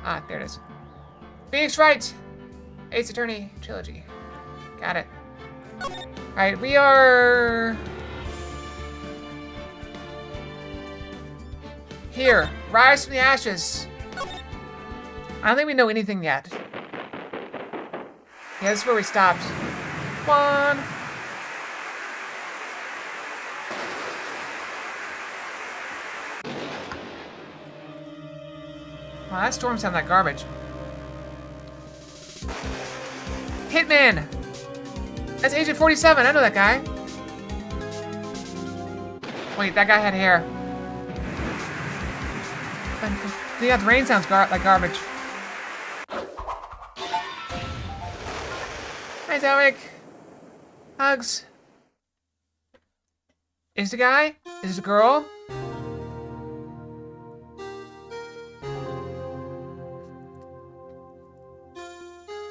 Ah, there it is. Phoenix Wright Ace Attorney Trilogy. Got it. Alright, we are... here. Rise from the ashes. I don't think we know anything yet. Yeah, this is where we stopped. Come on. Wow, that storm sounded like garbage. Hitman! That's Agent 47, I know that guy. Wait, that guy had hair. Yeah, the rain sounds like garbage. Hi, Eric. Hugs. Is it a guy? Is it a girl?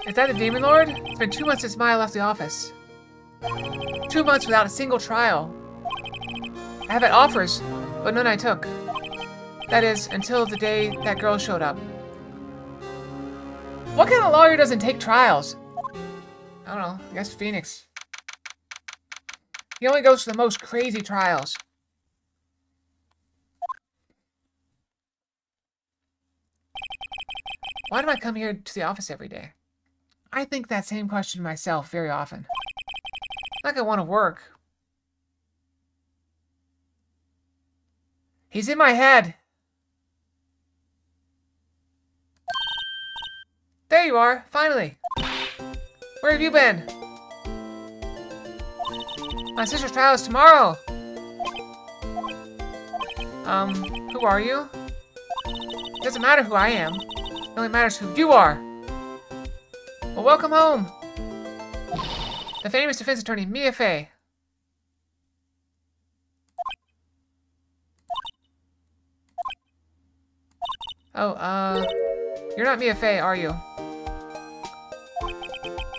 Is that the Demon Lord? It's been 2 months since Maya left the office. 2 months without a single trial. I have had offers, but none I took. That is, until the day that girl showed up. What kind of lawyer doesn't take trials? I don't know. I guess Phoenix. He only goes for the most crazy trials. Why do I come here to the office every day? I think that same question myself very often. Like I want to work. He's in my head. There you are, finally. Where have you been? My sister's trial is tomorrow. Who are you? It doesn't matter who I am. It only matters who you are. Well, welcome home. The famous defense attorney, Mia Fey. Oh, you're not Mia Fey, are you?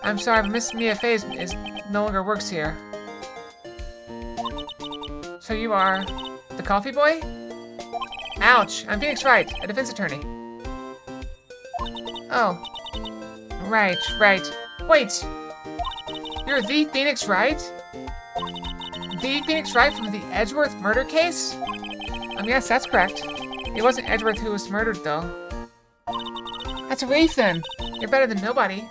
I'm sorry, but Miss Mia Fey is no longer works here. So you are the coffee boy? Ouch! I'm Phoenix Wright, a defense attorney. Oh. Right. Wait! You're the Phoenix Wright? The Phoenix Wright from the Edgeworth murder case? Yes, that's correct. It wasn't Edgeworth who was murdered, though. That's a Wraith, then. You're better than nobody.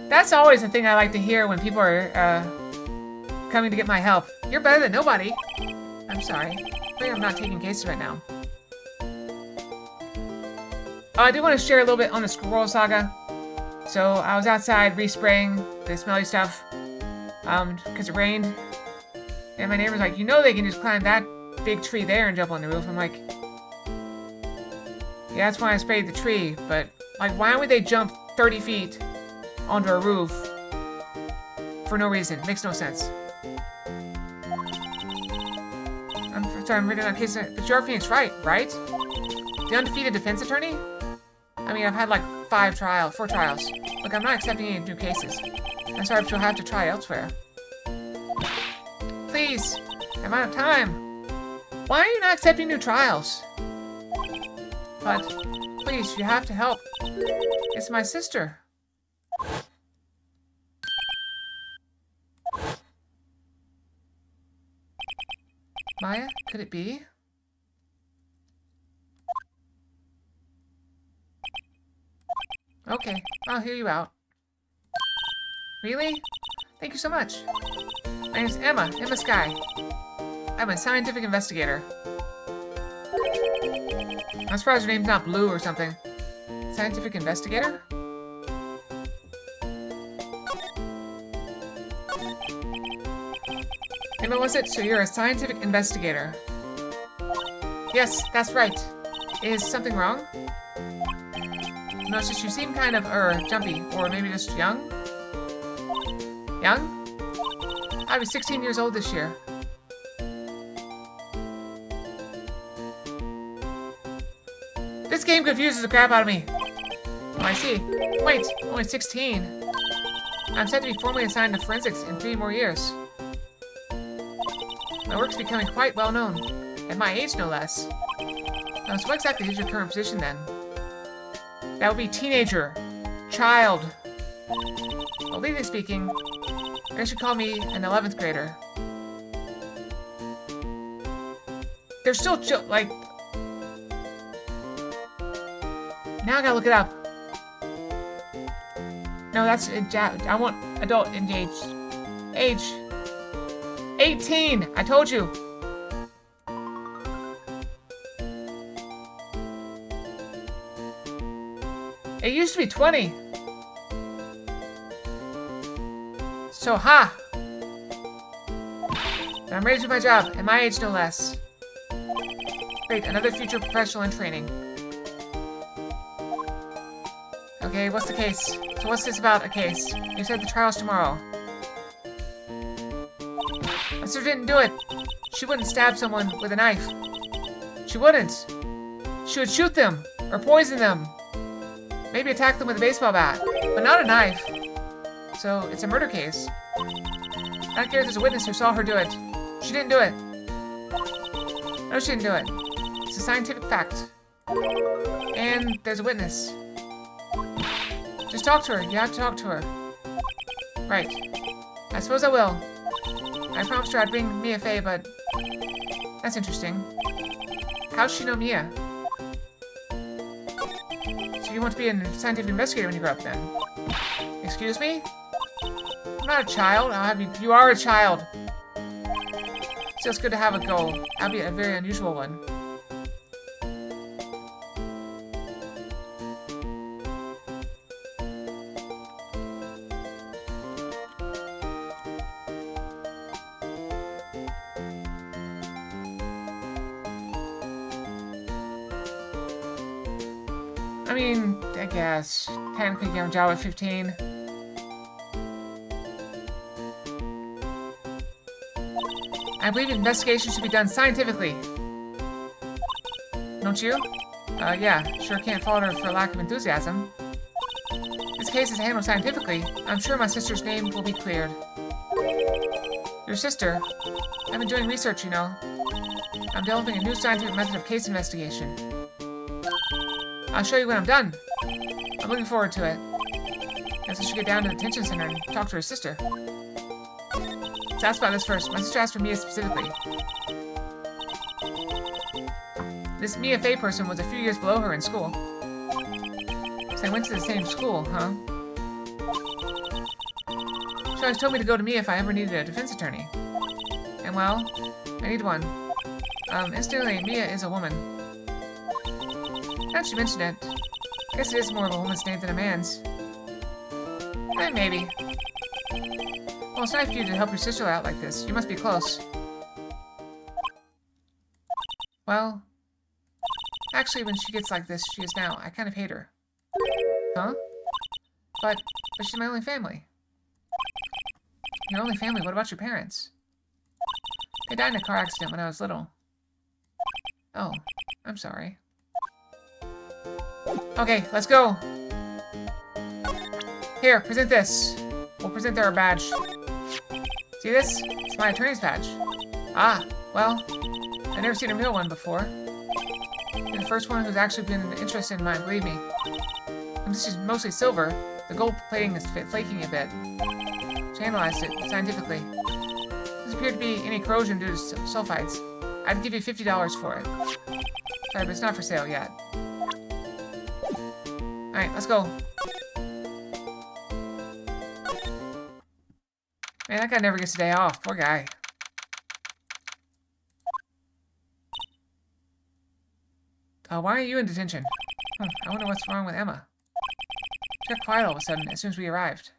That's always the thing I like to hear when people are, coming to get my help. You're better than nobody. I'm sorry. I think I'm not taking cases right now. I do want to share a little bit on the Scroll Saga. So, I was outside respraying the smelly stuff, because it rained. And my neighbor's like, you know they can just climb that big tree there and jump on the roof. I'm like, yeah, that's why I sprayed the tree, but, like, why would they jump 30 feet onto a roof for no reason? Makes no sense. I'm sorry, I'm reading on case, but you're Phoenix Wright, right? The undefeated defense attorney? I mean, I've had like 4 trials. Look, I'm not accepting any new cases. I'm sorry, but you'll have to try elsewhere. Please, I'm out of time. Why are you not accepting new trials? But, please, you have to help. It's my sister. Maya, could it be? Okay, I'll hear you out. Really? Thank you so much. My name's Emma Sky. I'm a scientific investigator. I'm surprised your name's not Blue or something. Scientific investigator? Emma, was it? So you're a scientific investigator. Yes, that's right. Is something wrong? No, it's just you seem kind of, jumpy. Or maybe just young? Young? I'll be 16 years old this year. This game confuses the crap out of me. Oh, I see. Wait, only 16. I'm set to be formally assigned to forensics in 3 more years. My work's becoming quite well known. At my age, no less. So what exactly is your current position then? That would be teenager. Child. Well, legally speaking, they should call me an 11th grader. They're still like... Now I gotta look it up. No, that's... I want adult engaged. Age. 18! I told you! It used to be 20. So, ha! I'm ready to do my job, at my age no less. Great, another future professional in training. Okay, what's the case? So what's this about, a case? You said the trial's tomorrow. My sister didn't do it. She wouldn't stab someone with a knife. She wouldn't. She would shoot them, or poison them. Maybe attack them with a baseball bat, but not a knife. So, it's a murder case. I don't care if there's a witness who saw her do it. She didn't do it. No, she didn't do it. It's a scientific fact. And there's a witness. Just talk to her. You have to talk to her. Right. I suppose I will. I promised her I'd bring Mia Fey, but... That's interesting. How'd she know Mia? So you want to be a scientific investigator when you grow up, then? Excuse me? I'm not a child. I'll have you... You are a child! Still, it's good to have a goal. That'll be a very unusual one. I mean, I guess. Technically, get a job at 15. I believe investigations should be done scientifically. Don't you? Yeah, sure can't fault her for lack of enthusiasm. This case is handled scientifically. I'm sure my sister's name will be cleared. Your sister? I've been doing research, you know. I'm developing a new scientific method of case investigation. I'll show you when I'm done. I'm looking forward to it. Guess I should get down to the detention center and talk to her sister. Let's ask about this first. My sister asked for Mia specifically. This Mia Fey person was a few years below her in school. So they went to the same school, huh? She always told me to go to Mia if I ever needed a defense attorney. And well, I need one. Incidentally, Mia is a woman. Now that you mention it, I guess it is more of a woman's name than a man's. Maybe. Well, it's nice of you to help your sister out like this. You must be close. Well, actually, when she gets like this, she is now. I kind of hate her. Huh? But she's my only family. Your only family? What about your parents? They died in a car accident when I was little. Oh, I'm sorry. Okay, let's go. Here, present this. We'll present our badge. See this? It's my attorney's badge. Ah, well, I've never seen a real one before. You're the first one who's actually been interested in mine, believe me. And this is mostly silver. The gold plating is flaking a bit. She analyzed it scientifically. There doesn't appear to be any corrosion due to sulfites. I'd give you $50 for it. Sorry, but it's not for sale yet. Alright, let's go. Man, that guy never gets a day off. Poor guy. Why are you in detention? I wonder what's wrong with Emma. She got quiet all of a sudden as soon as we arrived.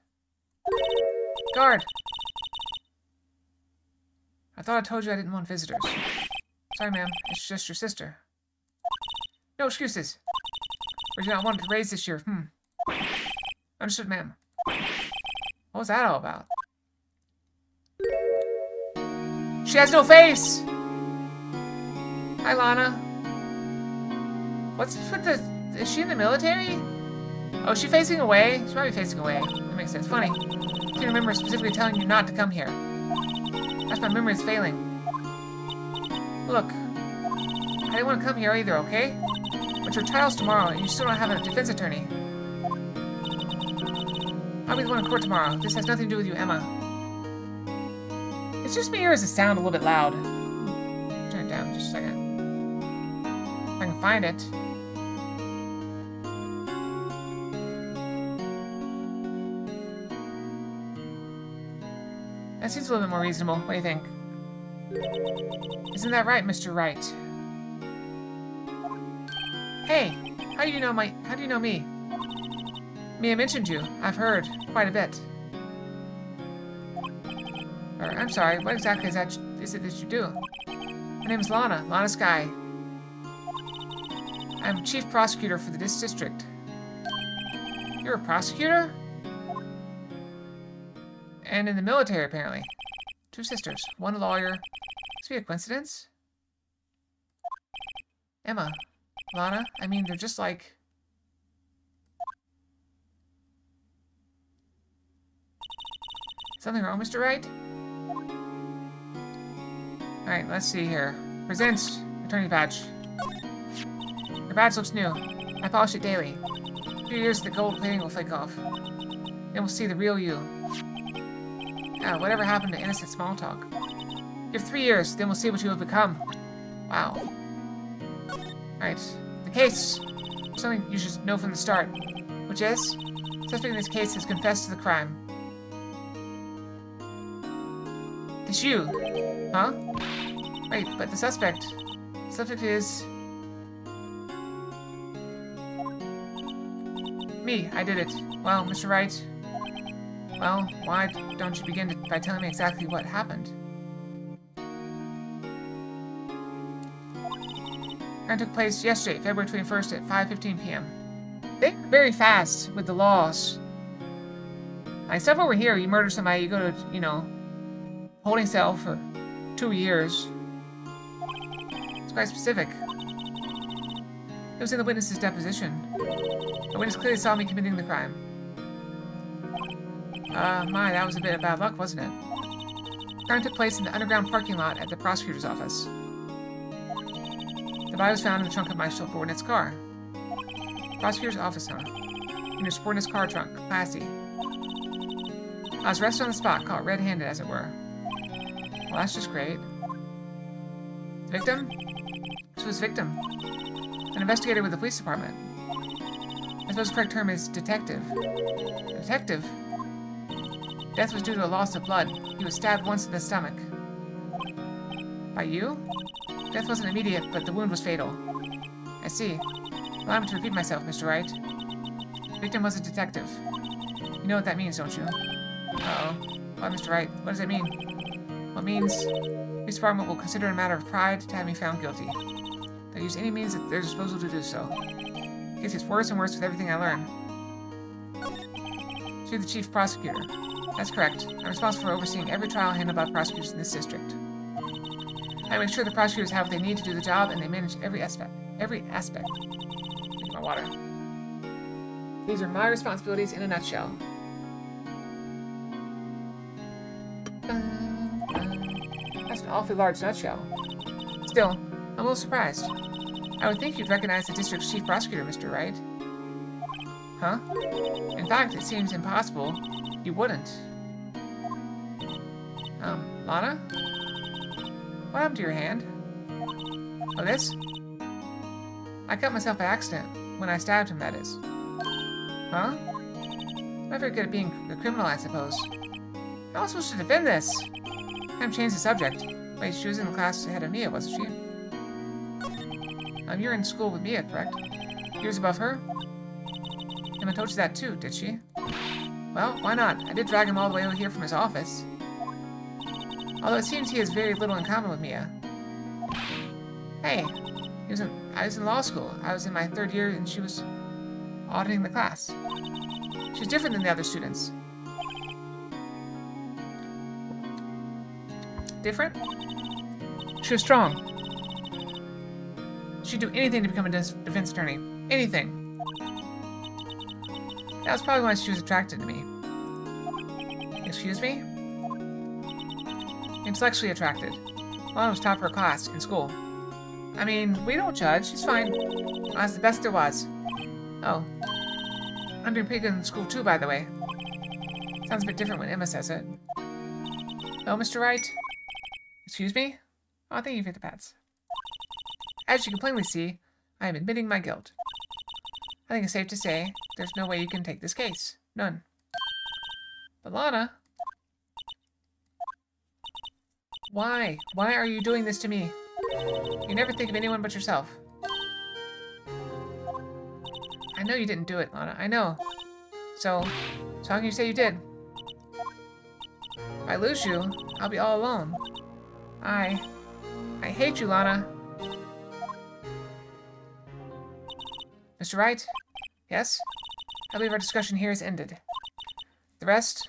Guard! I thought I told you I didn't want visitors. Sorry, ma'am. It's just your sister. No excuses. Or do you not want to raise this year? Understood, ma'am. What was that all about? She has no face! Hi, Lana. What's with the... Is she in the military? Oh, is she facing away? She might be facing away. That makes sense. Funny. I can't remember specifically telling you not to come here. That's my memory is failing. Look. I didn't want to come here either, okay? But your trial's tomorrow, and you still don't have a defense attorney. I'll be the one in court tomorrow. This has nothing to do with you, Emma. It's just me, or does it sound a little bit loud? Turn it down just a second. If I can find it. That seems a little bit more reasonable. What do you think? Isn't that right, Mr. Wright? Hey, how do you know me? Mia mentioned you. I've heard quite a bit. Or, I'm sorry, what exactly is it that you do? My name is Lana Sky. I'm chief prosecutor for this district. You're a prosecutor? And in the military, apparently. 2 sisters, one a lawyer. Must be a coincidence? Emma, Lana, I mean, they're just like... Something wrong, Mr. Wright? Alright, let's see here. Presents attorney badge. Your badge looks new. I polish it daily. In a few years, the gold plating will flake off. Then we'll see the real you. Ah, whatever happened to innocent small talk? Give 3 years, then we'll see what you have become. Wow. Alright, the case. Something you should know from the start. Which is? The suspect in this case has confessed to the crime. It's you. Huh? Wait, but the suspect... The subject is... Me, I did it. Well, Mr. Wright... Well, why don't you begin by telling me exactly what happened? It took place yesterday, February 21st at 5:15 p.m. They're very fast with the laws. Like, stuff over here, you murder somebody, you go to, you know, holding cell for 2 years. It's quite specific. It was in the witness's deposition. The witness clearly saw me committing the crime. My, that was a bit of bad luck, wasn't it? The crime took place in the underground parking lot at the prosecutor's office. The body was found in the trunk of my subordinate's car. Prosecutor's office, huh? In your subordinate's car trunk. Classy. I was arrested on the spot, caught red-handed, as it were. Well, that's just great. Victim? This was victim. An investigator with the police department. I suppose the correct term is detective. Detective? Death was due to a loss of blood. He was stabbed once in the stomach. By you? Death wasn't immediate, but the wound was fatal. I see. Allow me to repeat myself, Mr. Wright. The victim was a detective. You know what that means, don't you? Uh-oh. Why, Mr. Wright? What does it mean? Well, it means the police department will consider it a matter of pride to have me found guilty. They'll use any means at their disposal to do so. The case gets worse and worse with everything I learn. So you're the chief prosecutor. That's correct. I'm responsible for overseeing every trial handled by prosecutors in this district. I make sure the prosecutors have what they need to do the job, and they manage every aspect. Every aspect. Drink my water. These are my responsibilities in a nutshell. That's an awfully large nutshell. Still, I'm a little surprised. I would think you'd recognize the district's chief prosecutor, Mr. Wright. Huh? In fact, it seems impossible you wouldn't. Lana? What happened to your hand? Oh, this? I cut myself by accident. When I stabbed him, that is. Huh? I'm not very good at being a criminal, I suppose. How am I supposed to defend this? I'm changed the subject. Wait, she was in the class ahead of Mia, wasn't she? You're in school with Mia, correct? Years above her? Emma told you that too, did she? Well, why not? I did drag him all the way over here from his office. Although it seems he has very little in common with Mia. Hey, I was in law school. I was in my 3rd year and she was auditing the class. She's different than the other students. Different? She was strong. She'd do anything to become a defense attorney. Anything. That was probably why she was attracted to me. Excuse me? Intellectually attracted. Lana was top of her class in school. I mean, we don't judge. It's fine. That's the best there was. Oh. I'm doing pretty good in school too, by the way. Sounds a bit different when Emma says it. Oh, Mr. Wright? Excuse me? Oh, thank you for the pats. As you can plainly see, I am admitting my guilt. I think it's safe to say there's no way you can take this case. None. But Lana... Why? Why are you doing this to me? You never think of anyone but yourself. I know you didn't do it, Lana. I know. So how can you say you did? If I lose you, I'll be all alone. I hate you, Lana. Mr. Wright? Yes? I believe our discussion here is ended. The rest,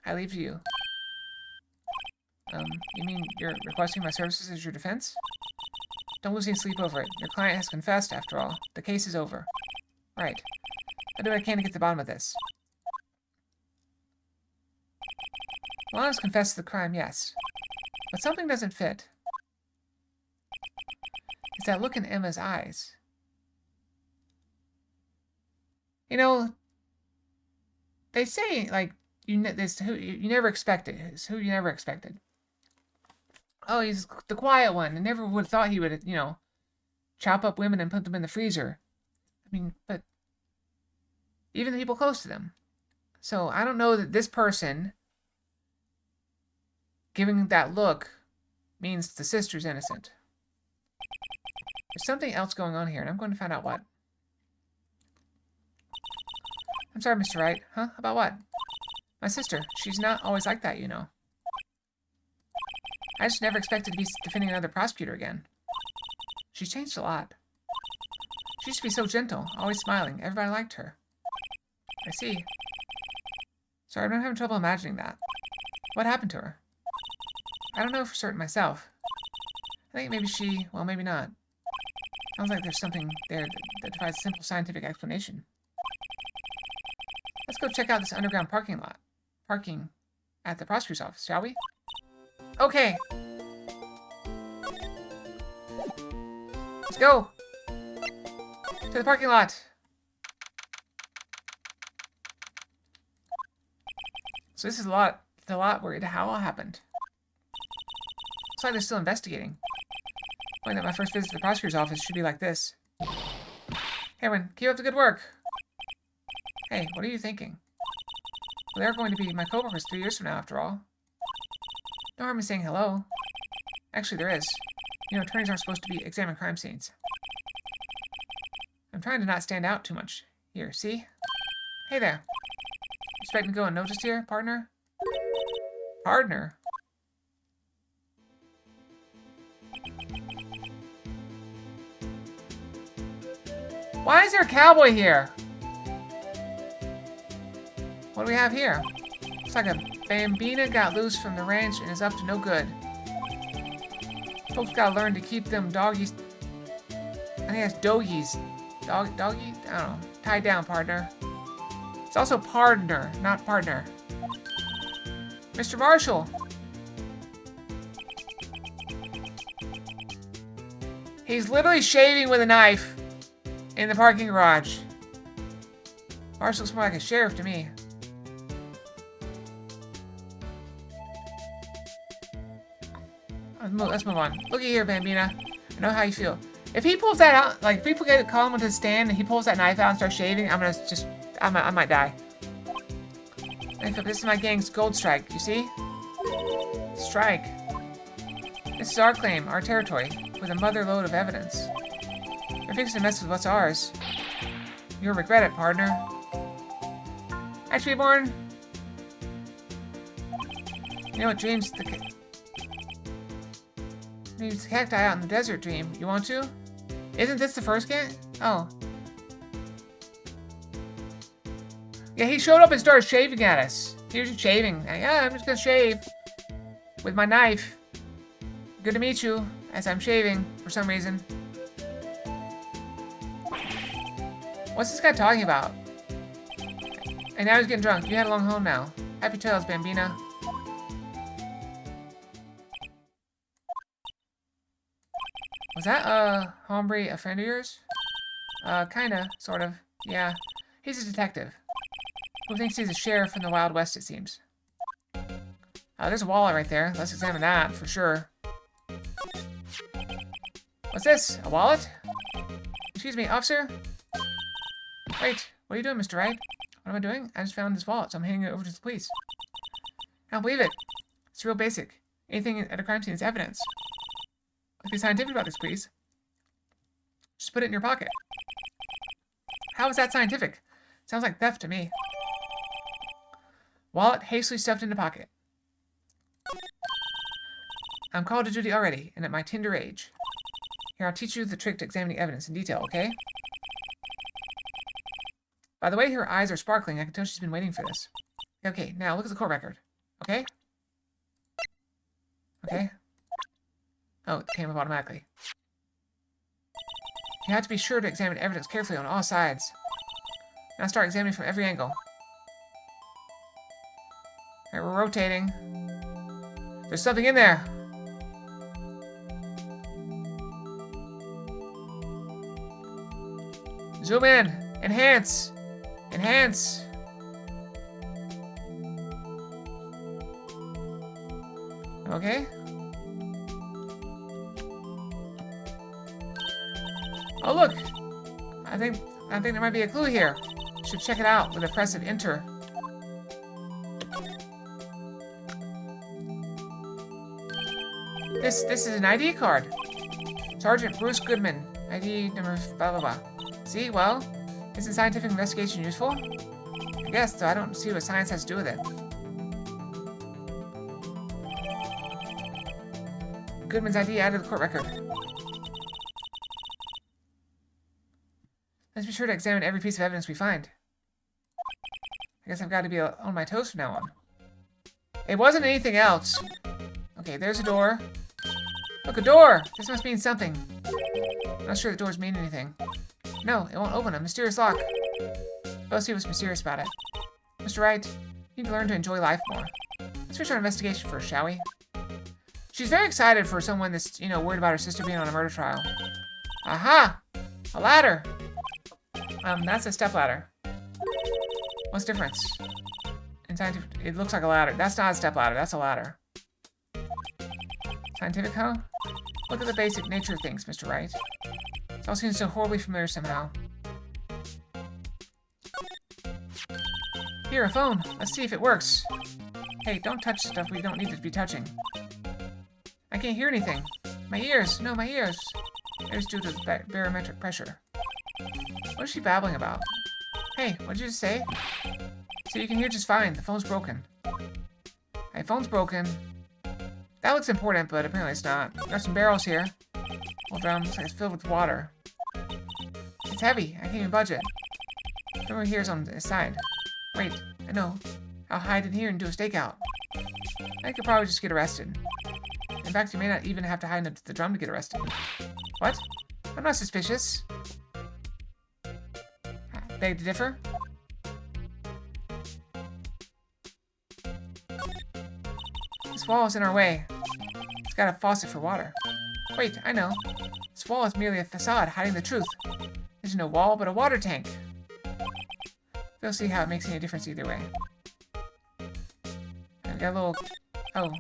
I leave to you. You mean you're requesting my services as your defense? Don't lose any sleep over it. Your client has confessed, after all. The case is over. Right. I'll do what I can to get to the bottom of this. Lana's confessed to the crime, yes. But something doesn't fit. It's that look in Emma's eyes. You know, they say, like, you never expected. It's who you never expected. Oh, he's the quiet one. I never would have thought he would, you know, chop up women and put them in the freezer. I mean, but even the people close to them. So I don't know that this person giving that look means the sister's innocent. There's something else going on here, and I'm going to find out what. I'm sorry, Mr. Wright. Huh? About what? My sister. She's not always like that, you know. I just never expected to be defending another prosecutor again. She's changed a lot. She used to be so gentle, always smiling. Everybody liked her. I see. Sorry, I'm having trouble imagining that. What happened to her? I don't know for certain myself. I think maybe she... well, maybe not. Sounds like there's something there that defies a simple scientific explanation. Let's go check out this underground parking lot. Parking at the prosecutor's office, shall we? Okay. Let's go. To the parking lot. So this is a lot worried how all happened. Looks like they're still investigating. Knowing that my first visit to the prosecutor's office should be like this. Hey, everyone, keep up the good work. Hey, what are you thinking? Well, they're going to be my coworkers 3 years from now, after all. No harm in saying hello. Actually, there is. You know, attorneys aren't supposed to examine crime scenes. I'm trying to not stand out too much. Here, see? Hey there. Expect me to go unnoticed here, partner? Partner? Why is there a cowboy here? What do we have here? Looks like a bambina got loose from the ranch and is up to no good. Folks gotta learn to keep them doggies... I think that's doggies. Doggy? I don't know. Tied down, partner. It's also partner, not partner. Mr. Marshall! He's literally shaving with a knife in the parking garage. Marshall looks more like a sheriff to me. Let's move on. Looky here, Bambina. I know how you feel. If he pulls that out, like if people call him to the stand and he pulls that knife out and starts shaving, I might die. This is my gang's gold strike, you see? Strike. This is our claim, our territory, with a mother load of evidence. You're fixing to mess with what's ours. You'll regret it, partner. Actually, Born. You know what dreams the cacti out in the desert dream. You want to? Isn't this the first cat? Oh. Yeah, he showed up and started shaving at us. He was just shaving. Yeah, I'm just gonna shave. With my knife. Good to meet you. As I'm shaving, for some reason. What's this guy talking about? And now he's getting drunk. You had a long home now. Happy trails, Bambina. Was that, hombre a friend of yours? Kinda, sort of. Yeah. He's a detective. Who thinks he's a sheriff from the Wild West, it seems. There's a wallet right there. Let's examine that, for sure. What's this? A wallet? Excuse me, officer? Wait, what are you doing, Mr. Wright? What am I doing? I just found this wallet, so I'm handing it over to the police. I don't believe it. It's real basic. Anything at a crime scene is evidence. Let's be scientific about this, please. Just put it in your pocket. How is that scientific? Sounds like theft to me. Wallet hastily stuffed into pocket. I'm called to duty already, and at my tender age. Here, I'll teach you the trick to examining evidence in detail, okay? By the way her eyes are sparkling, I can tell she's been waiting for this. Okay, now look at the court record. Okay? Okay? Oh, it came up automatically. You have to be sure to examine evidence carefully on all sides. Now start examining from every angle. Alright, we're rotating. There's something in there. Zoom in. Enhance. Enhance. Okay. Oh look. I think there might be a clue here. Should check it out with a press of enter. This is an ID card. Sergeant Bruce Goodman. ID number blah blah blah. See, well, isn't scientific investigation useful? I guess, though I don't see what science has to do with it. Goodman's ID added to the court record. Let's be sure to examine every piece of evidence we find. I guess I've got to be on my toes from now on. It wasn't anything else. Okay, there's a door. Look, a door! This must mean something. I'm not sure the doors mean anything. No, it won't open. A mysterious lock. Let's see what's mysterious about it. Mr. Wright, you need to learn to enjoy life more. Let's finish our investigation first, shall we? She's very excited for someone that's, you know, worried about her sister being on a murder trial. Aha! A ladder! That's a step ladder. What's the difference? In scientific, it looks like a ladder. That's not a step ladder, that's a ladder. Scientific, huh? Look at the basic nature of things, Mr. Wright. It all seems so horribly familiar somehow. Here, a phone. Let's see if it works. Hey, don't touch stuff we don't need to be touching. I can't hear anything. My ears. No, my ears. It's due to the barometric pressure. What is she babbling about? Hey, what did you just say? So you can hear just fine. The phone's broken. Hey, phone's broken. That looks important, but apparently it's not. Got some barrels here. Old drum looks like it's filled with water. It's heavy. I can't even budge it. Over here is on the side. Wait, I know. I'll hide in here and do a stakeout. I could probably just get arrested. In fact, you may not even have to hide in the drum to get arrested. What? I'm not suspicious. Beg to differ? This wall is in our way. It's got a faucet for water. Wait, I know. This wall is merely a facade hiding the truth. There's no wall, but a water tank. We'll see how it makes any difference either way. And we got a little... Oh.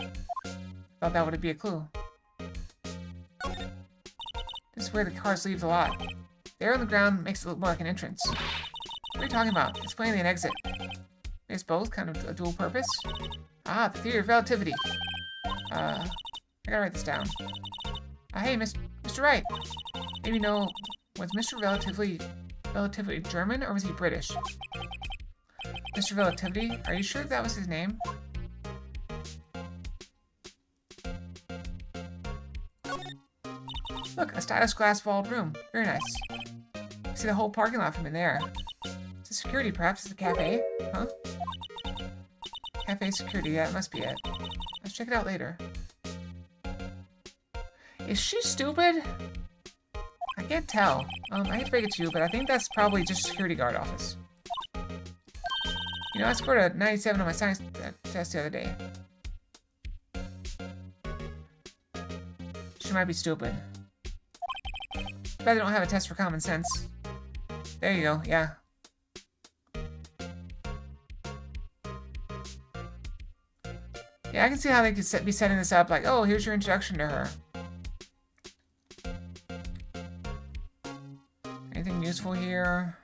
Thought that would be a clue. This is where the cars leave the lot. There on the ground makes it look more like an entrance. What are you talking about? It's plainly an exit. It's both, kind of a dual purpose. Ah, the theory of relativity. I gotta write this down. Hey, Mr. Wright. Maybe you know, was Mr. Relativity German, or was he British? Mr. Relativity? Are you sure that was his name? Look, a stylish glass-walled room. Very nice. See the whole parking lot from in there. It's a security, perhaps it's a cafe? Huh? Cafe security, yeah, that must be it. Let's check it out later. Is she stupid? I can't tell. I hate to break it to you, but I think that's probably just a security guard office. You know, I scored a 97 on my science test the other day. She might be stupid. Bet they don't have a test for common sense. There you go, yeah. Yeah, I can see how they could be setting this up like, oh, here's your introduction to her. Anything useful here?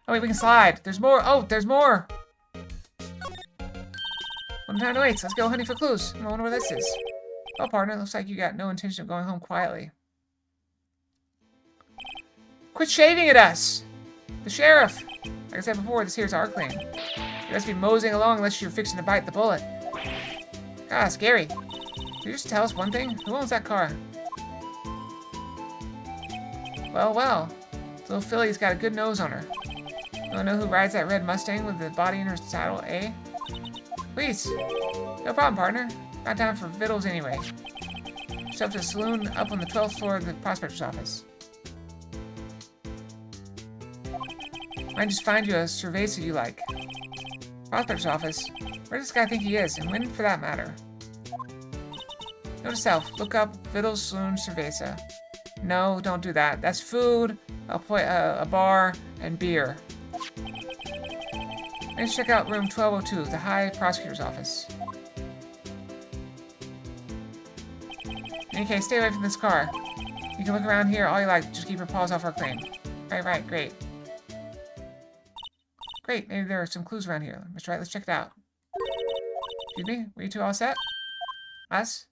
Oh wait, we can slide. There's more. Oh, there's more. One time waits. Let's go hunting for clues. I wonder where this is. Oh, partner, looks like you got no intention of going home quietly. Quit shaving at us! The sheriff! Like I said before, this here's our claim. You must be moseying along unless you're fixing to bite the bullet. Ah, scary. Can you just tell us one thing? Who owns that car? Well, well. Little filly's got a good nose on her. You wanna know who rides that red Mustang with the body in her saddle, eh? Please. No problem, partner. Not time for vittles anyway. Just up to the saloon up on the 12th floor of the prospector's office. Might just find you a cerveza you like. Prospector's office? Where does this guy think he is, and when for that matter? Note to self, look up Vittles Saloon Cerveza. No, don't do that. That's food, a bar, and beer. Let's check out room 1202, the High Prosecutor's Office. In any case, stay away from this car. You can look around here all you like, just keep your paws off our claim. Right, great. Great, maybe there are some clues around here. Mr. Wright, let's check it out. Excuse me, were you two all set? Us?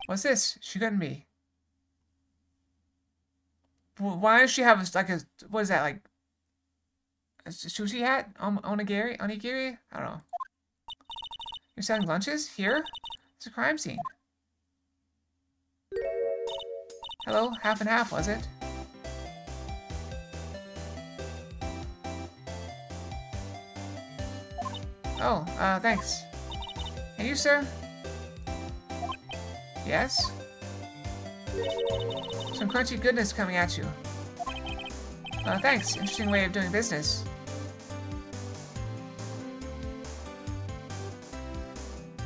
What's this? She couldn't be. Why does she have what is that, like, a sushi hat? Onigiri? I don't know. You're selling lunches? Here? It's a crime scene. Hello? Half and half, was it? Oh, thanks. And you, sir? Yes? Some crunchy goodness coming at you. Thanks. Interesting way of doing business.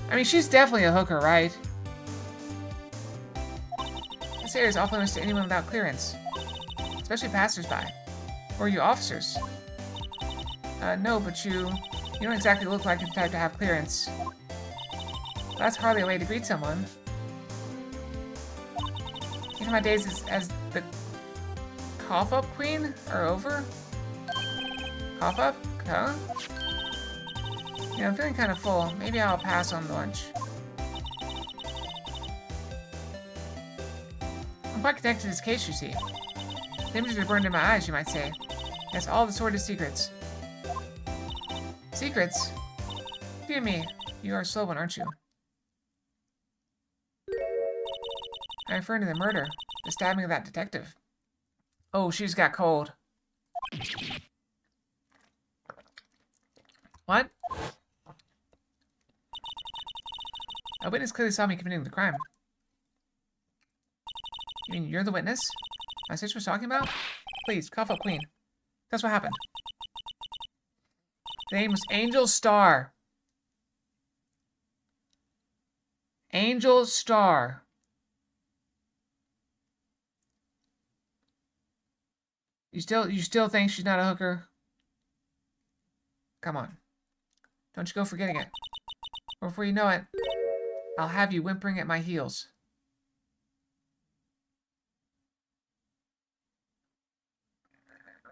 I mean, she's definitely a hooker, right? This area is off limits to anyone without clearance. Especially passersby. Or you officers. No, but you don't exactly look like the type to have clearance. That's hardly a way to greet someone. You know, my days as the cough-up queen are over? Cough-up? Huh? Yeah, I'm feeling kind of full. Maybe I'll pass on lunch. I'm quite connected to this case, you see. The images are burned in my eyes, you might say. Yes, all the sordid secrets. Secrets? Dear me, you are a slow one, aren't you? I'm referring to the murder. The stabbing of that detective. Oh, she's got cold. What? A witness clearly saw me committing the crime. You mean you're the witness? My sister was talking about? Please, cough up, Queen. That's what happened. The name was Angel Star. Angel Star. You still think she's not a hooker? Come on. Don't you go forgetting it. Or before you know it, I'll have you whimpering at my heels.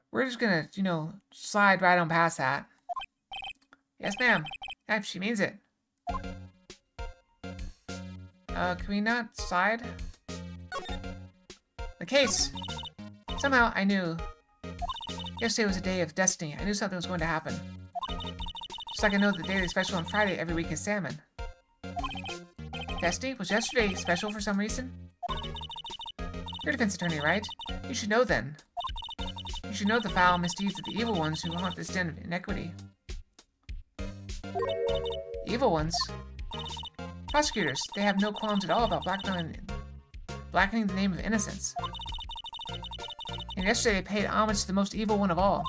We're just gonna, slide right on past that. Yes, ma'am. Yep, she means it. Can we not slide? The case! Somehow, I knew. Yesterday was a day of destiny. I knew something was going to happen. Just like I know the daily special on Friday every week is salmon. Destiny? Was yesterday special for some reason? You're a defense attorney, right? You should know then. You should know the foul misdeeds of the evil ones who haunt this den of inequity. Evil ones? Prosecutors, they have no qualms at all about blackening the name of innocence. And yesterday they paid homage to the most evil one of all.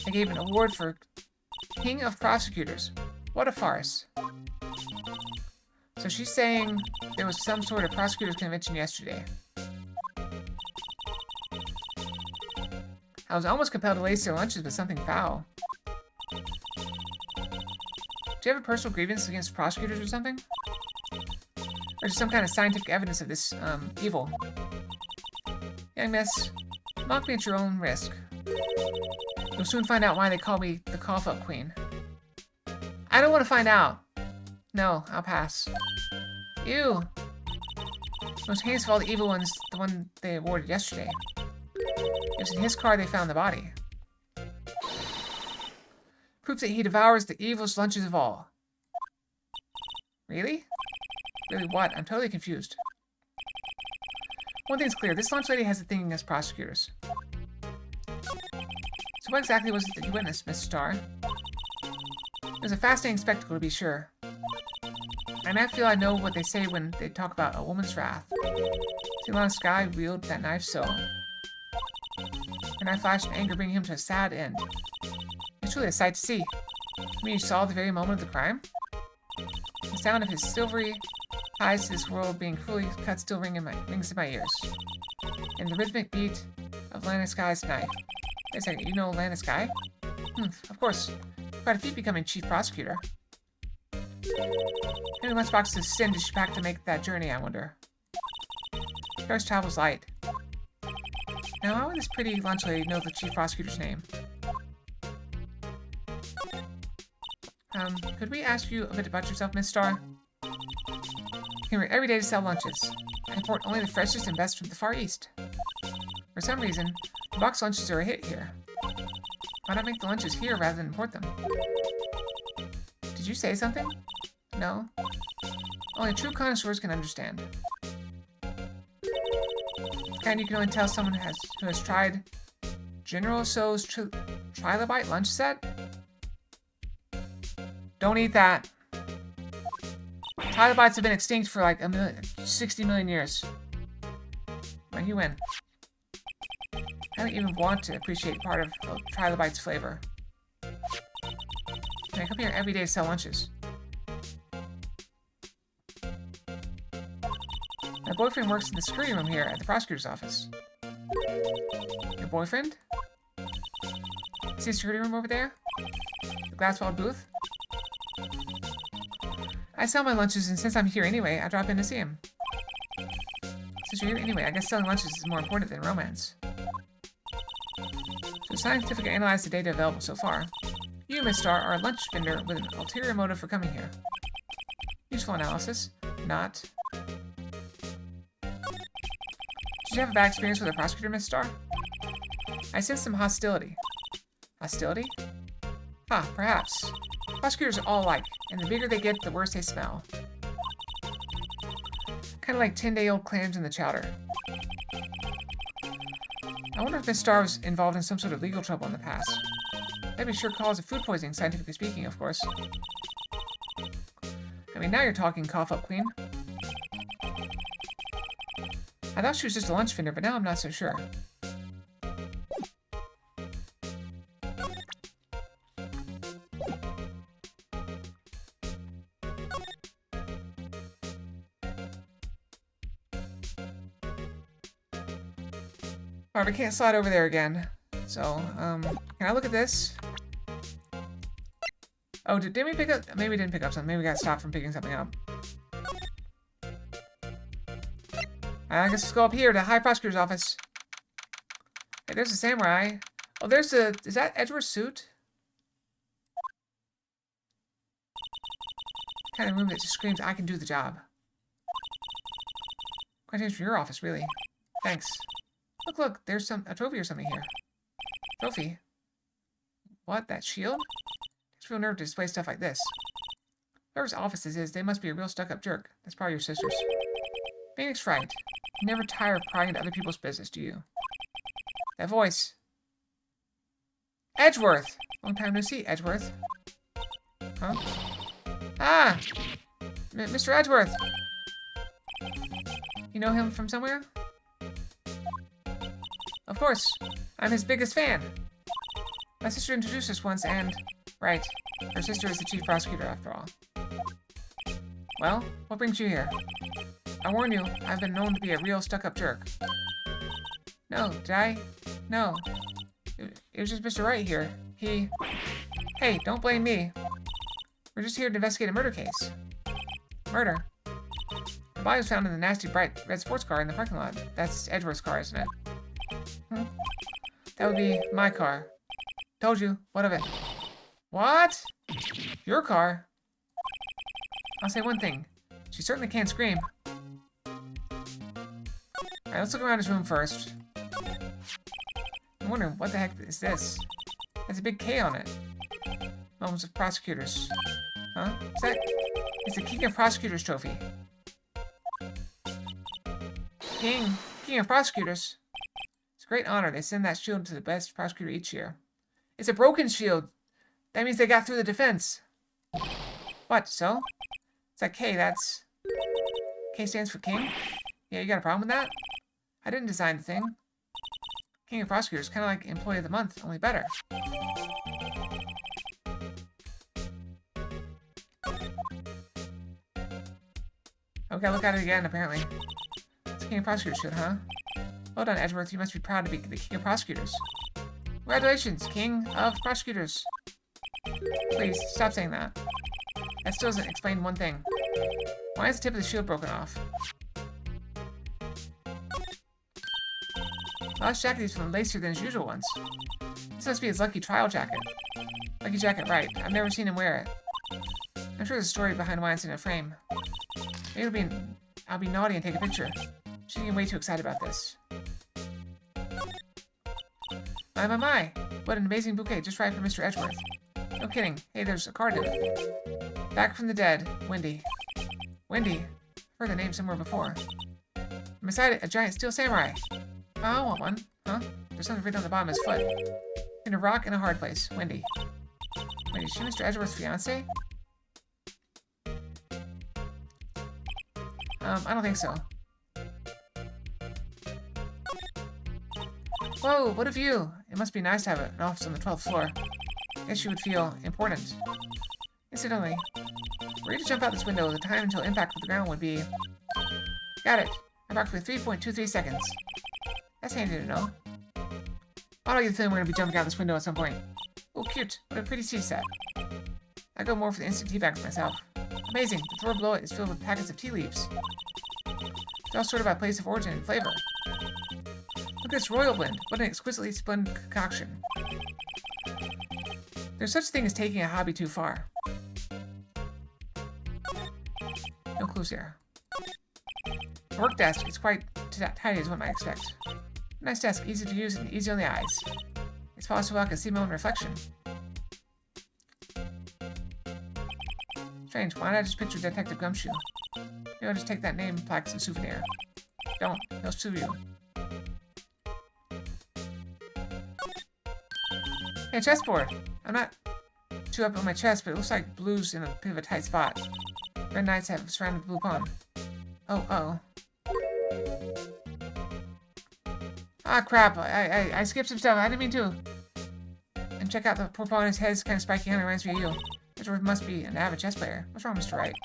They gave an award for King of Prosecutors. What a farce. So she's saying there was some sort of prosecutors convention yesterday. I was almost compelled to lace their lunches with something foul. Do you have a personal grievance against prosecutors or something? Or is some kind of scientific evidence of this, evil? Young miss, mock me at your own risk. You'll soon find out why they call me the cough-up queen. I don't want to find out. No, I'll pass. Ew. Most heinous of all the evil ones, the one they awarded yesterday. It was in his car they found the body. Proof that he devours the evilest lunches of all. Really? Really what? I'm totally confused. One thing's clear, this lunch lady has a thing against prosecutors. So what exactly was it that you witnessed, Miss Starr? It was a fascinating spectacle, to be sure. And I feel I know what they say when they talk about a woman's wrath. See Lana Sky wield that knife so. And I flashed in anger, bringing him to a sad end. It's truly a sight to see. You mean you saw the very moment of the crime? The sound of his silvery ties to this world being cruelly cut still rings in my ears. And the rhythmic beat of Lana Sky's knife. Wait a second, you know Lana Sky? Of course. Quite a feat becoming chief prosecutor. How many lunchboxes of sin did she pack to make that journey, I wonder? First travel's light. Now, how would this pretty lunch lady know the chief prosecutor's name? Could we ask you a bit about yourself, Miss Starr? I came here every day to sell lunches. I import only the freshest and best from the Far East. For some reason, the box lunches are a hit here. Why not make the lunches here rather than import them? Did you say something? No? Only true connoisseurs can understand. The kind you can only tell someone who has tried General So's trilobite lunch set? Don't eat that. Trilobites have been extinct for like 60 million years. Well, you win. I don't even want to appreciate part of Trilobite's flavor. I come here every day to sell lunches. My boyfriend works in the security room here at the prosecutor's office. Your boyfriend? See the security room over there? The glass-walled booth? I sell my lunches, and since I'm here anyway, I drop in to see him. Since you're here anyway, I guess selling lunches is more important than romance. So scientifically analyze the data available so far. You, Miss Starr, are a lunch vendor with an ulterior motive for coming here. Useful analysis. Not. Did you have a bad experience with a prosecutor, Miss Starr? I sense some hostility. Hostility? Perhaps. Prosecutors are all alike, and the bigger they get, the worse they smell. Kind of like 10-day-old clams in the chowder. I wonder if Miss Starr was involved in some sort of legal trouble in the past. That'd be sure cause of food poisoning, scientifically speaking, of course. I mean, now you're talking, cough-up queen. I thought she was just a lunch vendor, but now I'm not so sure. Alright, we can't slide over there again. So, can I look at this? Oh, did we pick up? Maybe we didn't pick up something. Maybe we got stopped from picking something up. I guess let's go up here to High Prosecutor's Office. Hey, there's a samurai. Oh, there's a... Is that Edward's suit? Kind of room that just screams, I can do the job. Quite changed from your office, really. Thanks. Look, there's a trophy or something here. Trophy? What, that shield? It's real nerve to display stuff like this. Whoever's office this is, they must be a real stuck-up jerk. That's probably your sister's. Phoenix Wright. You never tire of prying into other people's business, do you? That voice. Edgeworth! Long time no see, Edgeworth. Huh? Ah! Mr. Edgeworth! You know him from somewhere? Of course. I'm his biggest fan. My sister introduced us once and... Right. Her sister is the chief prosecutor, after all. Well, what brings you here? I warn you, I've been known to be a real stuck-up jerk. No, did I? No. It was just Mr. Wright here. He... Hey, don't blame me. We're just here to investigate a murder case. Murder? The body was found in the nasty bright red sports car in the parking lot. That's Edgeworth's car, isn't it? That would be my car. Told you. What of it? What? Your car? I'll say one thing. She certainly can't scream. Alright, let's look around his room first. I'm wondering, what the heck is this? There's a big K on it. Moments of prosecutors. Huh? Is that... It's the King of Prosecutors trophy. King of Prosecutors. It's a great honor. They send that shield to the best prosecutor each year. It's a broken shield. That means they got through the defense. What, so? It's like K, that's... K stands for King? Yeah, you got a problem with that? I didn't design the thing. King of Prosecutors, kind of like Employee of the Month, only better. Okay, look at it again, apparently. It's King of Prosecutors shit, huh? Well done, Edgeworth. You must be proud to be the King of Prosecutors. Congratulations, King of Prosecutors. Please, stop saying that. That still doesn't explain one thing. Why is the tip of the shield broken off? Well, his jacket is from lacier than his usual ones. This must be his lucky trial jacket. Lucky jacket, right. I've never seen him wear it. I'm sure there's a story behind why it's in a frame. Maybe I'll be naughty and take a picture. She's getting way too excited about this. My. What an amazing bouquet, just right for Mr. Edgeworth. No kidding. Hey, there's a card in it. Back from the dead, Wendy. Wendy? I've heard the name somewhere before. And beside it, a giant steel samurai. Oh, I want one. Huh? There's something written on the bottom of his foot. In a rock and a hard place, Wendy. Wait, is she Mr. Edgeworth's fiancé? I don't think so. Whoa, what a view! It must be nice to have an office on the 12th floor. I guess you would feel important. Incidentally, were you to jump out this window, the time until impact with the ground would be... Got it. Approximately 3.23 seconds. That's handy to know. I don't get the feeling we're going to be jumping out this window at some point. Oh, cute. What a pretty tea set. I go more for the instant tea bags myself. Amazing. The drawer below it is filled with packets of tea leaves. It's all sorted by place of origin and flavor. Look at this royal blend. What an exquisitely splendid concoction. There's such a thing as taking a hobby too far. No clues here. The work desk is quite tidy as one might expect. Nice desk, easy to use and easy on the eyes. It's possible I can see my own reflection. Strange, why not just picture Detective Gumshoe? Maybe I'll just take that name plaque as a souvenir. Don't, he'll sue you. Hey, chessboard! I'm not too up on my chest, but it looks like blue's in a bit of a tight spot. Red knights have surrounded the blue pawn. Oh, uh-oh. Ah, crap. I skipped some stuff. I didn't mean to. And check out the poor pawn. His head's kind of spiky and it reminds me of you. Edgeworth must be an avid chess player. What's wrong, Mr. Wright?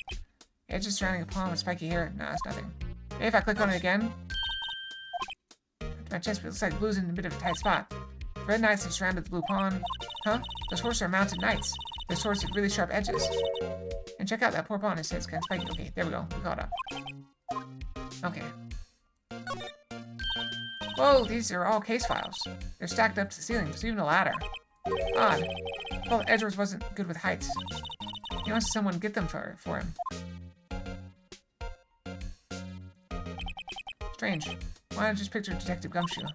Edges surrounding a pawn with spiky hair. Nah, it's nothing. Maybe if I click on it again. My chest looks like blue's in a bit of a tight spot. Red knights have surrounded the blue pawn. Huh? Those horses are mounted knights. Their swords have really sharp edges. And check out that poor pawn. His head's kind of spiky. Okay, there we go. We caught up. Okay. Whoa, these are all case files. They're stacked up to the ceiling. There's even a ladder. Odd. Well, Edgeworth wasn't good with heights. He wants someone to get them for him. Strange. Why not just picture Detective Gumshoe?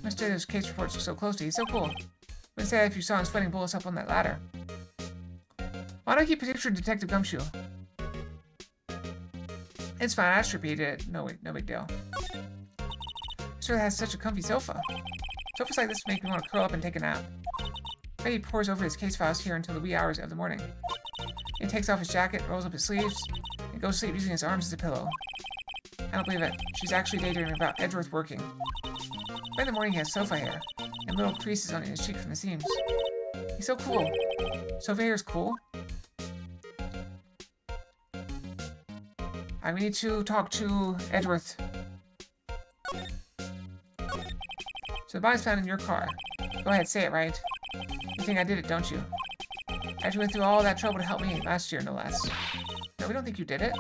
Must say those case reports are so close to you. He's so cool. Wouldn't say that if you saw him sweating bullets up on that ladder. Why do I keep picturing Detective Gumshoe? It's fine. I just repeated it. No big deal. It sure has such a comfy sofa. Sofas like this make me want to curl up and take a nap. Betty pores over his case files here until the wee hours of the morning. He takes off his jacket, rolls up his sleeves, and goes to sleep using his arms as a pillow. I don't believe it. She's actually daydreaming about Edgeworth working. By the morning he has sofa hair, and and little creases on his cheek from the seams. He's so cool. Surveyor's cool. Alright, we need to talk to Edgeworth. So the body's found in your car. Go ahead, say it, right? You think I did it, don't you? After you went through all that trouble to help me last year, no less. No, we don't think you did it.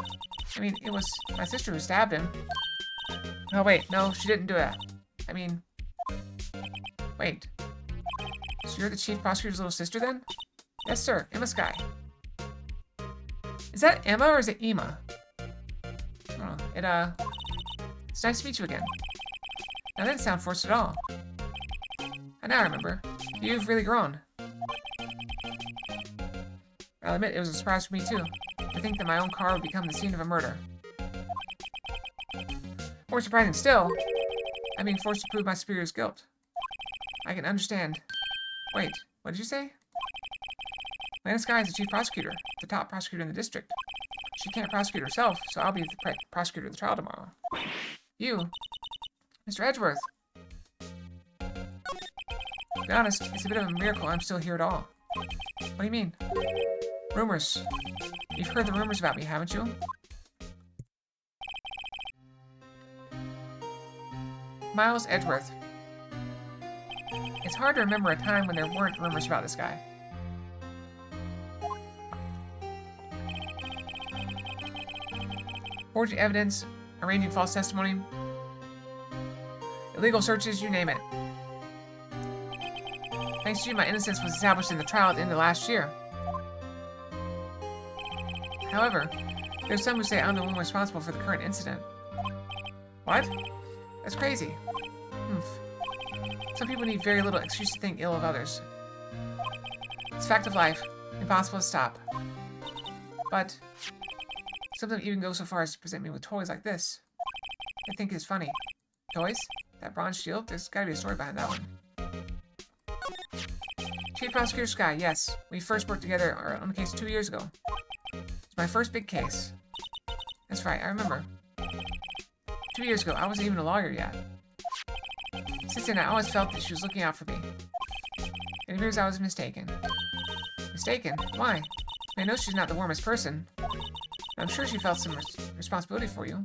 I mean, it was my sister who stabbed him. Oh, wait, no, she didn't do that. I mean... Wait. So you're the chief prosecutor's little sister, then? Yes, sir. Emma Skye. Is that Emma or is it Ema? I don't know. It's nice to meet you again. Now, that didn't sound forced at all. And now I remember. You've really grown. I'll admit, it was a surprise for me, too. To think that my own car would become the scene of a murder. More surprising still, I'm being forced to prove my superior's guilt. I can understand. Wait, what did you say? Lana Skye is the chief prosecutor, the top prosecutor in the district. She can't prosecute herself, so I'll be the prosecutor of the trial tomorrow. You, Mr. Edgeworth. To be honest, it's a bit of a miracle I'm still here at all. What do you mean? Rumors. You've heard the rumors about me, haven't you? Miles Edgeworth. It's hard to remember a time when there weren't rumors about this guy. Forging evidence, arranging false testimony, illegal searches, you name it. Thanks to you, my innocence was established in the trial at the end of last year. However, there's some who say I'm the one responsible for the current incident. What? That's crazy. Some people need very little excuse to think ill of others. It's a fact of life. Impossible to stop. But some of them even go so far as to present me with toys like this. I think it's funny. Toys? That bronze shield? There's gotta be a story behind that one. Chief Prosecutor Skye, yes. We first worked together on the case 2 years ago. It was my first big case. That's right, I remember. 2 years ago, I wasn't even a lawyer yet. Since then, I always felt that she was looking out for me. It appears I was mistaken. Mistaken? Why? I know she's not the warmest person. I'm sure she felt some responsibility for you.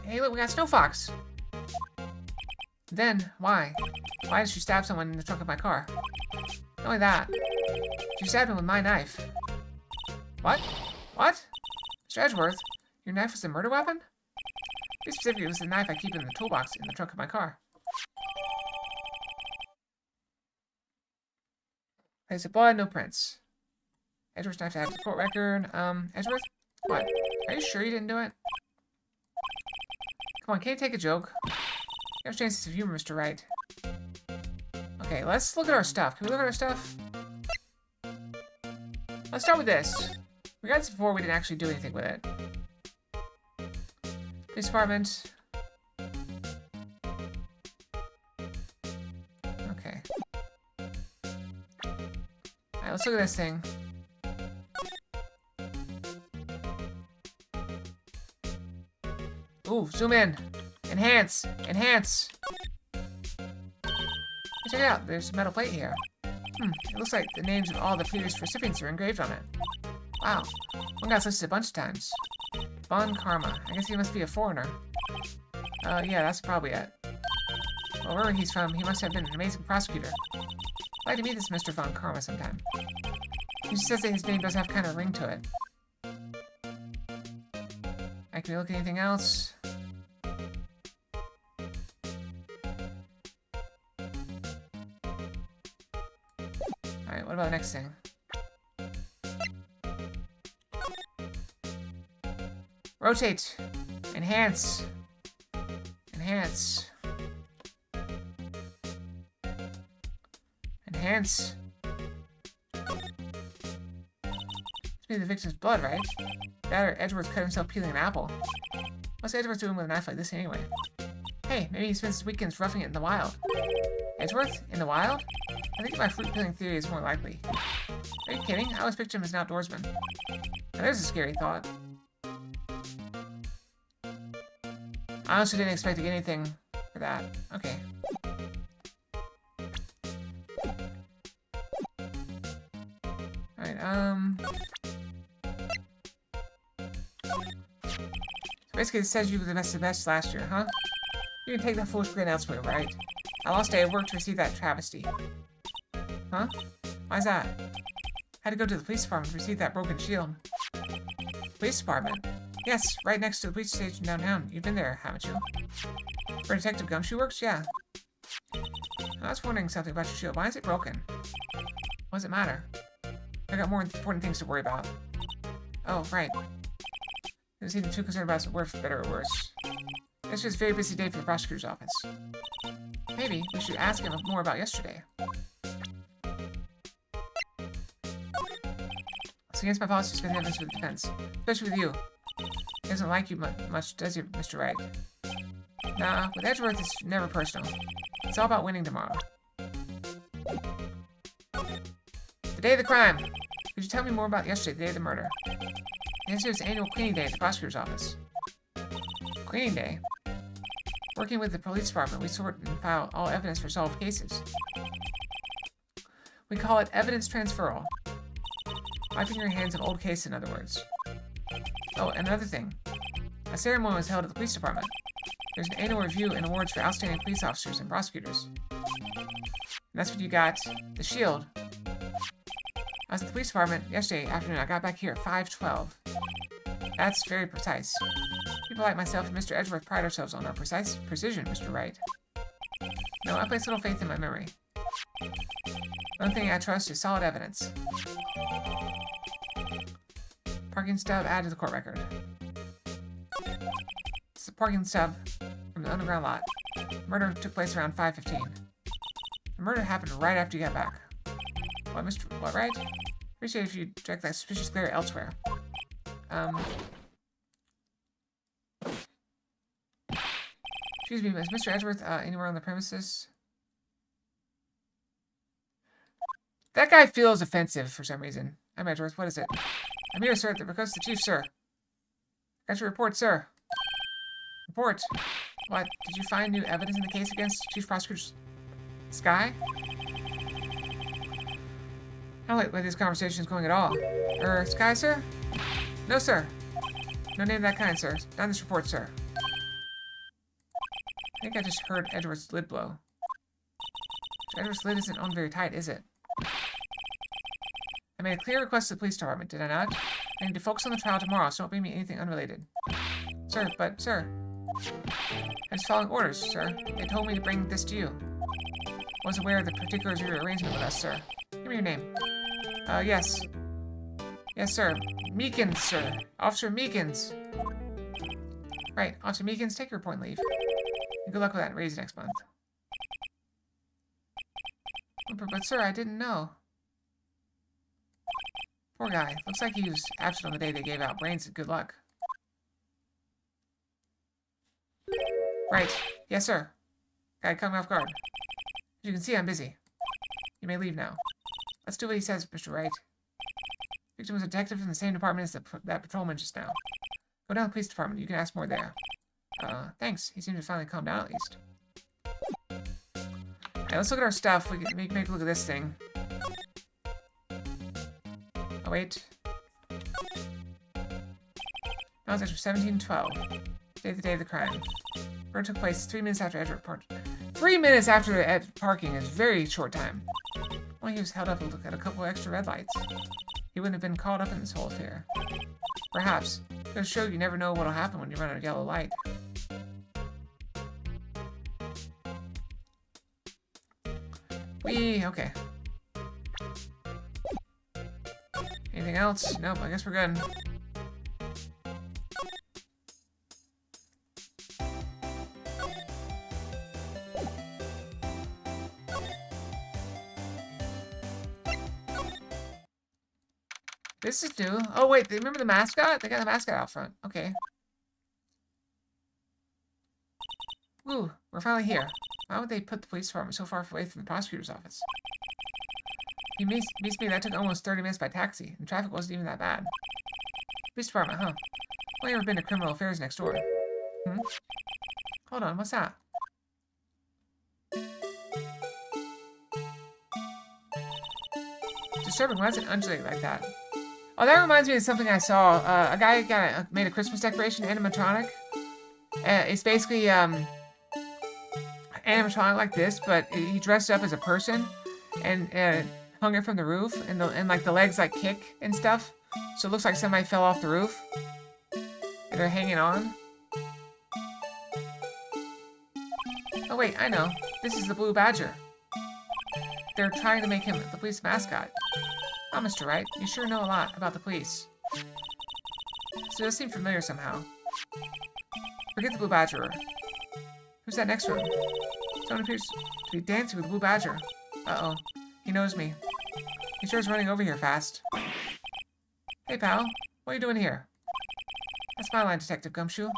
Hey, look, we got Snow Fox! Then, why? Why did she stab someone in the trunk of my car? Not only that, she stabbed him with my knife. What? What? Mr. Edgeworth, your knife was a murder weapon? Be specific, it was the knife I keep in the toolbox in the trunk of my car. There's a blood, no prints. Edgeworth's knife has a court record. Edgeworth? What? Are you sure you didn't do it? Come on, can't you take a joke? You have a sense of humor, Mr. Wright. Okay, let's look at our stuff. Can we look at our stuff? Let's start with this. We got this before, we didn't actually do anything with it. Police department. Okay. Alright, let's look at this thing. Ooh, zoom in. Enhance. Enhance. Check it out. There's a metal plate here. It looks like the names of all the previous recipients are engraved on it. Wow. One guy's listed a bunch of times. Von Karma. I guess he must be a foreigner. Yeah, that's probably it. Well, wherever he's from, he must have been an amazing prosecutor. I'd like to meet this Mr. Von Karma sometime. He says that his name does have kind of a ring to it. Can we look at anything else? Alright, what about the next thing? Rotate. Enhance. Enhance. Enhance. Must be the victim's blood, right? That or Edgeworth cut himself peeling an apple. What's Edgeworth doing with a knife like this anyway? Hey, maybe he spends his weekends roughing it in the wild. Edgeworth? In the wild? I think my fruit peeling theory is more likely. Are you kidding? I always pictured him as an outdoorsman. Now there's a scary thought. I honestly didn't expect to get anything for that. Okay. So basically, it says you were the best last year, huh? You can take that foolish grade elsewhere, right? I lost a day of work to receive that travesty. Huh? Why's that? Had to go to the police department to receive that broken shield. Police department? Yes, right next to the police station downtown. You've been there, haven't you? Where Detective Gumshoe works? Yeah. I was wondering something about your shield. Why is it broken? What does it matter? I got more important things to worry about. Oh, right. Doesn't seem too concerned about what's better or worse. It's just a very busy day for the prosecutor's office. Maybe we should ask him more about yesterday. It's against my policy to spend evidence with the defense, especially with you. He doesn't like you much, does he, Mr. Wright? Nah, with Edgeworth, it's never personal. It's all about winning tomorrow. The day of the crime. Could you tell me more about yesterday, the day of the murder? Yesterday was annual cleaning day at the prosecutor's office. Cleaning day? Working with the police department, we sort and file all evidence for solved cases. We call it evidence transferal. Wiping your hands of old cases, in other words. Oh, another thing. A ceremony was held at the police department. There's an annual review and awards for outstanding police officers and prosecutors. And that's what you got, the shield. I was at the police department yesterday afternoon. I got back here at 5:12. That's very precise. People like myself and Mr. Edgeworth pride ourselves on our precision, Mr. Wright. No, I place little faith in my memory. The only thing I trust is solid evidence. Parking stub added to the court record. It's the parking stub from the underground lot. The murder took place around 5:15. The murder happened right after you got back. What, Mr. What, right? Appreciate it if you direct that suspicious glare elsewhere. Excuse me, is Mr. Edgeworth anywhere on the premises? That guy feels offensive for some reason. I'm Edgeworth. What is it? I'm here, sir, at the request of the chief, sir. Got your report, sir. Report. What? Did you find new evidence in the case against Chief Prosecutor Sky? I don't like the way this conversation is going at all. Sky, sir? No, sir. No name of that kind, sir. Not in this report, sir. I think I just heard Edward's lid blow. Edward's lid isn't on very tight, is it? I made a clear request to the police department, did I not? I need to focus on the trial tomorrow, so don't bring me anything unrelated. Sir, sir. I'm just following orders, sir. They told me to bring this to you. I wasn't aware of the particulars of your arrangement with us, sir. Give me your name. Yes. Yes, sir. Meekins, sir. Officer Meekins. Right, Officer Meekins, take your report and leave. And good luck with that raise next month. But sir, I didn't know. Poor guy. Looks like he was absent on the day they gave out brains and good luck. Right. Yes, sir. Guy caught me off guard. As you can see, I'm busy. You may leave now. Let's do what he says, Mr. Wright. Victim was a detective in the same department as that patrolman just now. Go down to the police department. You can ask more there. Thanks. He seems to finally calm down at least. Alright, let's look at our stuff. We can make a look at this thing. Oh, wait. Now it's actually 17:12. Day of the day of the crime. Murder took place 3 minutes after Edward parked. 3 minutes after parking is a very short time. Well, he was held up and looked at a couple extra red lights. He wouldn't have been caught up in this whole affair. Perhaps. Goes to show you never know what'll happen when you run a yellow light. Okay. Anything else? Nope, I guess we're good. This is new. Oh, wait, they remember the mascot? They got the mascot out front. Okay. Ooh, we're finally here. Why would they put the police department so far away from the prosecutor's office? He meets me that took almost 30 minutes by taxi, and traffic wasn't even that bad. Police department, huh? Only ever been to criminal affairs next door. Hold on, what's that? disturbing. Why does it undulate like that? Oh, that reminds me of something I saw. A guy made a Christmas decoration, animatronic. It's basically animatronic like this, but he dressed up as a person and hung it from the roof, and like the legs like kick and stuff. So it looks like somebody fell off the roof, and they're hanging on. Oh wait, I know. This is the Blue Badger. They're trying to make him the police mascot. Oh, Mr. Wright, you sure know a lot about the police. So it does seem familiar somehow. Forget the Blue Badger. Who's that next to him? Someone appears to be dancing with the Blue Badger. Uh-oh. He knows me. He sure is running over here fast. Hey, pal. What are you doing here? That's my line, Detective Gumshoe.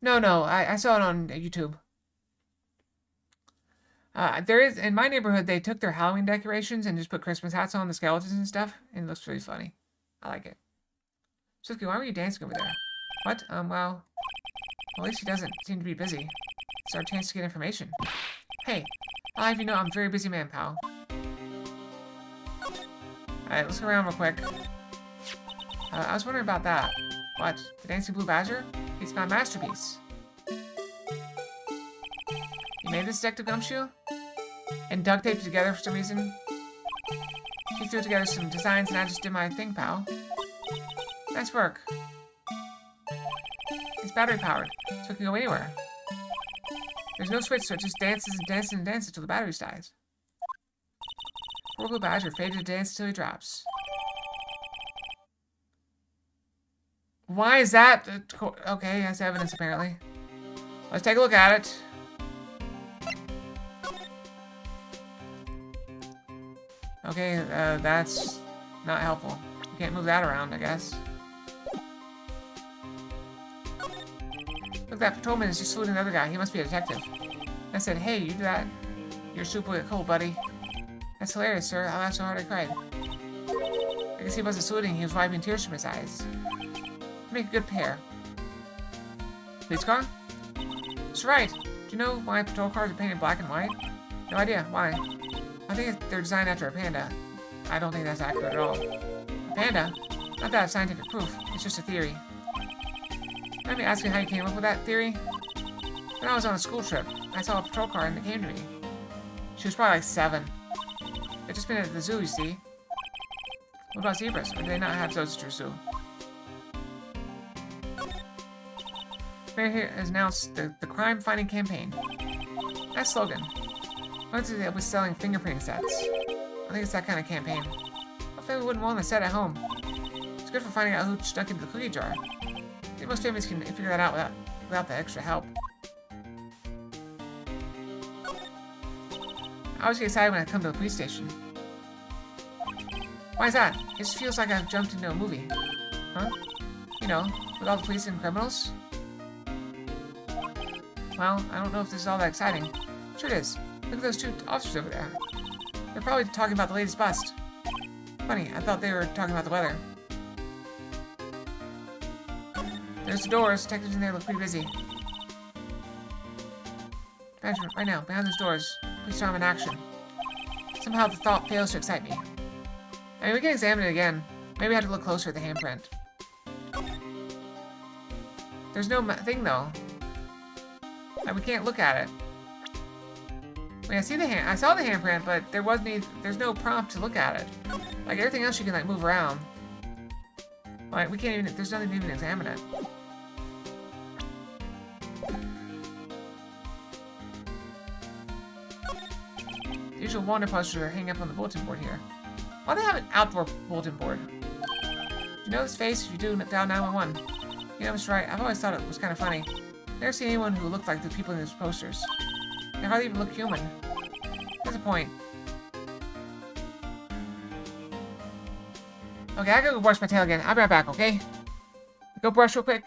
No, I saw it on YouTube. There is, in my neighborhood, they took their Halloween decorations and just put Christmas hats on the skeletons and stuff, and it looks really funny. I like it. Suzuki, why were you dancing over there? What? Well, at least he doesn't seem to be busy. It's our chance to get information. Hey, I'll have you know I'm a very busy man, pal. Alright, let's go around real quick. I was wondering about that. What? The Dancing Blue Badger? It's my masterpiece. You made this, Detective Gumshoe? And duct taped it together for some reason? She threw together some designs and I just did my thing, pal. Nice work. It's battery powered, so it can go anywhere. There's no switch, so it just dances and dances and dances until the battery dies. Poor Blue Badger faded to dance until he drops. Why is that? Okay, that's evidence apparently. Let's take a look at it. Okay, that's not helpful. You can't move that around, I guess. Look, that patrolman is just saluting the other guy. He must be a detective. I said, hey, you do that. Your soup will get cold, buddy. That's hilarious, sir. I laughed so hard I cried. I guess he wasn't saluting. He was wiping tears from his eyes. Make a good pair. Police car? That's right. Do you know why patrol cars are painted black and white? No idea. Why? I think they're designed after a panda. I don't think that's accurate at all. A panda? Not that it's scientific proof. It's just a theory. Let me ask you how you came up with that theory? When I was on a school trip, I saw a patrol car and it came to me. She was probably like 7. They'd just been at the zoo, you see. What about zebras? Or do they not have zoos at your zoo? Mayor here has announced the crime-fighting campaign. Nice slogan. Once it was selling fingerprinting sets. I think it's that kind of campaign. What family wouldn't want a set at home? It's good for finding out who stuck into the cookie jar. I think most families can figure that out without the extra help. I always get excited when I come to the police station. Why is that? It just feels like I've jumped into a movie. Huh? You know, with all the police and criminals? Well, I don't know if this is all that exciting. Sure it is. Look at those 2 officers over there. They're probably talking about the latest bust. Funny, I thought they were talking about the weather. There's the doors. Detectives in there look pretty busy. Benjamin, right now, behind those doors. Please saw him in action. Somehow the thought fails to excite me. I mean, we can examine it again. Maybe I have to look closer at the handprint. There's no thing, though. Like, we can't look at it. I mean, I saw the handprint, but there's no prompt to look at it. Like, everything else you can, like, move around. Like, we can't even, there's nothing to even examine it. The usual wander posters are hanging up on the bulletin board here. Why do they have an outdoor bulletin board? Do you know this face? You do dial 911. You know, Mr. Wright, I've always thought it was kind of funny. Never seen anyone who looked like the people in these posters. They hardly even look human. That's a point. Okay, I gotta go brush my tail again. I'll be right back, okay? Go brush real quick.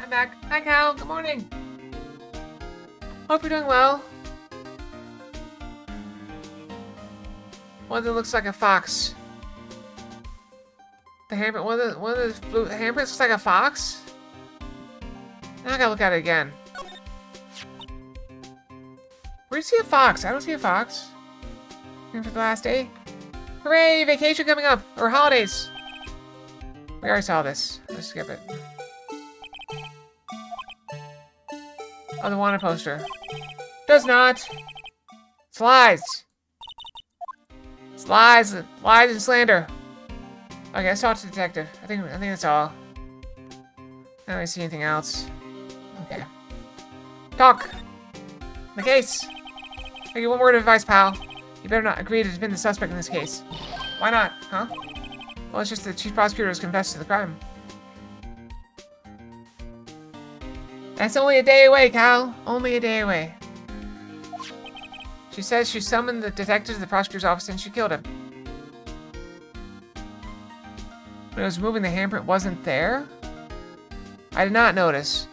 I'm back. Hi, Cal. Good morning. Hope you're doing well. One that looks like a fox. The handprint. One of the blue handprints looks like a fox. Now I gotta look at it again. Where do you see a fox? I don't see a fox. Here for the last day. Hooray! Vacation coming up, or holidays. We already saw this. Let's skip it. Oh, the wanted poster. Does not. It's lies. It's lies. Lies and slander. Okay, let's talk to the detective. I think that's all. I don't really see anything else. Okay. Talk. The case. I'll give you one word of advice, pal. You better not agree to defend the suspect in this case. Why not, huh? Well, it's just the chief prosecutor has confessed to the crime. That's only a day away, Cal. Only a day away. She says she summoned the detective to the prosecutor's office and she killed him. When it was moving, the handprint wasn't there? I did not notice.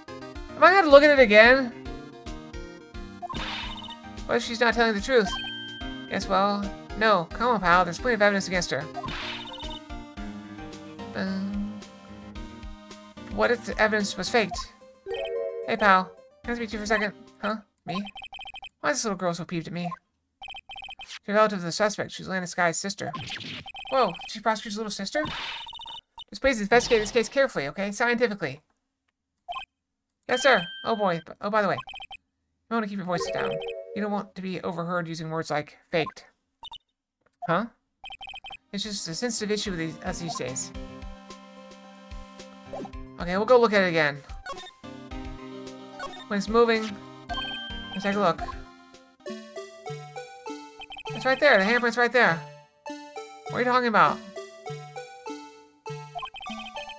Am I gonna have to look at it again? What if she's not telling the truth? Yes, well, no. Come on, pal. There's plenty of evidence against her. What if the evidence was faked? Hey, pal. Can I speak to you for a second? Huh? Me? Why is this little girl so peeved at me? She's a relative of the suspect. She's Lana Sky's sister. Whoa, she prosecutes little sister? Just please investigate this case carefully, okay? Scientifically. Yes, sir. Oh, boy. Oh, by the way. You want to keep your voice down. You don't want to be overheard using words like faked. Huh? It's just a sensitive issue with us these days. Okay, we'll go look at it again. When it's moving, let's take a look. It's right there. The handprint's right there. What are you talking about?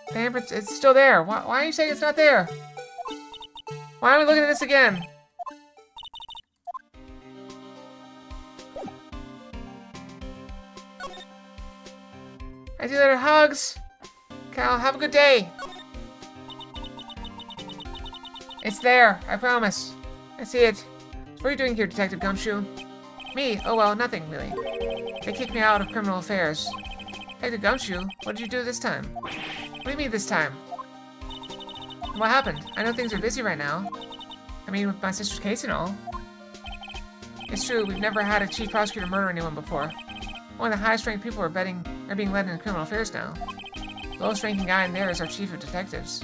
The handprint, it's still there. Why are you saying it's not there? Why are we looking at this again? I see you later. Hugs. Cal, have a good day. It's there. I promise. I see it. So what are you doing here, Detective Gumshoe? Me? Oh, well, nothing, really. They kicked me out of criminal affairs. Detective Gumshoe? What did you do this time? What do you mean this time? What happened? I know things are busy right now. I mean, with my sister's case and all. It's true, we've never had a chief prosecutor murder anyone before. One of the highest-ranked people are being led into criminal affairs now. The lowest-ranking guy in there is our chief of detectives.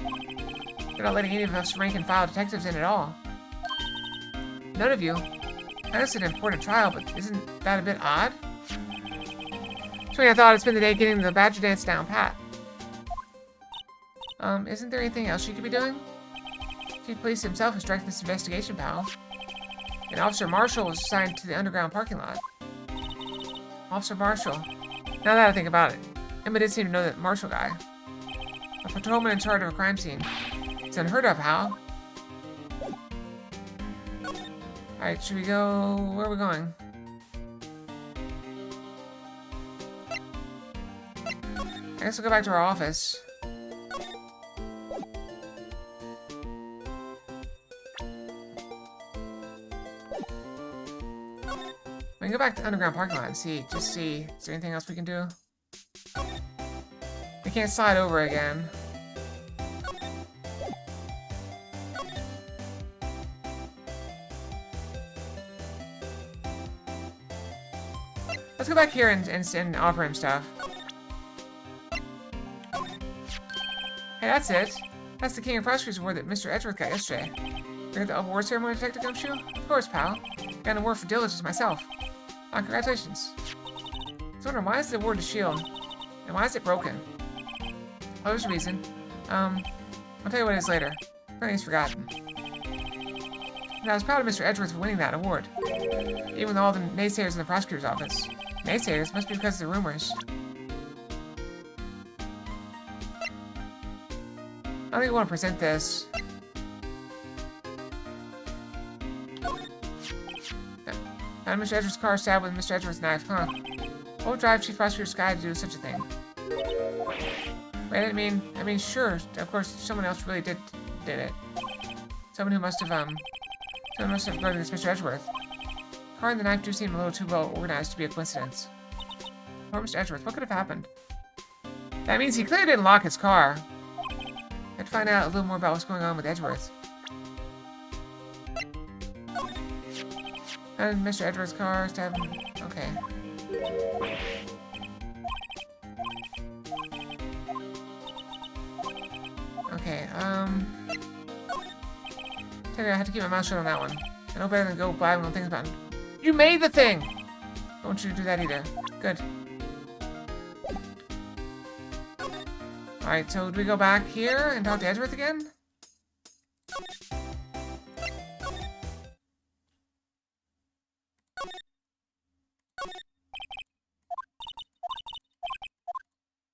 They're not letting any of us rank-and-file detectives in at all. None of you. I know it's an important trial, but isn't that a bit odd? So I thought I'd spend the day getting the Badger dance down pat. Isn't there anything else you could be doing? Chief Police himself is directing this investigation, pal. And Officer Marshall was assigned to the underground parking lot. Officer Marshall. Now that I think about it, Emma did seem to know that Marshall guy. A patrolman in charge of a crime scene. It's unheard of, how? Alright, should we go... Where are we going? I guess we'll go back to our office. We can go back to the underground parking lot and see. Is there anything else we can do? We can't slide over again. Let's go back here and offer him stuff. Hey, that's it. That's the King of Prosecutors award that Mr. Edgeworth got yesterday. You're at the award ceremony, Detective Gumshoe? Of course, pal. Got an award for diligence myself. Congratulations. I was wondering, why is the award a shield? And why is it broken? Well, there's a reason. I'll tell you what it is later. Nothing's forgotten. And I was proud of Mr. Edgeworth for winning that award. Even with all the naysayers in the prosecutor's office. Naysayers? Must be because of the rumors. I don't think I want to present this. Found Mr. Edgeworth's car stabbed with Mr. Edgeworth's knife, huh? What would drive Chief Prosecutor Sky to do such a thing? Wait, I mean, sure, of course, someone else really did did it. Someone must have guarded against Mr. Edgeworth. The car and the knife do seem a little too well organized to be a coincidence. Poor Mr. Edgeworth, what could have happened? That means he clearly didn't lock his car. I had to find out a little more about what's going on with Edgeworth. And Mr. Edgeworth's car, stab him. Okay. Okay, I had to keep my mouth shut on that one. I know better than go blabbing on things about it. You made the thing! I don't want you to do that either. Good. Alright, so do we go back here and talk to Edgeworth again?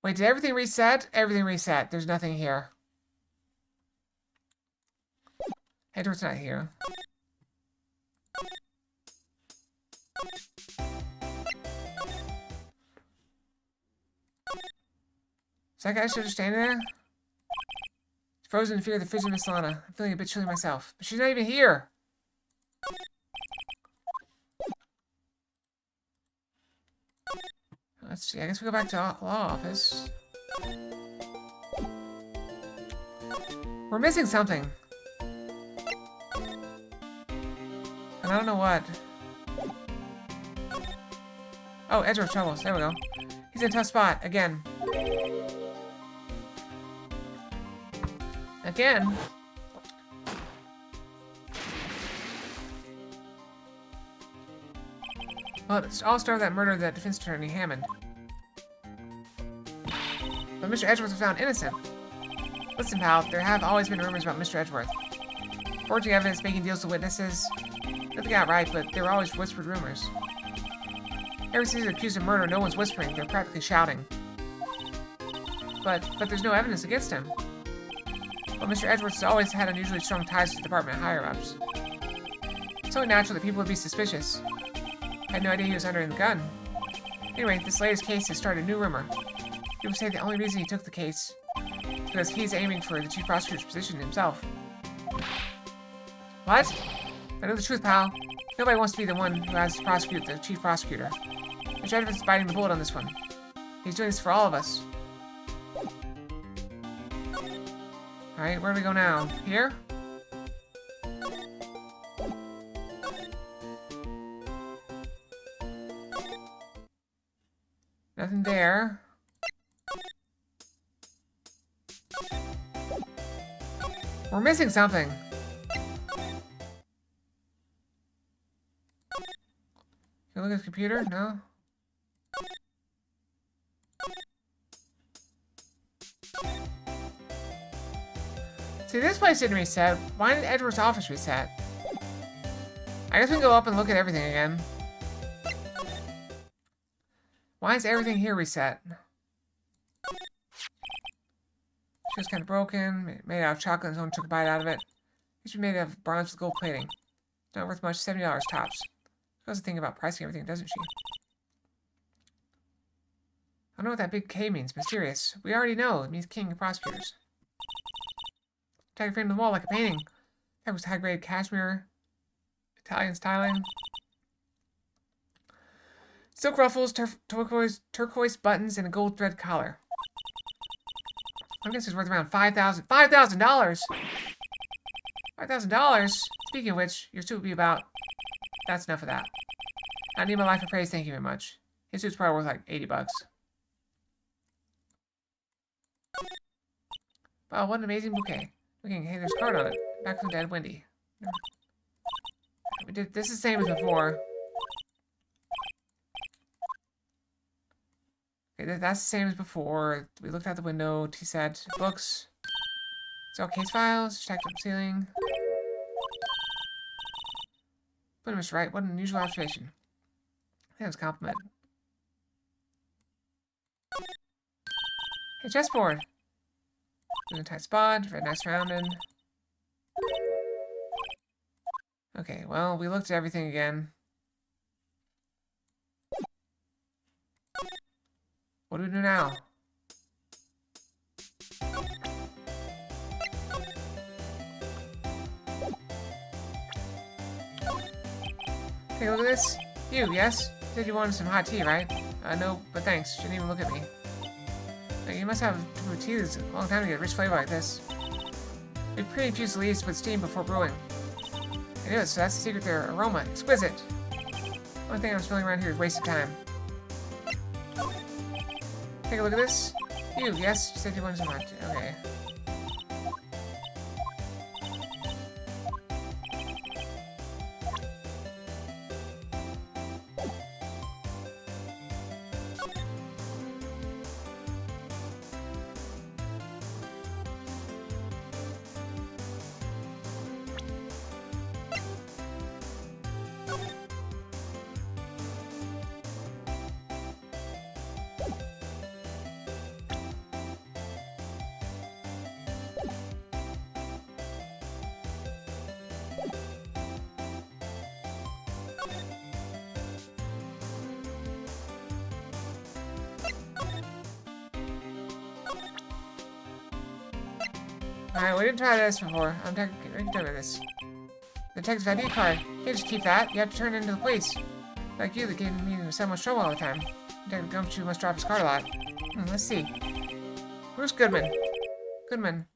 Wait, did everything reset? Everything reset. There's nothing here. Edgeworth's not here. Is that guy still just standing there? Frozen in fear of the frigid Miss Lana. I'm feeling a bit chilly myself. But she's not even here! Let's see, I guess we go back to law office. We're missing something. And I don't know what. Oh, Edgeworth troubles. There we go. He's in a tough spot. Again. Again. Well, it all started with that murder of that defense attorney, Hammond. But Mr. Edgeworth was found innocent. Listen, pal, there have always been rumors about Mr. Edgeworth. Forging evidence, making deals with witnesses. Nothing got right, but there were always whispered rumors. Ever since he's accused of murder, no one's whispering, they're practically shouting. But there's no evidence against him. But Mr. Edgeworth has always had unusually strong ties to the department higher-ups. It's only natural that people would be suspicious. I had no idea he was under the gun. Anyway, this latest case has started a new rumor. People say the only reason he took the case is because he's aiming for the chief prosecutor's position himself. What? I know the truth, pal. Nobody wants to be the one who has to prosecute the chief prosecutor. Mr. Edgeworth is biting the bullet on this one. He's doing this for all of us. Alright, where do we go now? Here? Nothing there. We're missing something. Can you look at the computer? No? See, this place didn't reset. Why did Edgeworth's office reset? I guess we can go up and look at everything again. Why is everything here reset? She was kind of broken, made out of chocolate, and someone took a bite out of it. It used to be made out of bronze with gold plating. It's not worth much, $70 tops. She doesn't think about pricing everything, doesn't she? I don't know what that big K means. Mysterious. We already know. It means king of prosecutors. Tiger framed on the wall like a painting. That was high-grade cashmere. Italian styling. Silk ruffles, turquoise buttons, and a gold thread collar. I guess it's worth around $5,000. $5,000! $5,000? Speaking of which, your suit will be about... That's enough of that. I need my life of praise, thank you very much. His suit's probably worth like 80 bucks. Wow, what an amazing bouquet. Looking, hey, there's a card on it. Back from Dead Wendy. We did this is the same as before. Okay, that's the same as before. We looked out the window. T said books. It's all case files. Stacked up ceiling. But Mr. Wright, what an unusual observation. That was a compliment. Hey, chessboard. In a tight spot. Very nice rounded. Okay, well, we looked at everything again. What do we do now? Take a look at this. You, yes? You said you wanted some hot tea, right? No, but thanks. Shouldn't even look at me. You must have brewed tea this a long time to get a rich flavor like this. We pre-infuse the leaves with steam before brewing. It is, so that's the secret there. Aroma. Exquisite. Only thing I'm smelling around here is wasted time. Take a look at this. You, yes? You said you wanted some hot tea. Okay. Alright, we didn't try this before. We can talk about this. The Detective's ID card. You can't just keep that. You have to turn it into the police. Like you that gave me so much trouble all the time. Detective Gumshoe must drop his card a lot. Let's see. Bruce Goodman. Goodman.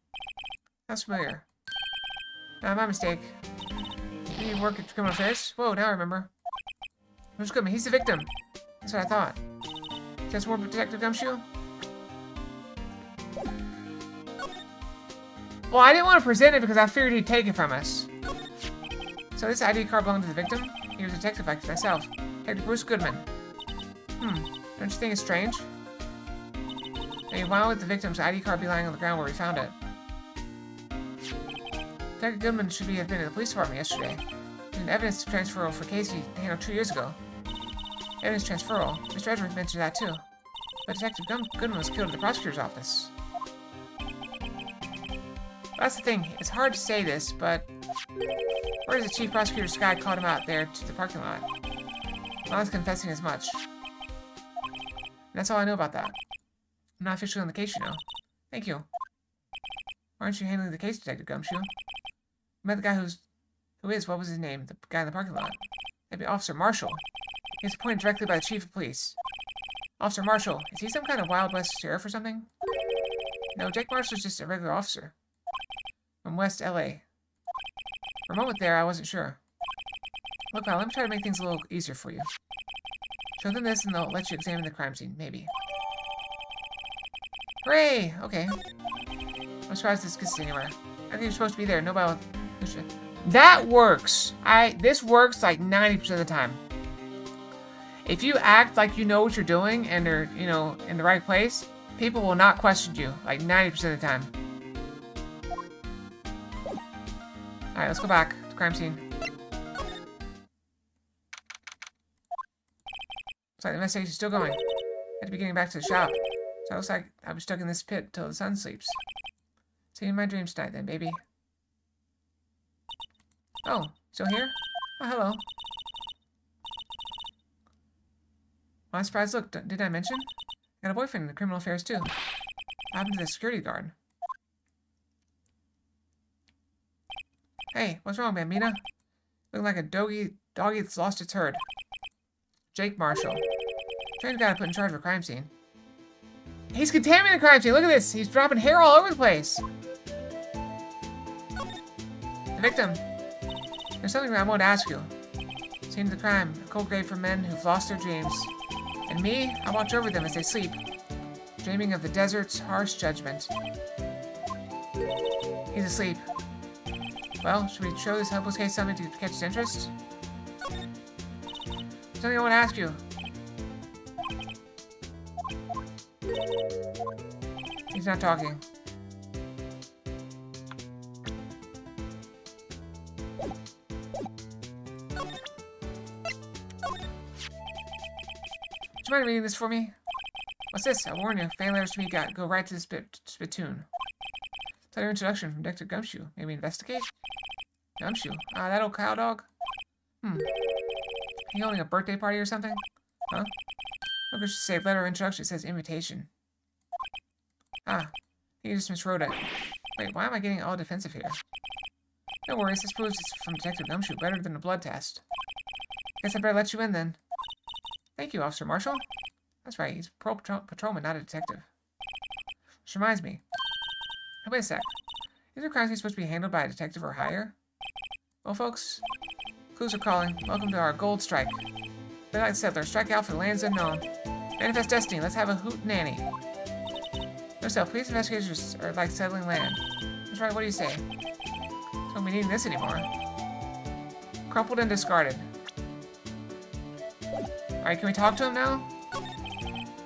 Sounds familiar. My mistake. You work at Criminal Affairs? Whoa, now I remember. Bruce Goodman, he's the victim. That's what I thought. Just more Detective Gumshoe? Well, I didn't want to present it because I figured he'd take it from us. So this ID card belonged to the victim? He was a detective like myself. Detective Bruce Goodman. Don't you think it's strange? I mean, why would the victim's ID card be lying on the ground where we found it? Detective Goodman should have been in the police department yesterday. An evidence transferal for Casey handled 2 years ago. Evidence transferal. Mr. Edwards mentioned that too. But Detective Goodman was killed at the prosecutor's office. That's the thing. It's hard to say this, but where's the chief prosecutor's guy caught him out there to the parking lot? Lon's confessing as much. And that's all I know about that. I'm not officially on the case, you know. Thank you. Why aren't you handling the case, Detective Gumshoe? I met the guy what was his name? The guy in the parking lot. That'd be Officer Marshall. He's appointed directly by the chief of police. Officer Marshall, is he some kind of Wild West sheriff or something? No, Jake Marshall's just a regular officer. From West LA. For a moment there, I wasn't sure. Look, let me try to make things a little easier for you. Show them this and they'll let you examine the crime scene, maybe. Hooray! Okay. I'm surprised this gets anywhere. I think you're supposed to be there. Nobody will... That works! This works like 90% of the time. If you act like you know what you're doing and are, you know, in the right place, people will not question you like 90% of the time. Alright, let's go back to the crime scene. Looks like the investigation's still going. I had to be getting back to the shop. So it looks like I was stuck in this pit till the sun sleeps. See you in my dreams tonight then, baby. Oh, still here? Oh, hello. My surprise look, did I mention? I got a boyfriend in the criminal affairs too. What happened to the security guard? Hey, what's wrong, Bambina? Looking like a doggy that's lost its herd. Jake Marshall. Trained guy put in charge of a crime scene. He's contaminating the crime scene! Look at this! He's dropping hair all over the place! The victim. There's something I want to ask you. Scene of the crime. A cold grave for men who've lost their dreams. And me, I watch over them as they sleep. Dreaming of the desert's harsh judgment. He's asleep. Well, should we show this helpless case something to catch his interest? Something I want to ask you. He's not talking. Would you mind reading this for me? What's this? I warn you, fan letters to me go right to the spittoon. It's like your introduction from Detective Gumshoe. Maybe investigate? Gumshoe? Ah, that old cow dog? He holding a birthday party or something? Huh? Look, it should say letter of introduction. It says invitation. Ah, he just miswrote it. Wait, why am I getting all defensive here? No worries, this proves it's from Detective Gumshoe. Better than a blood test. Guess I better let you in then. Thank you, Officer Marshall. That's right, he's a patrolman, not a detective. Which reminds me. Hey, wait a sec. Is there crimes supposed to be handled by a detective or higher? Well, folks, clues are calling. Welcome to our gold strike. Daylight settler, strike out for the lands unknown. Manifest destiny, let's have a hoot nanny. No self, police investigators are like settling land. That's right, what do you say? Don't be needing this anymore. Crumpled and discarded. Alright, can we talk to him now?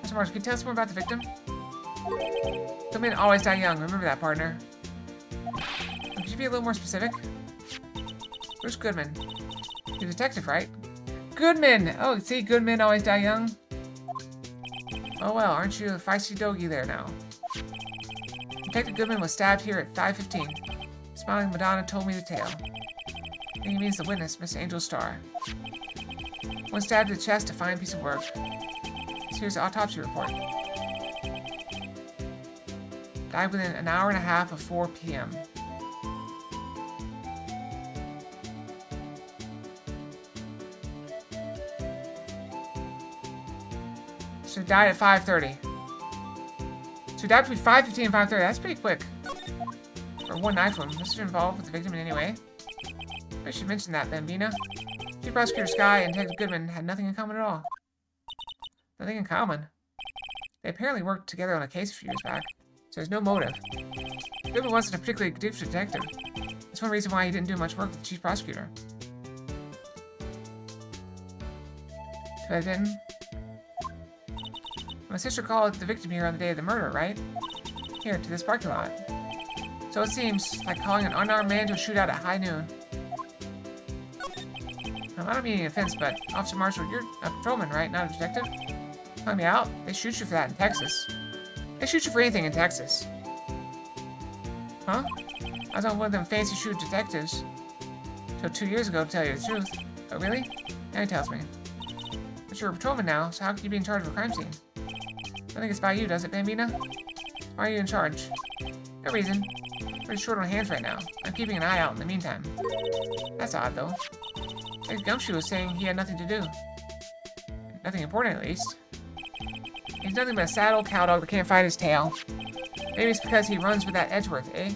Mr. Marshall, can you tell us more about the victim? Good men always die young, remember that, partner. Could you be a little more specific? Bruce Goodman. You're a detective, right? Goodman! Oh, see, good men always die young. Oh well, aren't you a feisty doggy there now? Detective Goodman was stabbed here at 5:15. Smiling Madonna told me the tale. I think he means the witness, Miss Angel Starr. One stabbed to the chest, a fine piece of work. Here's the autopsy report. Died within an hour and a half of 4 p.m. So he died at 5:30. So he died between 5:15 and 5:30. That's pretty quick. For one knife wound. Was he involved with the victim in any way? I should mention that, Bambina. Chief Prosecutor Skye and Detective Goodman had nothing in common at all. Nothing in common? They apparently worked together on a case a few years back, so there's no motive. Goodman wasn't a particularly gifted detective. That's one reason why he didn't do much work with the Chief Prosecutor. But I didn't. My sister called the victim here on the day of the murder, right? Here, to this parking lot. So it seems like calling an unarmed man to a shootout at high noon. I don't mean any offense, but Officer Marshall, you're a patrolman, right? Not a detective? Calling me out? They shoot you for that in Texas. They shoot you for anything in Texas. Huh? I was on one of them fancy shoot detectives till 2 years ago, to tell you the truth. Oh, really? Now he tells me. But you're a patrolman now, so how can you be in charge of a crime scene? I think it's by you, does it, Bambina? Why are you in charge? No reason. Pretty short on hands right now. I'm keeping an eye out in the meantime. That's odd, though. Like Gumshoe was saying he had nothing to do. Nothing important, at least. He's nothing but a sad old cowdog that can't fight his tail. Maybe it's because he runs with that Edgeworth, eh?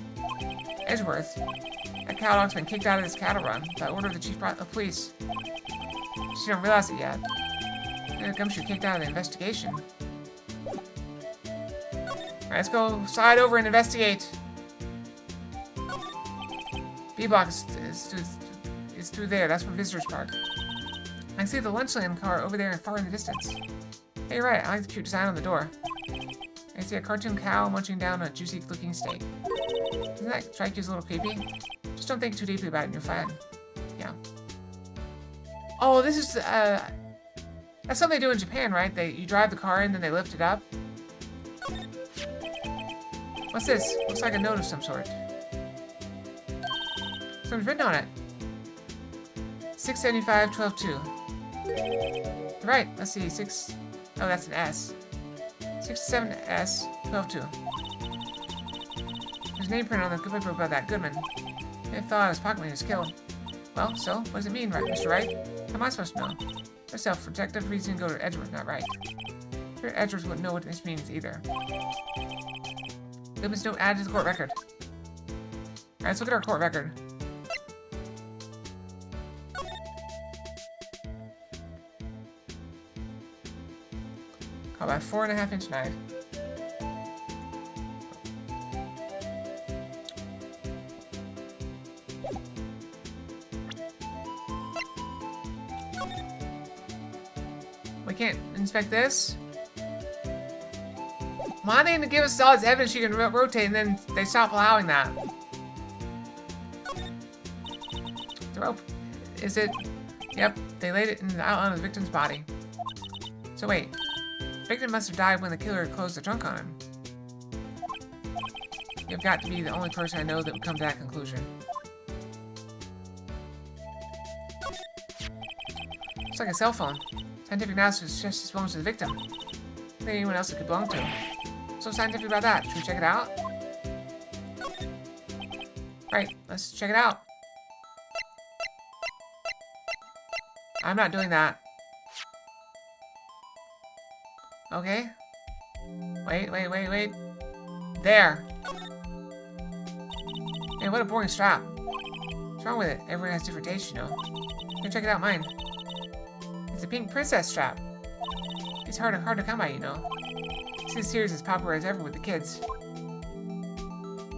Edgeworth? That cowdog's been kicked out of this cattle run by order of the chief of police. She don't realize it yet. Maybe Gumshoe kicked out of the investigation. Alright, let's go slide over and investigate. B-block is through there. That's where visitors park. I can see the Lunchland car over there far in the distance. Hey, you're right. I like the cute design on the door. I see a cartoon cow munching down a juicy-looking steak. Doesn't that strike you as a little creepy? Just don't think too deeply about it and you're fine. Yeah. Oh, this is, that's something they do in Japan, right? You drive the car in, then they lift it up. What's this? Looks like a note of some sort. Something's written on it. 675-12-2. Right, let's see, oh, that's an S. 67S 12-2. There's a name printed on the good paper about that Goodman. He thought his pocket when he was killed. Well, so, what does it mean, right, Mr. Wright? How am I supposed to know? Myself, for protective reason, go to Edgeworth, not Wright. Sure, Edgeworth wouldn't know what this means either. Goodman's note added to the court record. Alright, let's look at our court record. Caught by a 4.5-inch knife. We can't inspect this? Why they didn't give us all this evidence you can rotate and then they stop allowing that? The rope. Is it? Yep, they laid it out on the victim's body. So wait. The victim must have died when the killer closed the trunk on him. You've got to be the only person I know that would come to that conclusion. It's like a cell phone. Scientific analysis suggests this belongs to the victim. Maybe anyone else it could belong to. What's so scientific about that? Should we check it out? Right, let's check it out. I'm not doing that. Okay. Wait. There. Man, what a boring strap. What's wrong with it? Everyone has different tastes, you know. Here, check it out, mine. It's a pink princess strap. It's hard to come by, you know. This series is popular as ever with the kids.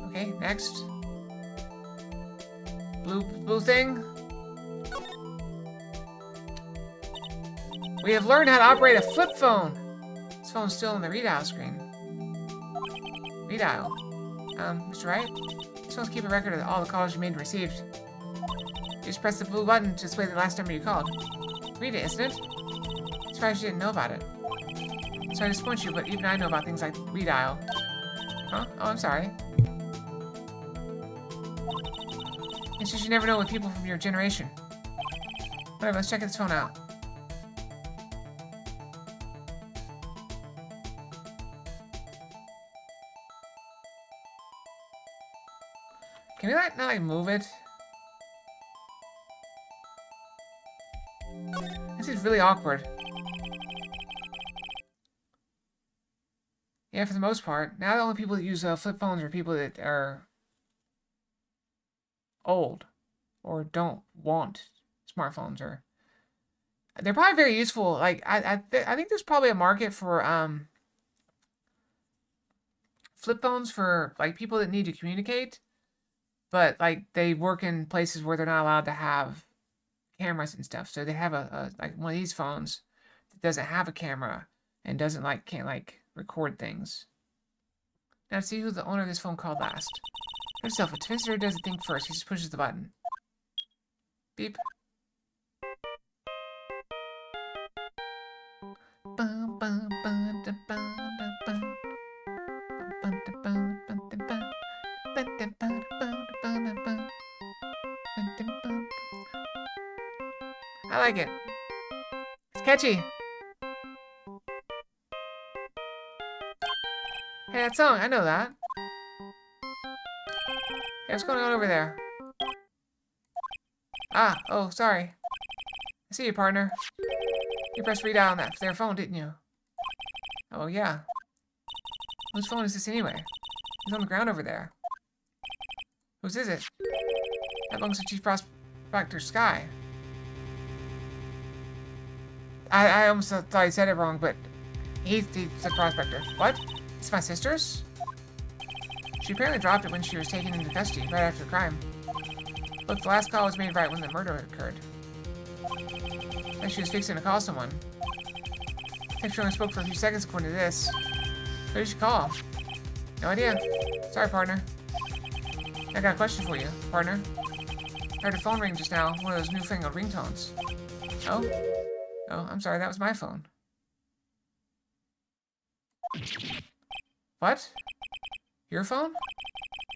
Okay, next. Blue thing. We have learned how to operate a flip phone. This phone's still on the redial screen. Redial. Mr. Wright? This phone's keep a record of all the calls you made and received. You just press the blue button to display the last number you called. Read it, isn't it? Surprised you didn't know about it. Sorry to disappoint you, but even I know about things like redial. Huh? Oh, I'm sorry. It's just you never know with people from your generation. Whatever, let's check this phone out. Can we not like move it? This is really awkward. Yeah, for the most part. Now the only people that use flip phones are people that are old or don't want smartphones, or they're probably very useful. Like I think there's probably a market for flip phones for like people that need to communicate, but like they work in places where they're not allowed to have cameras and stuff. So they have a like one of these phones that doesn't have a camera and doesn't can't record things. Now see who the owner of this phone called last. Herself, a visitor doesn't think first, he just pushes the button. Beep. I like it. It's catchy. Hey, that song, I know that. Hey, what's going on over there? Ah, oh, sorry. I see you, partner. You pressed redial on that their phone, didn't you? Oh, yeah. Whose phone is this anyway? He's on the ground over there. Whose is it? That belongs to Chief Prospector Sky. I almost thought he said it wrong, but he said Prospector. What? It's my sister's? She apparently dropped it when she was taken into custody, right after the crime. Look, the last call was made right when the murder occurred. Like she was fixing to call someone. I think she only spoke for a few seconds according to this. Who did she call? No idea. Sorry, partner. I got a question for you, partner. I heard a phone ring just now, one of those newfangled ringtones. Oh? Oh, I'm sorry, that was my phone. What? Your phone?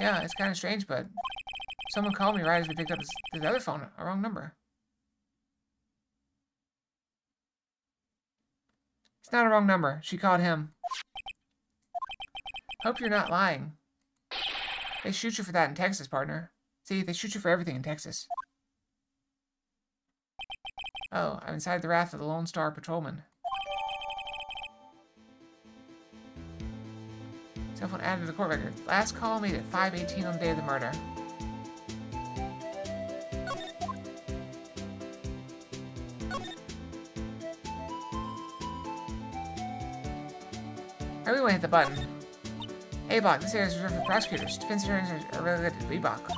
Yeah, it's kind of strange, but someone called me right as we picked up the other phone, a wrong number. It's not a wrong number. She called him. Hope you're not lying. They shoot you for that in Texas, partner. See, they shoot you for everything in Texas. Oh, I'm inside the wrath of the Lone Star Patrolman. Cell phone added to the court record. Last call made at 5:18 on the day of the murder. I really want to hit the button. A-Block, this area is reserved for prosecutors. Defense attorneys are relegated to B-Block.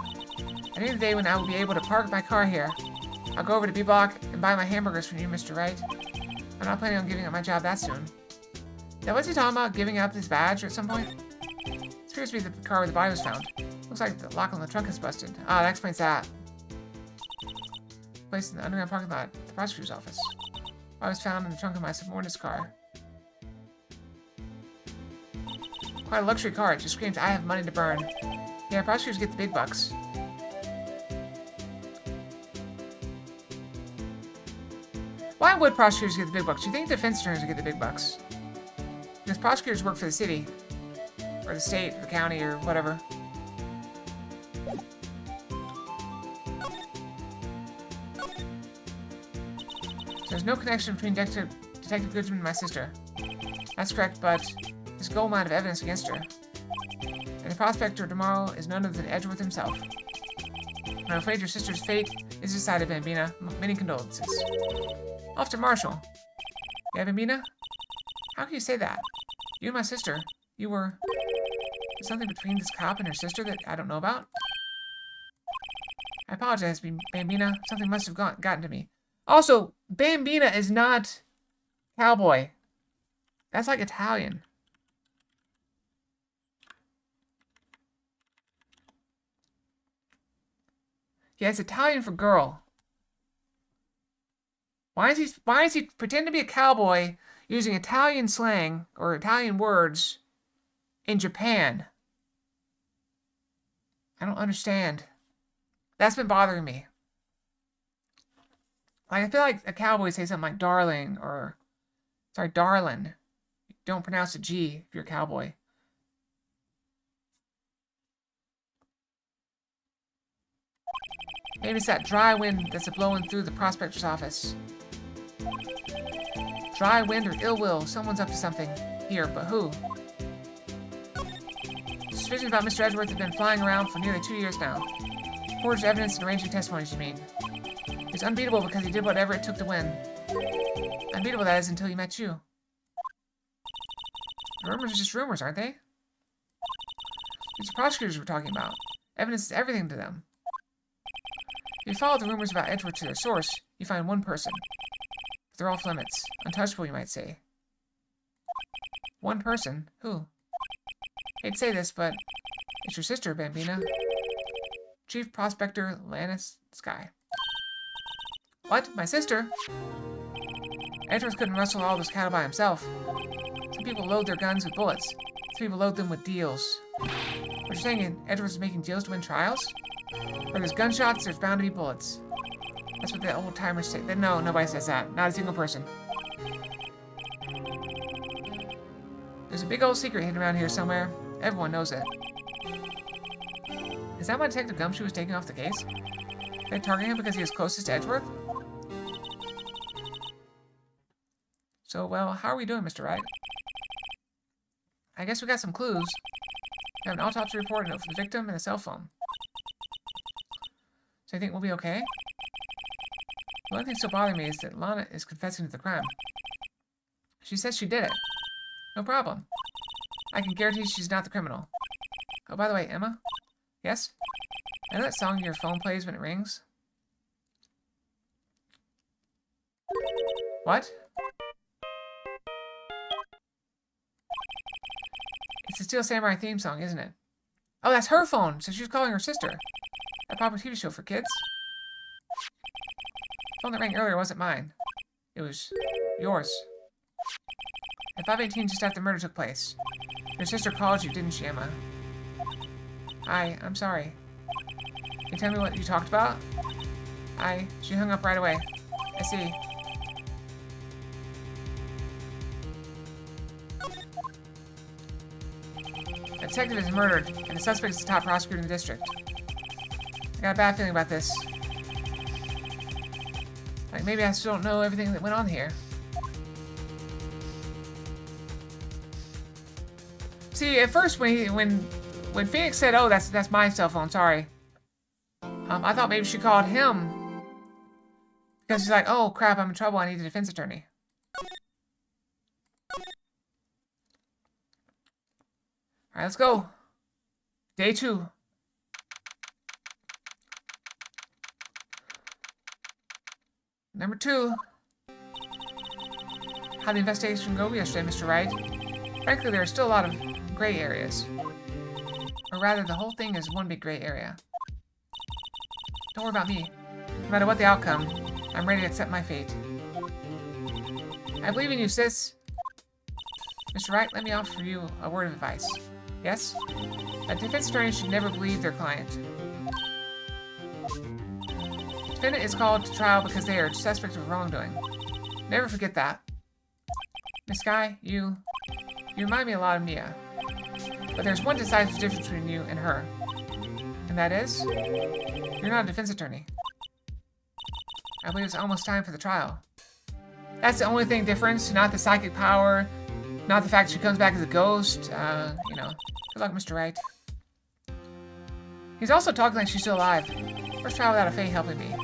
I need a day when I will be able to park my car here. I'll go over to B-Block and buy my hamburgers from you, Mr. Wright. I'm not planning on giving up my job that soon. Now, what's he talking about? Giving up his badge at some point? This appears to be the car where the body was found. Looks like the lock on the trunk is busted. Ah, that explains that. Placed in the underground parking lot at the prosecutor's office. I was found in the trunk of my subordinate's car. Quite a luxury car. It just screams, I have money to burn. Yeah, prosecutors get the big bucks. Why would prosecutors get the big bucks? Do you think defense attorneys would get the big bucks? Because prosecutors work for the city, or the state, or the county, or whatever. no connection between Detective Goodman and my sister. That's correct, but there's a gold mine of evidence against her. And the prospector tomorrow is none other than Edgeworth himself. I'm afraid your sister's fate is decided, Bambina. Many condolences. Off to Marshall. Yeah, Bambina? How can you say that? You and my sister, you were... There's something between this cop and her sister that I don't know about? I apologize, Bambina. Something must have gotten to me. Also, Bambina is not cowboy. That's like Italian. Yeah, it's Italian for girl. Why is he pretending to be a cowboy using Italian slang or Italian words in Japan? I don't understand. That's been bothering me. Like, I feel like a cowboy would say something like darling or, sorry, darlin'. Don't pronounce a G if you're a cowboy. Maybe it's that dry wind that's blowing through the prospector's office. Dry wind or ill will. Someone's up to something here, but who? Suspicions about Mr. Edgeworth have been flying around for nearly 2 years now. Forged evidence and arranging testimonies, you mean? He's unbeatable because he did whatever it took to win. Unbeatable, that is, until he met you. Rumors are just rumors, aren't they? It's the prosecutors we're talking about. Evidence is everything to them. If you follow the rumors about Edgeworth to their source, you find one person. But they're off limits. Untouchable, you might say. One person? Who? Hate to say this, but it's your sister, Bambina. Chief Prospector Lannis Sky. What? My sister? Edgeworth couldn't rustle all this cattle by himself. Some people load their guns with bullets. Some people load them with deals. What you're saying, Edgeworth is making deals to win trials? Where there's gunshots, there's bound to be bullets. That's what the old timers say. No, nobody says that. Not a single person. There's a big old secret hidden around here somewhere. Everyone knows it. Is that why Detective Gumshoe was taking off the case? They targeting him because he is closest to Edgeworth? So, well, how are we doing, Mr. Wright? I guess we got some clues. We have an autopsy report, a note from the victim, and a cell phone. So you think we'll be okay? The only thing still bothering me is that Lana is confessing to the crime. She says she did it. No problem. I can guarantee she's not the criminal. Oh, by the way, Emma? Yes? I know that song your phone plays when it rings? What? It's the Steel Samurai theme song, isn't it? Oh, that's her phone, so she's calling her sister. That popular TV show for kids? The phone that rang earlier wasn't mine. It was yours. At 5:18, just after the murder took place. Your sister called you, didn't she, Emma? Hi, I'm sorry. Can you tell me what you talked about? She hung up right away. I see. A detective is murdered, and the suspect is the top prosecutor in the district. I got a bad feeling about this. Like, maybe I still don't know everything that went on here. See, at first when Phoenix said, "Oh, that's my cell phone," sorry. I thought maybe she called him because she's like, "Oh crap, I'm in trouble. I need a defense attorney." All right, let's go. Day 2. Number 2. How'd the investigation go yesterday, Mr. Wright? Frankly, there are still a lot of gray areas. Or rather, the whole thing is one big gray area. Don't worry about me. No matter what the outcome, I'm ready to accept my fate. I believe in you, sis. Mr. Wright, let me offer you a word of advice. Yes? A defense attorney should never believe their client. Defendant is called to trial because they are suspect of wrongdoing. Never forget that. Miss Sky, you remind me a lot of Mia. But there's one decisive difference between you and her. And that is, you're not a defense attorney. I believe it's almost time for the trial. That's the only thing difference, not the psychic power, not the fact she comes back as a ghost. You know. Good luck, Mr. Wright. He's also talking like she's still alive. First try without a Fae helping me.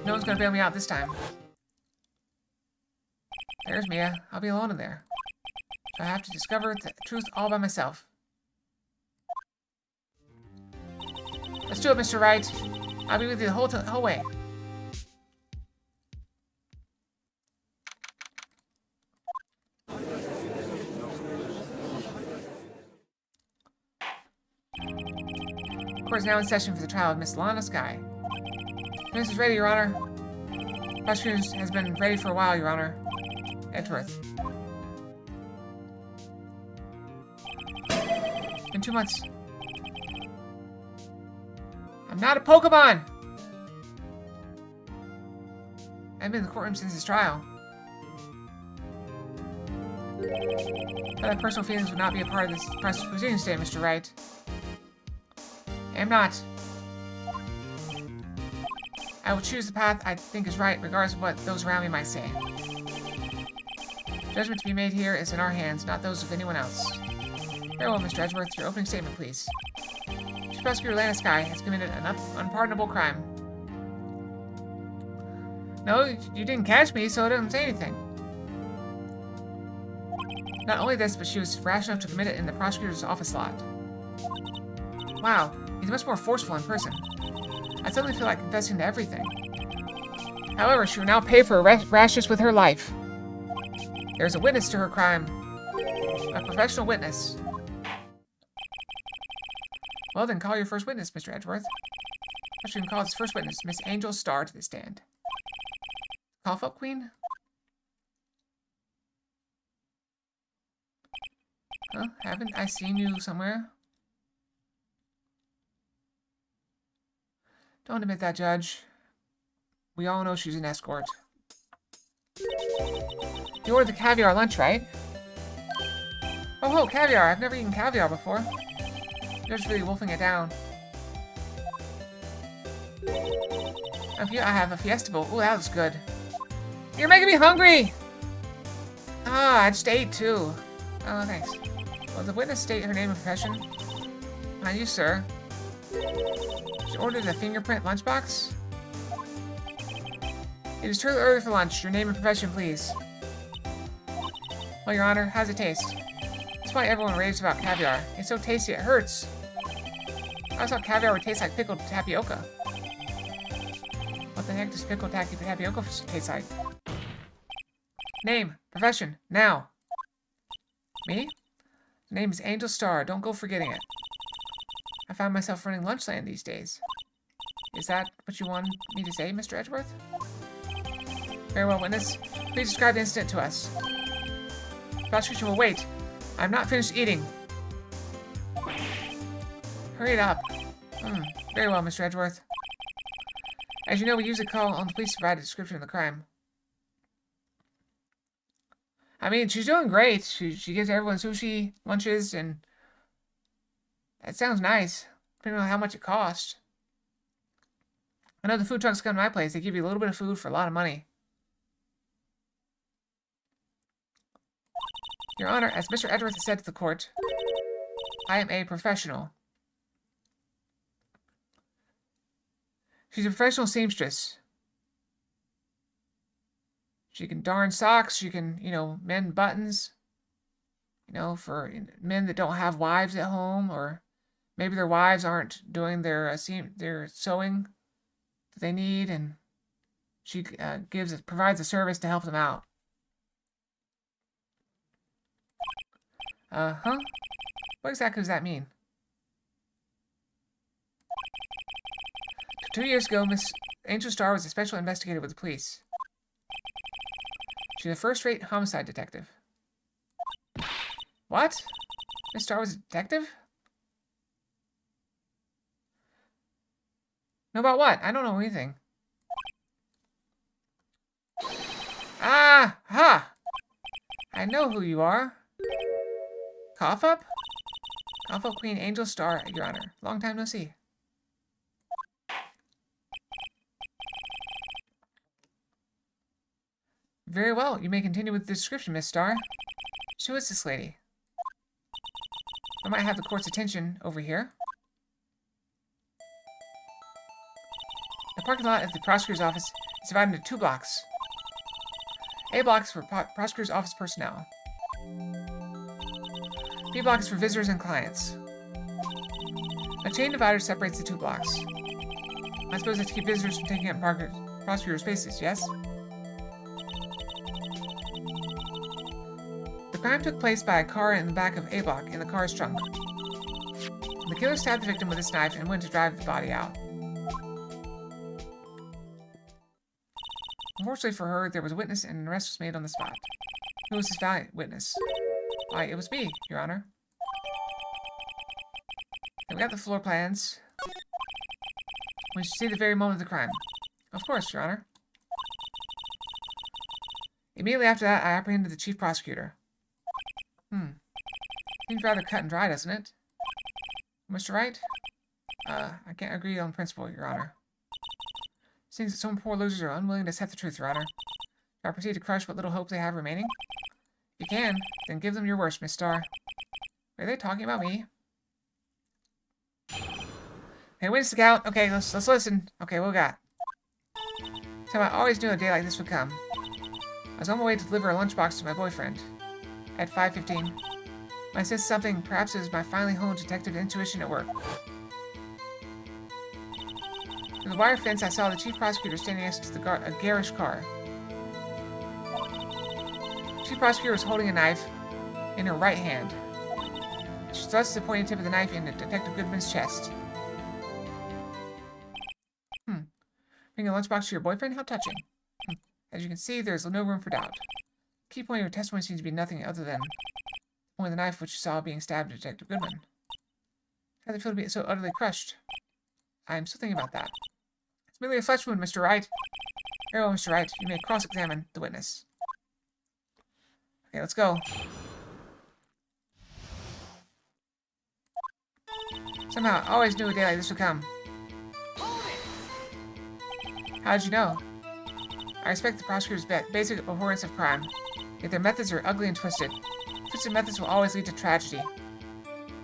No one's gonna bail me out this time. There's Mia. I'll be alone in there. So I have to discover the truth all by myself. Let's do it, Mr. Wright. I'll be with you the whole way. Court is now in session for the trial of Miss Lana Skye. This is ready, Your Honor. Prosecution has been ready for a while, Your Honor. Edgeworth. It's been 2 months. I'm not a Pokemon! I've been in the courtroom since his trial. But my personal feelings would not be a part of this proceedings today, Mr. Wright. I am not. I will choose the path I think is right, regardless of what those around me might say. Judgment to be made here is in our hands, not those of anyone else. Very well, Mr. Edgeworth, your opening statement, please. Chief Prosecutor Lana Skye has committed an unpardonable crime. No, you didn't catch me, so it doesn't say anything. Not only this, but she was rash enough to commit it in the prosecutor's office lot. Wow, he's much more forceful in person. I suddenly feel like confessing to everything. However, she will now pay for her rashness with her life. There's a witness to her crime. A professional witness. Well then, call your first witness, Mr. Edgeworth. I should call his first witness, Miss Angel Starr, to the stand. Cough up, Queen? Huh? Haven't I seen you somewhere? Don't admit that, Judge. We all know she's an escort. You ordered the caviar lunch, right? Oh, caviar. I've never eaten caviar before. You're just really wolfing it down. I have a Fiesta Bowl. Ooh, that looks good. You're making me hungry! Ah, I just ate too. Oh, thanks. Will the witness state her name and profession? You, sir. She ordered a fingerprint lunchbox? It is too early for lunch. Your name and profession, please. Well, Your Honor, how's it taste? That's why everyone raves about caviar. It's so tasty, it hurts. I always thought caviar would taste like pickled tapioca. What the heck does pickled tapioca taste like? Name, profession, now. Me? The name is Angel Starr. Don't go forgetting it. I found myself running Lunchland these days. Is that what you wanted me to say, Mr. Edgeworth? Very well, witness. Please describe the incident to us. Prosecution will wait. I'm not finished eating. Hurry it up. Very well, Mr. Edgeworth. As you know, we usually call on the police to provide a description of the crime. I mean, she's doing great. She gives everyone sushi, lunches, and that sounds nice. Depending on how much it costs. I know the food trucks come to my place. They give you a little bit of food for a lot of money. Your Honor, as Mr. Edgeworth has said to the court, I am a professional. She's a professional seamstress. She can darn socks. She can, mend buttons. For men that don't have wives at home, or maybe their wives aren't doing their sewing that they need, and she provides a service to help them out. Huh? What exactly does that mean? 2 years ago, Miss Angel Starr was a special investigator with the police. She's a first-rate homicide detective. What? Miss Starr was a detective? Know about what? I don't know anything. Ah! Ha! I know who you are. Cough up? Cough up Queen Angel Starr, Your Honor. Long time no see. Very well. You may continue with the description, Miss Starr. So who is this lady? I might have the court's attention over here. The parking lot of the prosecutor's office is divided into 2 blocks. A block is for prosecutor's office personnel. B block is for visitors and clients. A chain divider separates the 2 blocks. I suppose that's to keep visitors from taking up prosecutor spaces, yes? The crime took place by a car in the back of A block in the car's trunk. The killer stabbed the victim with his knife and went to drive the body out. Unfortunately for her, there was a witness and an arrest was made on the spot. Who was this valiant witness? Why, it was me, Your Honor. And we got the floor plans. We should see the very moment of the crime. Of course, Your Honor. Immediately after that, I apprehended the chief prosecutor. Seems rather cut and dry, doesn't it? Mr. Wright? I can't agree on principle, Your Honor. Seems that some poor losers are unwilling to accept the truth, Your Honor. Shall I proceed to crush what little hope they have remaining? If you can, then give them your worst, Miss Starr. Are they talking about me? Hey, wait a scout. Okay, let's listen. Okay, what we got? So I always knew a day like this would come. I was on my way to deliver a lunchbox to my boyfriend. At 5:15. I sensed something, perhaps it was my finely honed detective intuition at work. Through the wire fence, I saw the chief prosecutor standing next to a garish car. The chief prosecutor was holding a knife in her right hand. She thrust the pointed tip of the knife into Detective Goodman's chest. Bring a lunchbox to your boyfriend? How touching. As you can see, there is no room for doubt. The key point of your testimony seems to be nothing other than the point of the knife which you saw being stabbed at Detective Goodman. How does it feel to be so utterly crushed? I am still thinking about that. It's merely a flesh wound, Mr. Wright. Very well, Mr. Wright. You may cross-examine the witness. Okay, let's go. Somehow, I always knew a day like this would come. How did you know? I respect the prosecutor's basic abhorrence of crime, yet their methods are ugly and twisted. Twisted methods will always lead to tragedy.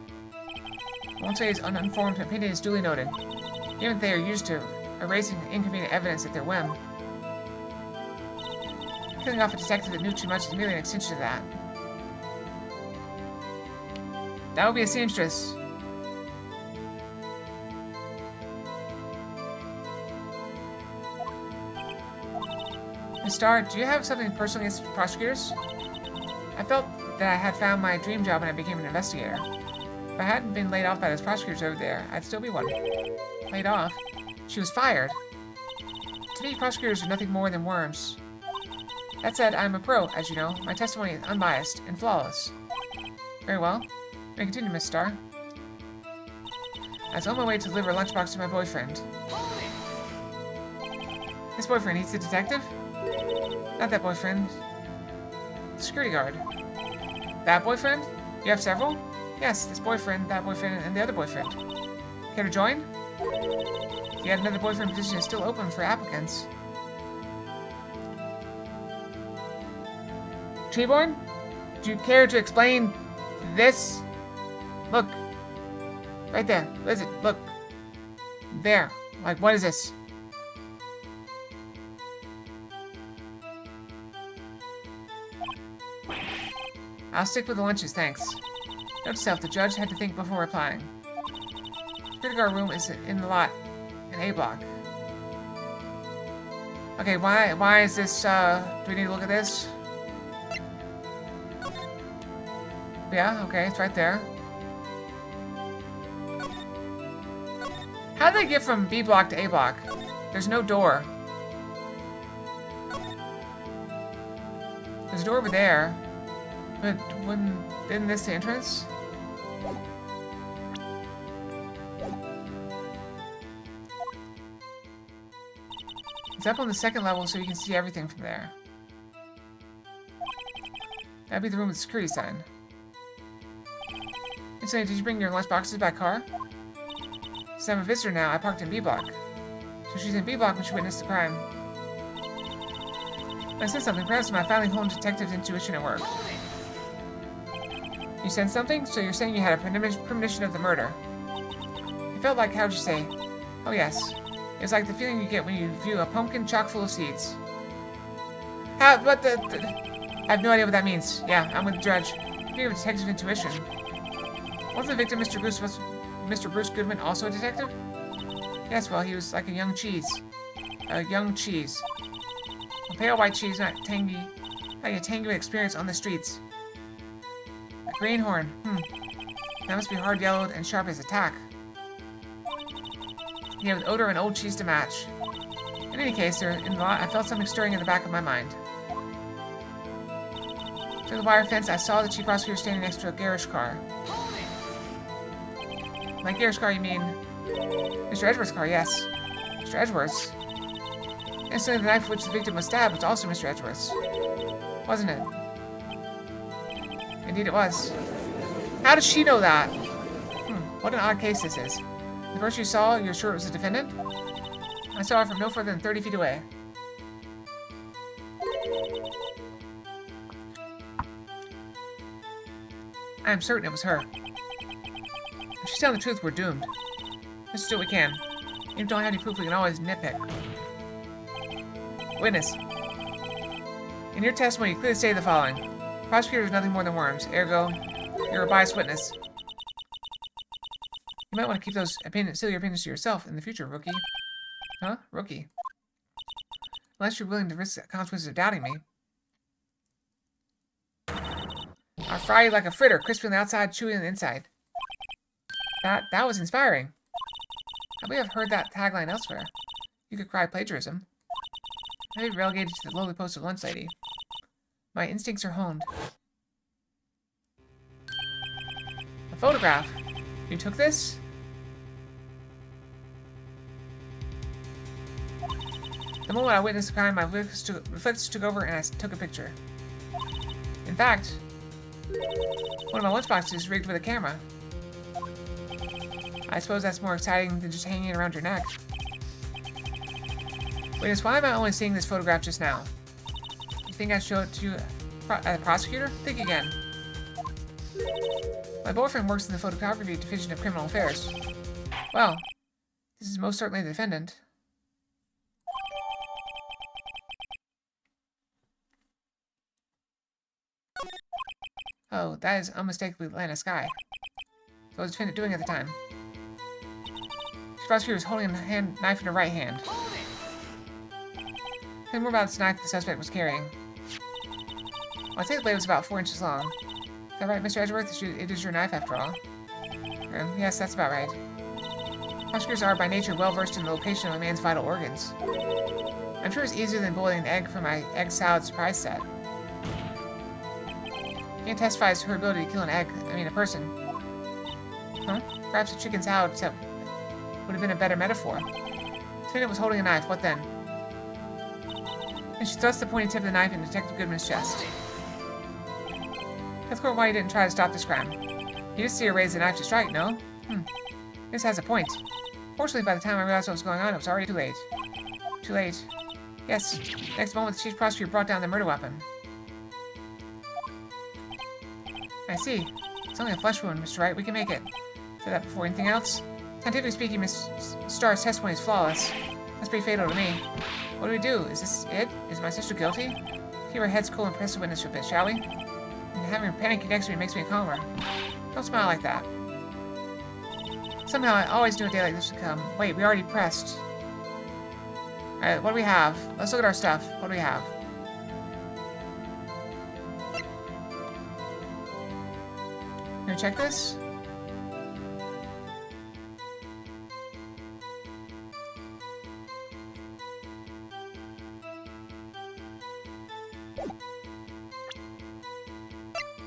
I won't say his uninformed opinion is duly noted, even if they are used to erasing inconvenient evidence at their whim. Killing off a detective that knew too much is merely an extension of that. That would be a seamstress. Miss Starr, do you have something personal against prosecutors? I felt that I had found my dream job when I became an investigator. If I hadn't been laid off by those prosecutors over there, I'd still be one. Laid off? She was fired. To me, prosecutors are nothing more than worms. That said, I'm a pro, as you know. My testimony is unbiased and flawless. Very well. You may continue, Miss Starr. I was on my way to deliver a lunchbox to my boyfriend. This boyfriend, he's the detective? Not that boyfriend. The security guard. That boyfriend? You have several? Yes, this boyfriend, that boyfriend, and the other boyfriend. Care to join? Yet another boyfriend position is still open for applicants. Treeborn? Do you care to explain this? Look. Right there. What is it? Look. There. Like, what is this? I'll stick with the lunches, thanks. Note to self, the judge had to think before replying. The security guard room is in the lot, in A block. Okay, why is this, do we need to look at this? Yeah, okay, it's right there. How did they get from B block to A block? There's no door. There's a door over there. But isn't this the entrance? It's up on the second level so you can see everything from there. That'd be the room with the security sign. Incidentally, did you bring your lunch boxes by car? Since I'm a visitor now, I parked in B block. So she's in B block when she witnessed the crime. I said something. Perhaps my finally honed detective intuition at work. You said something? So you're saying you had a premonition of the murder. It felt like, how'd you say? Oh yes. It was like the feeling you get when you view a pumpkin chock full of seeds. I have no idea what that means. Yeah, I'm with the judge. Speaking of detective intuition. Wasn't the victim Mr. Bruce Goodman also a detective? Yes, well, he was like a young cheese. A young cheese. A pale white cheese, not tangy. Like a tangy experience on the streets. A greenhorn. That must be hard yellowed and sharp as a tack. Yeah, with odor and old cheese to match. In any case, I felt something stirring in the back of my mind. Through the wire fence, I saw the chief prosecutor standing next to a garish car. By garish car, you mean Mr. Edgeworth's car? Yes, Mr. Edgeworth's. Instantly, the knife which the victim was stabbed was also Mr. Edgeworth's, wasn't it? Indeed, it was. How did she know that? What an odd case this is. The person you saw, you're sure it was the defendant? I saw her from no further than 30 feet away. I am certain it was her. If she's telling the truth, we're doomed. Let's do what we can. Even if we don't have any proof, we can always nitpick. Witness. In your testimony, you clearly say the following. The prosecutor is nothing more than worms. Ergo, you're a biased witness. You might want to keep those silly opinions to yourself in the future, rookie. Huh? Rookie. Unless you're willing to risk the consequences of doubting me. I'll fry you like a fritter, crispy on the outside, chewy on the inside. That was inspiring. I believe I've heard that tagline elsewhere. You could cry plagiarism. I may be relegated to the lowly post of lunch lady. My instincts are honed. A photograph. You took this? The moment I witnessed the crime, my reflexes took over and I took a picture. In fact, one of my lunchboxes is rigged with a camera. I suppose that's more exciting than just hanging it around your neck. Witness, why am I only seeing this photograph just now? You think I'd show it to you as a prosecutor? Think again. My boyfriend works in the photography division of criminal affairs. Well, this is most certainly the defendant. Oh, that is unmistakably Lana Sky. So what was the defendant doing at the time? The prosecutor was holding a knife in her right hand. Tell me more about this knife the suspect was carrying. Well, I'd say the blade was about 4 inches long. Is that right, Mr. Edgeworth? It is your knife, after all. Yes, that's about right. Prosecutors are, by nature, well-versed in the location of a man's vital organs. I'm sure it's easier than boiling an egg for my egg salad surprise set. Can't testify as to her ability to kill a person. Huh? Perhaps a chicken salad except would have been a better metaphor. The defendant was holding a knife. What then? And she thrust the pointy tip of the knife into Detective Goodman's chest. That's why you didn't try to stop this crime. You just see her raise the knife to strike, no? This has a point. Fortunately, by the time I realized what was going on, it was already too late. Too late. Yes. Next moment, the chief prosecutor brought down the murder weapon. I see. It's only a flesh wound, Mr. Wright. We can make it. Said that before anything else. Scientifically speaking, Miss Starr's testimony is flawless. That's pretty fatal to me. What do we do? Is this it? Is my sister guilty? Keep our heads cool and press the witness for a bit, shall we? And having her panicky next to me makes me calmer. Don't smile like that. Somehow, I always knew a day like this would come. Wait, we already pressed. Alright, what do we have? Let's look at our stuff. What do we have? Can we check this?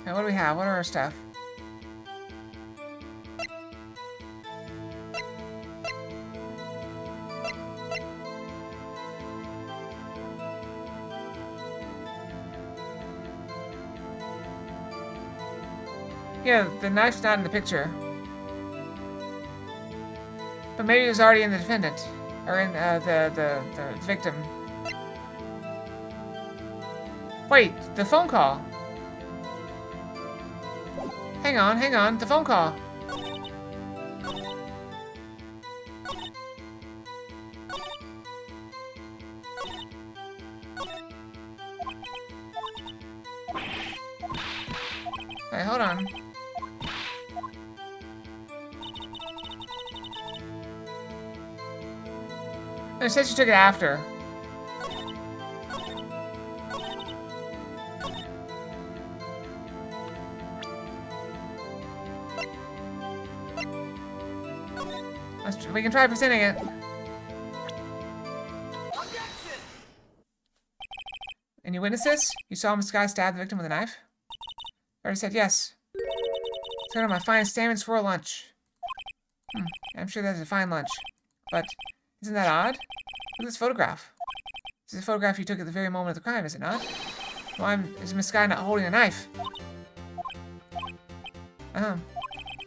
Alright, what do we have? What are our stuff? Yeah, the knife's not in the picture. But maybe it was already in the defendant. Or in the victim. Wait, the phone call. Hang on, the phone call. Alright, hold on. It says she took it after. We can try presenting it. Any witnesses? You saw Miss Guy stab the victim with a knife? I already said yes. It's one of my finest salmons for lunch. I'm sure that's a fine lunch. But isn't that odd? Look at this photograph. This is a photograph you took at the very moment of the crime, is it not? Why is Miss Guy not holding a knife?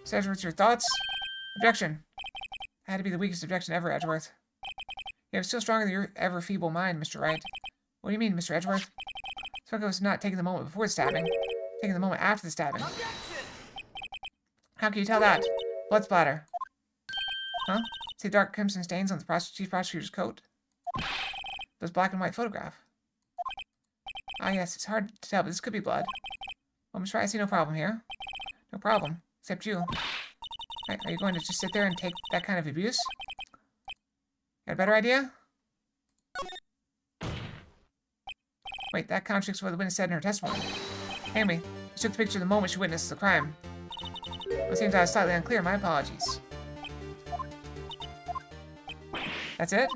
So Edgeworth, your thoughts? Objection. That had to be the weakest objection ever, Edgeworth. Yeah, it's still stronger than your ever-feeble mind, Mr. Wright. What do you mean, Mr. Edgeworth? Smoker was not taking the moment before the stabbing. Taking the moment after the stabbing. How can you tell that? Blood splatter. Huh? See dark crimson stains on the chief prosecutor's coat? This black and white photograph. Ah, yes, it's hard to tell, but this could be blood. Well, Mr. Wright, I see no problem here. No problem. Except you. Right, are you going to just sit there and take that kind of abuse? Got a better idea? Wait, that contradicts what the witness said in her testimony. Amy, she took the picture the moment she witnessed the crime. Well, it seems I was slightly unclear. My apologies. That's it?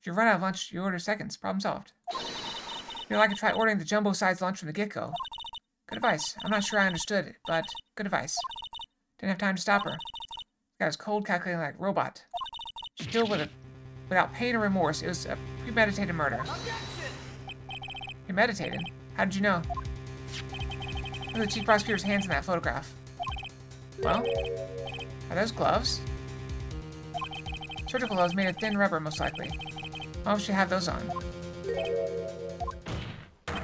If you run out of lunch, you order seconds. Problem solved. You'd like to try ordering the jumbo-sized lunch from the get-go. Good advice. I'm not sure I understood it, but good advice. Didn't have time to stop her. The guy was cold, calculating like a robot. She killed without pain or remorse. It was a premeditated murder. Premeditated? How did you know? Look at the chief prosecutor's hands in that photograph. Well, are those gloves? Surgical gloves made of thin rubber, most likely. Mom should have those on. If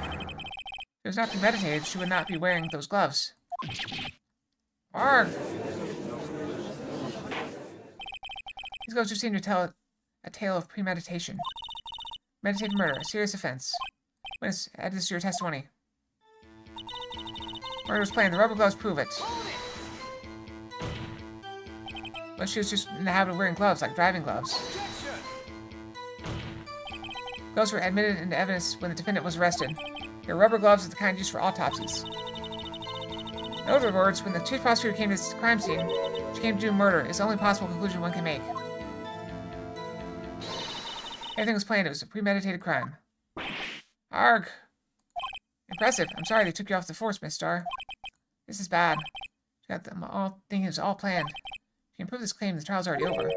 it was not premeditated, she would not be wearing those gloves. Arg! These gloves do seem to tell a tale of premeditation. Meditated murder, a serious offense. Witness, add this to your testimony. Murder was planned. The rubber gloves prove it. But she was just in the habit of wearing gloves, like driving gloves. Gloves were admitted into evidence when the defendant was arrested. They were rubber gloves of the kind used for autopsies. In other words, when the chief prosecutor came to this crime scene, she came to do murder. It's the only possible conclusion one can make. Everything was planned. It was a premeditated crime. Arg! Impressive. I'm sorry they took you off the force, Miss Starr. This is bad. She got them all thinking it was all planned. If you can prove this claim, the trial's already over.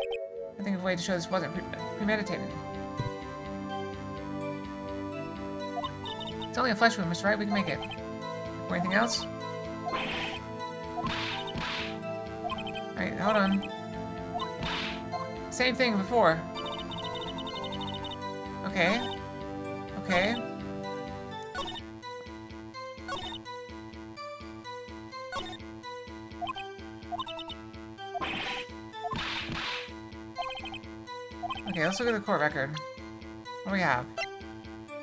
I think of a way to show this wasn't premeditated. It's only a flesh wound, Mr. Wright. We can make it. Or anything else? Alright, hold on. Same thing before. Okay. Okay. Okay, let's look at the court record. What do we have?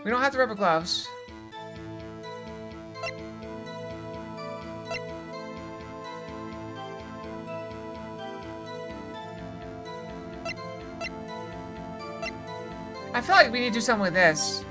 We don't have the rubber gloves. I feel like we need to do something with this.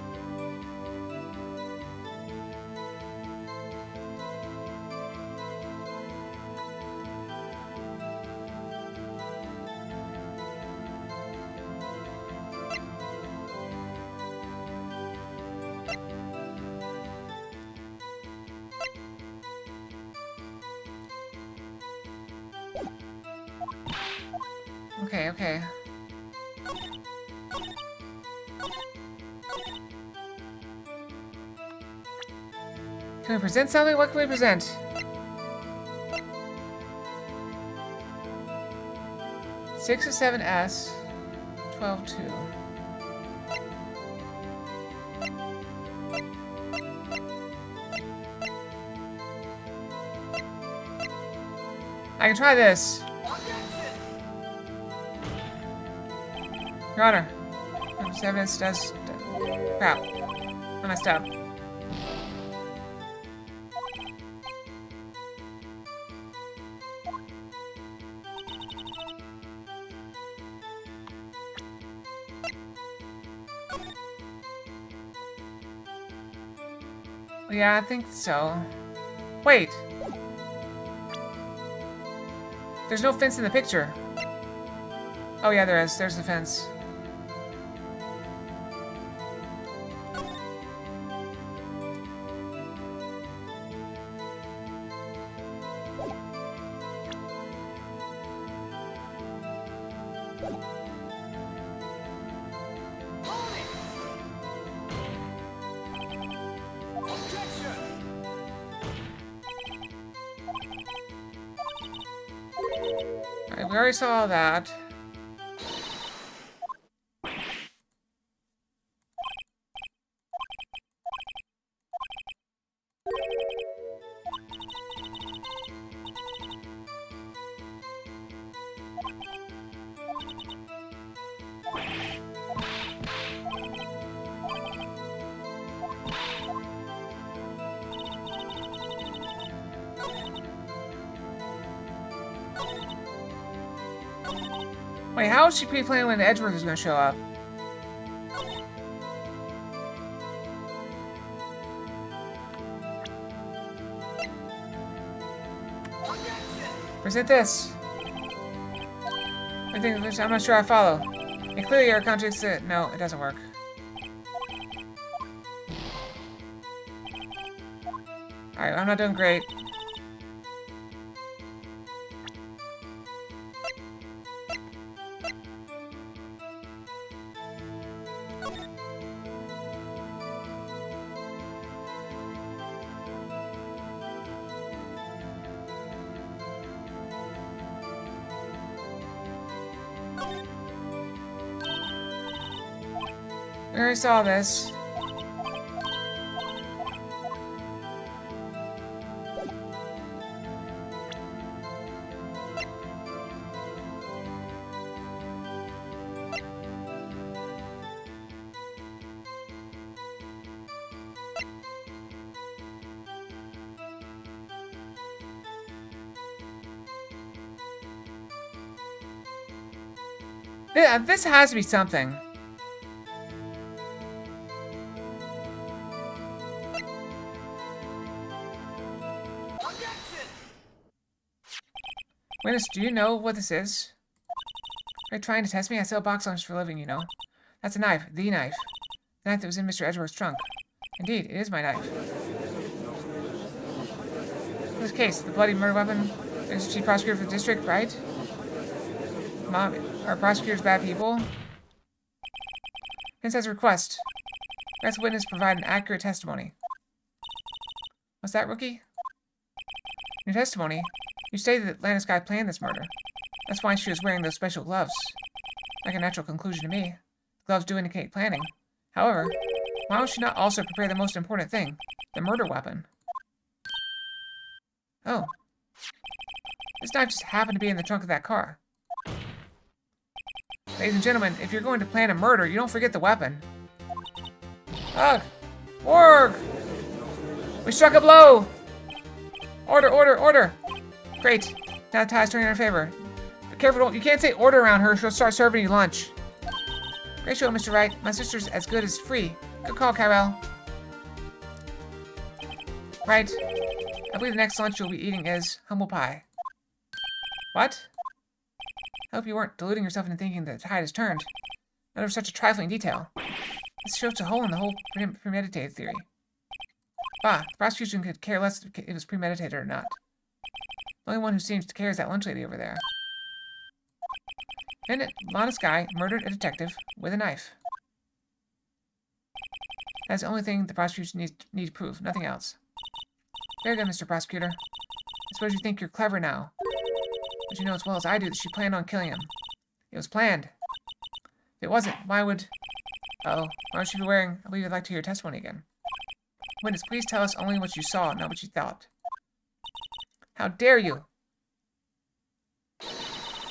Okay, okay. Can we present something? What can we present? Six or 7S, 12-2. I can try this. Your Honor, this evidence does... Crap. I messed up. Yeah, I think so. Wait. There's no fence in the picture. Oh yeah, there is. There's the fence. Alright, we already saw that. Wait, how is she pre-planning when Edgeworth is going to show up? Present this. I'm not sure I follow. It clearly are contradicts it. No, it doesn't work. Alright, I'm not doing great. We already saw this. This has to be something. Witness, do you know what this is? Are you trying to test me? I sell box lunch for a living, you know. That's a knife. The knife. The knife that was in Mr. Edgeworth's trunk. Indeed, it is my knife. In this case, the bloody murder weapon is the chief prosecutor for the district, right? Mom, are prosecutors bad people? Hence as a request. Ask the witness to provide an accurate testimony. What's that, rookie? In your testimony, you stated that Landis Guy planned this murder. That's why she was wearing those special gloves. Like a natural conclusion to me. The gloves do indicate planning. However, why would she not also prepare the most important thing? The murder weapon. Oh. This knife just happened to be in the trunk of that car. Ladies and gentlemen, if you're going to plan a murder, you don't forget the weapon. Ugh! Org! We struck a blow! Order, order, order! Great. Now the tide's turning in our favor. Be careful, you can't say order around her, she'll start serving you lunch. Great show, Mr. Wright. My sister's as good as free. Good call, Kyrell. Right. I believe the next lunch you'll be eating is humble pie. What? I hope you weren't deluding yourself into thinking that the tide has turned. Not over such a trifling detail. This shows a hole in the whole premeditated theory. Bah, the prosecution could care less if it was premeditated or not. The only one who seems to care is that lunch lady over there. And Landis Guy murdered a detective with a knife. That's the only thing the prosecution needs to prove, nothing else. Very good, Mr. Prosecutor. I suppose you think you're clever now. But you know as well as I do that she planned on killing him. It was planned. If it wasn't, why would... Uh-oh. Why would she be wearing... I believe I'd like to hear your testimony again. Witness, please tell us only what you saw, not what you thought. How dare you?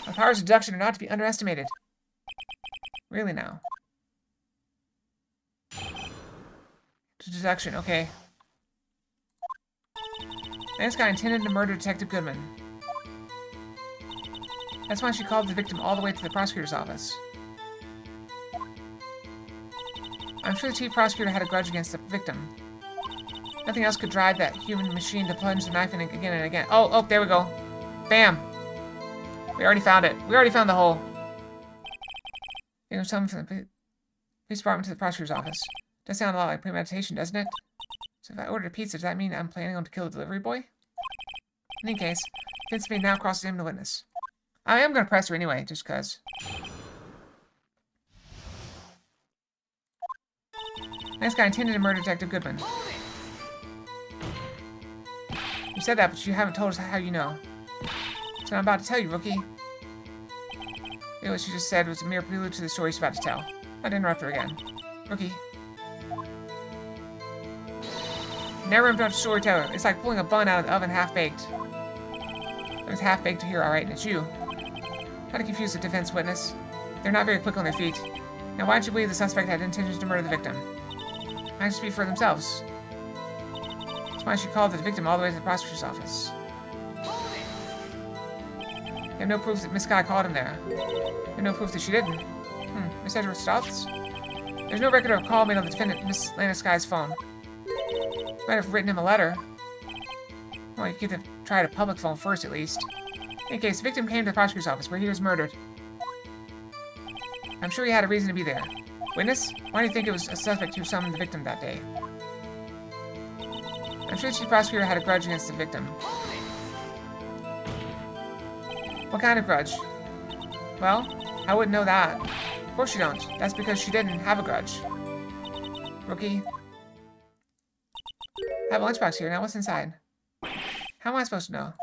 My powers of deduction are not to be underestimated. Really now. Deduction, okay. This guy intended to murder Detective Goodman. That's why she called the victim all the way to the prosecutor's office. I'm sure the chief prosecutor had a grudge against the victim. Nothing else could drive that human machine to plunge the knife in again and again. Oh, there we go. Bam. We already found it. We already found the hole. It was something from the police department to the prosecutor's office. Does sound a lot like premeditation, doesn't it? So if I ordered a pizza, does that mean I'm planning on to kill the delivery boy? In any case, Vince may now cross-examine the witness. I am going to press her anyway, just because. This guy intended to murder Detective Goodman. You said that, but you haven't told us how you know. So I'm about to tell you, rookie. What she just said was a mere prelude to the story she's about to tell. I'd interrupt her again. Rookie. Never interrupt a storyteller. It's like pulling a bun out of the oven half-baked. It was half-baked to hear, alright, and it's you. How to confuse the defense witness. They're not very quick on their feet. Now why don't you believe the suspect had intentions to murder the victim? Might just speak for themselves. That's why she called the victim all the way to the prosecutor's office. You have no proof that Miss Guy called him there. You have no proof that she didn't. Miss Edwards' thoughts? There's no record of a call made on the defendant, Miss Lana Sky's phone. Might have written him a letter. Well, you could have tried a public phone first, at least. In any case, the victim came to the prosecutor's office, where he was murdered. I'm sure he had a reason to be there. Witness? Why do you think it was a suspect who summoned the victim that day? I'm sure the chief prosecutor had a grudge against the victim. What kind of grudge? Well, I wouldn't know that. Of course you don't. That's because she didn't have a grudge. Rookie. I have a lunchbox here. Now what's inside? How am I supposed to know?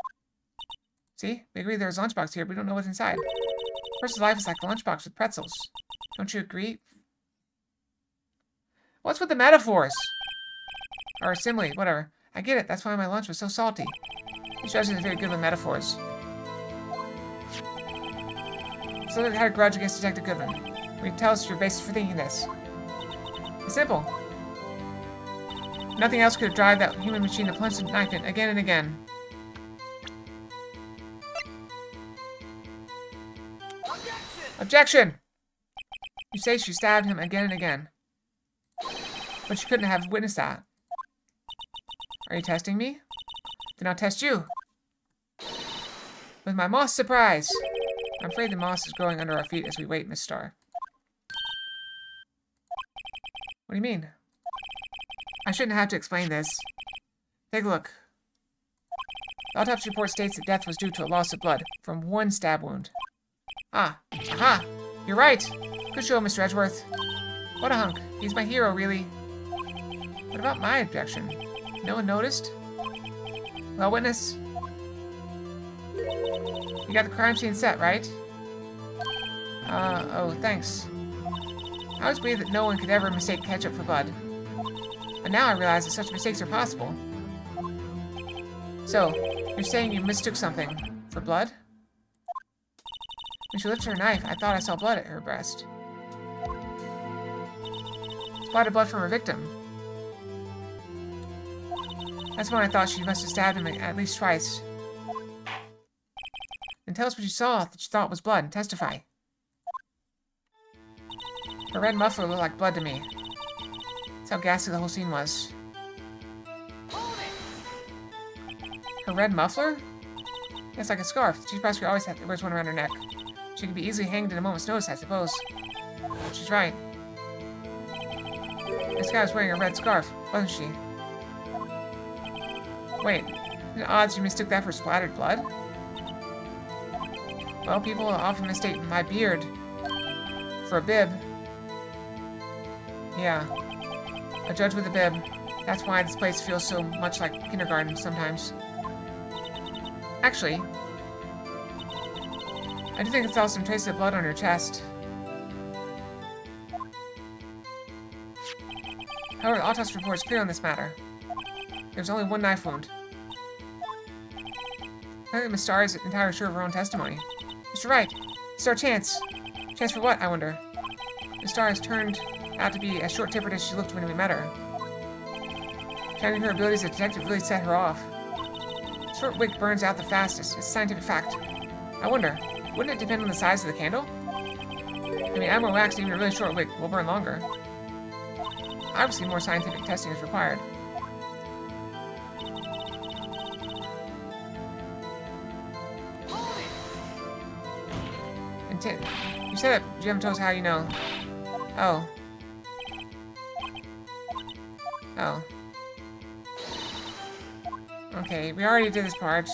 See? We agree there's a lunchbox here, but we don't know what's inside. A person's life is like a lunchbox with pretzels. Don't you agree? What's with the metaphors? Or simile, whatever. I get it. That's why my lunch was so salty. These judges are very good with metaphors. So they had a grudge against Detective Goodman. Will you tell us your basis for thinking this? It's simple. Nothing else could drive that human machine to plunge the knife in again and again. Objection! You say she stabbed him again and again. But she couldn't have witnessed that. Are you testing me? Then I'll test you. With my moss surprise. I'm afraid the moss is growing under our feet as we wait, Miss Starr. What do you mean? I shouldn't have to explain this. Take a look. The autopsy report states that death was due to a loss of blood from one stab wound. Ah, aha! You're right! Good show, Mr. Edgeworth. What a hunk. He's my hero, really. What about my objection? No one noticed? Well, witness? You got the crime scene set, right? Oh, thanks. I always believed that no one could ever mistake ketchup for blood. But now I realize that such mistakes are possible. So, you're saying you mistook something for blood? When she lifted her knife, I thought I saw blood at her breast. Spotted blood from her victim. That's when I thought she must have stabbed him at least twice. Then tell us what you saw that you thought was blood and testify. Her red muffler looked like blood to me. That's how ghastly the whole scene was. Her red muffler? It's like a scarf. The chief prosecutor always wears one around her neck. She could be easily hanged at a moment's notice, I suppose. She's right. This guy was wearing a red scarf, wasn't she? Wait, the odds you mistook that for splattered blood? Well, people often mistake my beard for a bib. Yeah, a judge with a bib. That's why this place feels so much like kindergarten sometimes. Actually, I do think I saw some traces of blood on her chest. However, the autopsy report is clear on this matter. There was only one knife wound. I think Miss Starr is entirely sure of her own testimony. Mr. Mr. Wright, it's our chance. Chance for what, I wonder? The star has turned out to be as short-tempered as she looked when we met her. Shining her abilities as a detective really set her off. Short wick burns out the fastest. It's a scientific fact. I wonder, wouldn't it depend on the size of the candle? I mean, add more wax, even a really short wick will burn longer. Obviously, more scientific testing is required. You said that Jim told us how you know. Oh. Oh. Okay, we already did this part.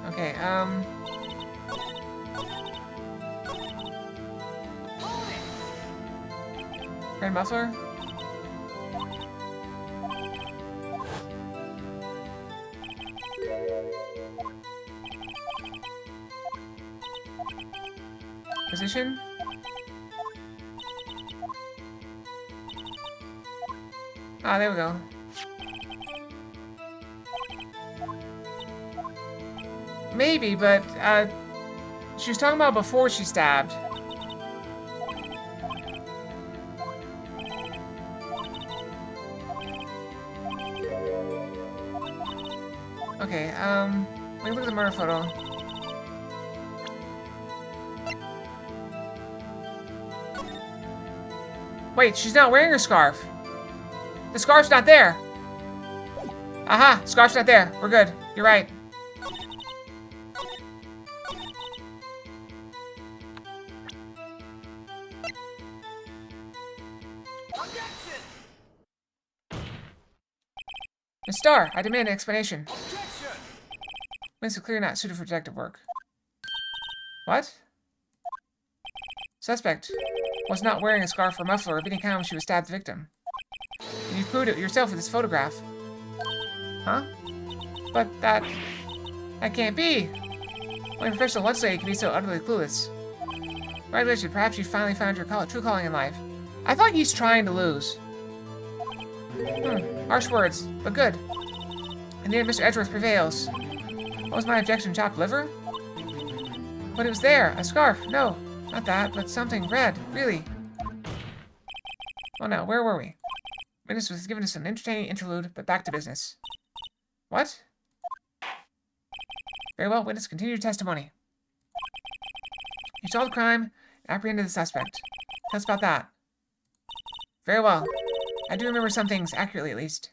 Okay, red muffler? Position? Ah, there we go. Maybe, but, she was talking about before she stabbed. Okay, let me look at the murder photo. Wait, she's not wearing her scarf. The scarf's not there. Aha, scarf's not there. We're good. You're right. Miss Starr, I demand an explanation. Witness is clearly not suited for detective work. What? Suspect was not wearing a scarf or muffler of any kind when she was stabbed the victim. And you proved it yourself with this photograph. Huh? But that can't be. Only a professional lunch lady can be so utterly clueless. Congratulations, perhaps you finally found your true calling in life. I thought he's trying to lose. Harsh words, but good. And the Mr. Edgeworth prevails. What was my objection, chopped liver? But it was there, a scarf. No, not that, but something red, really. Oh no, where were we? Witness was giving us an entertaining interlude, but back to business. What? Very well, witness, continue your testimony. You saw the crime and apprehended the suspect. Tell us about that. Very well. I do remember some things, accurately at least.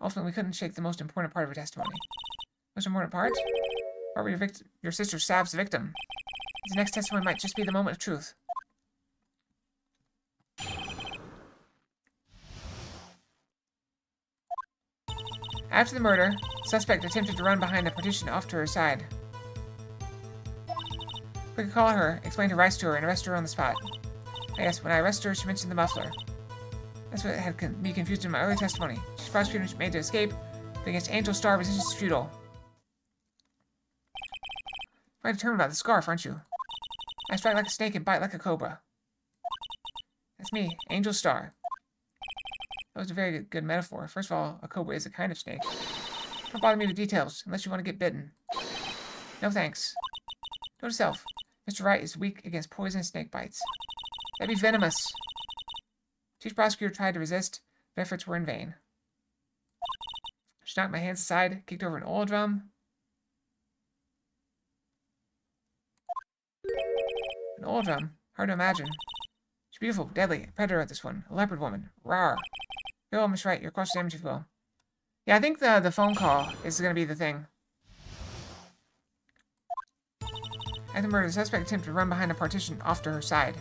Ultimately, we couldn't shake the most important part of her testimony. Most important part? Part where your sister stabs the victim. The next testimony might just be the moment of truth. After the murder, the suspect attempted to run behind the partition off to her side. We could call her, explain her rights to her, and arrest her on the spot. I guess when I arrested her, she mentioned the muffler. That's what had me confused in my early testimony. She's prosecuted and made to escape, but against Angel Star, resistance is futile. Quite determined about the scarf, aren't you? I strike like a snake and bite like a cobra. That's me, Angel Star. That was a very good metaphor. First of all, a cobra is a kind of snake. Don't bother me with details, unless you want to get bitten. No thanks. Note yourself. Mr. Wright is weak against poisonous snake bites. That'd be venomous. Chief Prosecutor tried to resist, but efforts were in vain. She knocked my hands aside, kicked over an oil drum. An oil drum? Hard to imagine. She's beautiful, deadly, a predator at this one. A leopard woman. Rawr. Go, Miss Wright, your cross-examination if you will. Yeah, I think the phone call is going to be the thing. At the murder, the suspect attempted to run behind a partition off to her side.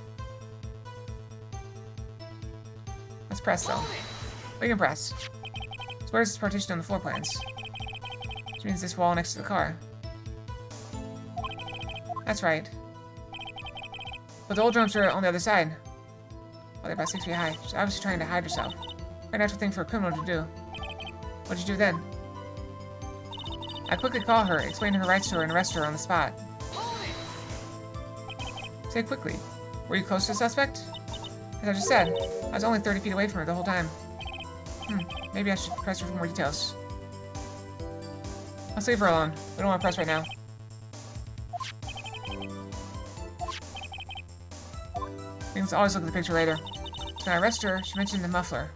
Let's press, though. We can press. So where's this partition on the floor plans? Which means this wall next to the car. That's right. But the old drums are on the other side. They're about 6 feet high. She's obviously trying to hide herself. Very natural thing for a criminal to do. What'd you do then? I quickly call her, explain her rights to her, and arrest her on the spot. Say quickly. Were you close to the suspect? As I just said, I was only 30 feet away from her the whole time. Maybe I should press her for more details. Let's leave her alone. We don't want to press right now. Things always look at the picture later. So when I arrest her, she mentioned the muffler.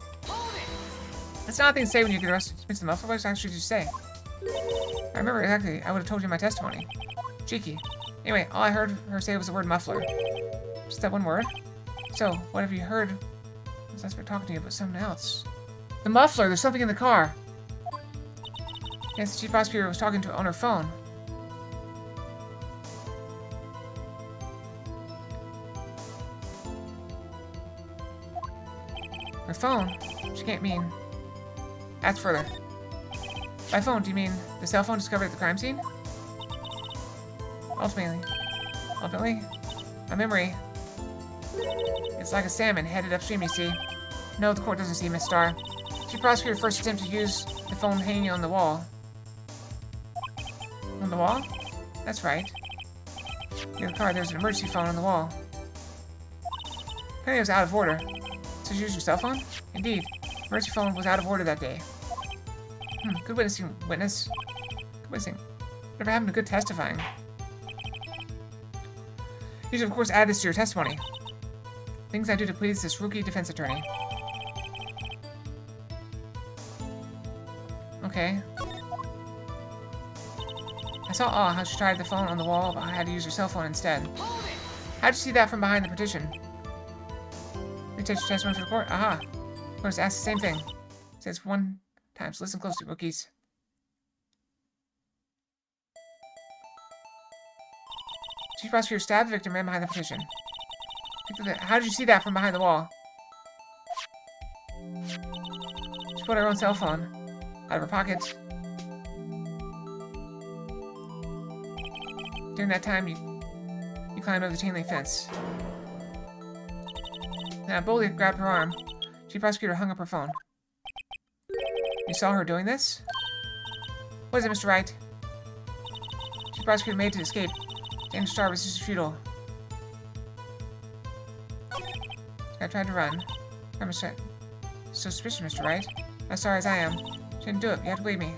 That's not a thing to say when you get arrested. She mentioned the muffler. What did actually just say? I remember exactly. I would have told you my testimony. Cheeky. Anyway, all I heard her say was the word muffler. Just that one word? So, what have you heard? The suspect talking to you about someone else. The muffler! There's something in the car! Yes, the chief prosecutor was talking to her on her phone. Her phone? She can't mean... Ask further. By phone, do you mean the cell phone discovered at the crime scene? Ultimately, my memory... It's like a salmon headed upstream, you see. No, the court doesn't see, Miss Starr. Chief prosecutor first attempt to use the phone hanging on the wall. On the wall? That's right. Near the car, there's an emergency phone on the wall. Apparently it was out of order. So you use your cell phone? Indeed. Emergency phone was out of order that day. Good witnessing, witness. Good witnessing. Whatever happened to good testifying? You should, of course, add this to your testimony. Things I do to please this rookie defense attorney. Okay. I saw how she tried the phone on the wall, but I had to use her cell phone instead. How'd you see that from behind the partition? Retake your testimony for the court? Aha. I'm going to ask the same thing. It says 1 time, so listen closely, rookies. Chief prosecutor stabbed the victim right behind the partition. How did you see that from behind the wall? She put her own cell phone out of her pocket. During that time, you climbed over the chain link fence. Then I boldly grabbed her arm. Chief prosecutor hung up her phone. You saw her doing this? What is it, Mr. Wright? Chief prosecutor made to escape. James Starr was just futile. I tried to run. I'm so suspicious, Mr. Wright. As sorry as I am. She didn't do it. You have to believe me.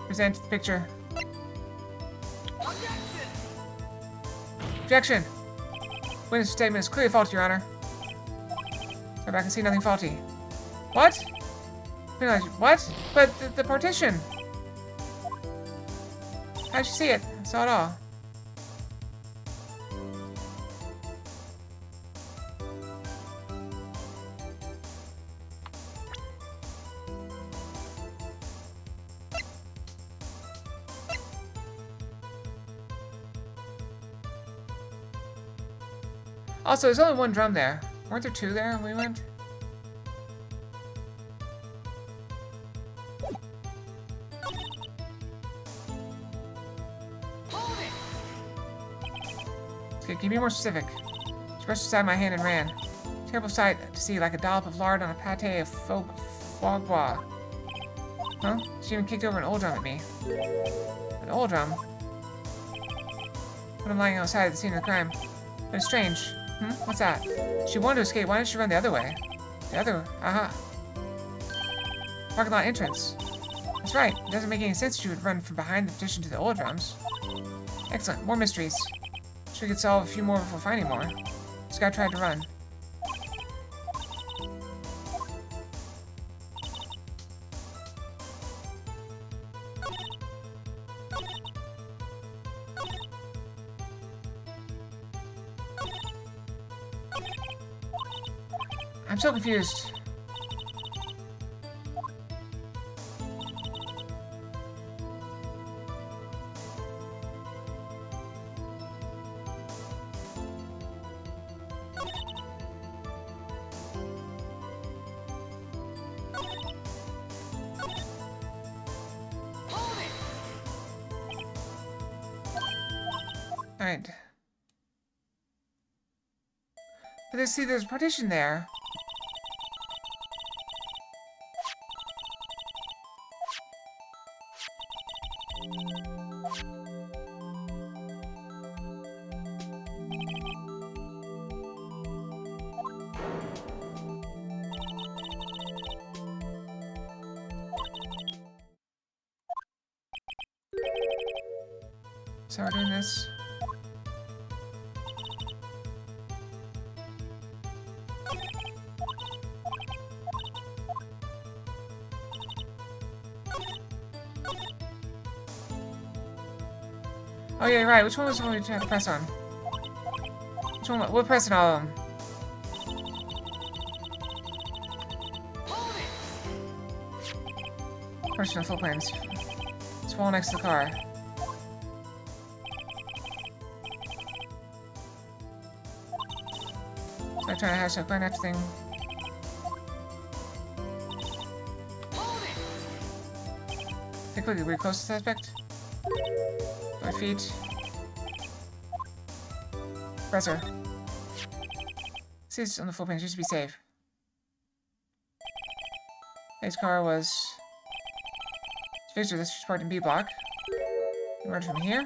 Present the picture. Objection! Witness statement is clearly faulty, Your Honor. Sorry, I can see nothing faulty. What? What? But the partition! How'd you see it? I saw it all. Also, there's only one drum there. Weren't there 2 there when we went? Okay, can you be more specific? She brushed aside my hand and ran. Terrible sight to see, like a dollop of lard on a pate of foie gras. Huh? She even kicked over an old drum at me. An old drum? When I'm lying outside at the scene of the crime. But it's strange. What's that? She wanted to escape. Why didn't she run the other way? The other... Aha. Parking lot entrance. That's right. It doesn't make any sense she would run from behind the petition to the old drums. Excellent. More mysteries. Sure we could solve a few more before finding more. This guy tried to run. I'm so confused. Alright. But there's a partition there. So we're doing this. Oh yeah, right. Which one was the one we tried to press on? Which one? We're pressing all of them. Personal full planes. It's wall next to the car. So I'm trying to hash up going after thing. Think quickly, we're close to suspect. 5 feet. Presser. Sits on the full plane, just to be safe. His car was... Victor, this is part in B block. Emerge from here.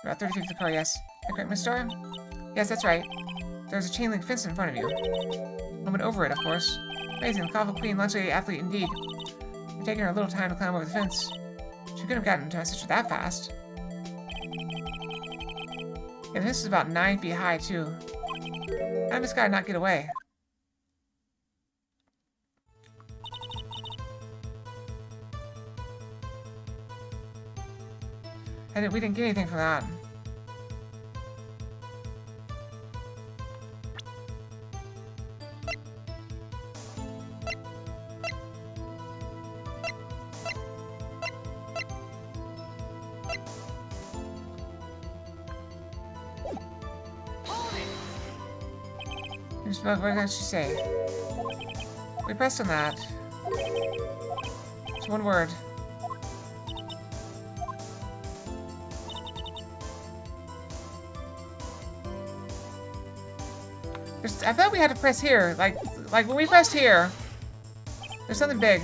About 30 feet from the car, yes. Am I correct, Miss Star? Yes, that's right. There's a chain link fence in front of you. I went over it, of course. Amazing, the Kava Queen, lunch-lady athlete indeed. It's taking her a little time to climb over the fence. She couldn't have gotten to my sister that fast. Yeah, this is about 9 feet high, too. How did this guy not get away? We didn't get anything from that. What did she say? We pressed on that. It's one word. I thought we had to press here. Like when we pressed here, there's something big.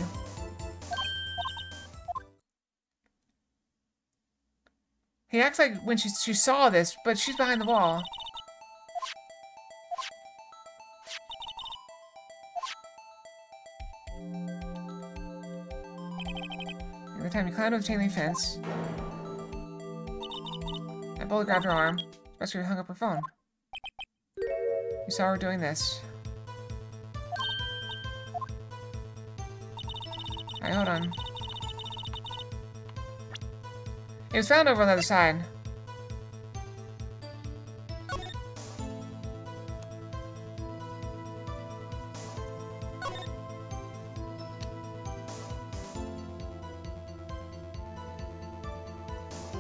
He acts like when she saw this, but she's behind the wall. Every time you climb over the chain link fence, I boldly grabbed her arm, especially hung up her phone. You saw her doing this. Alright, hold on. It was found over on the other side.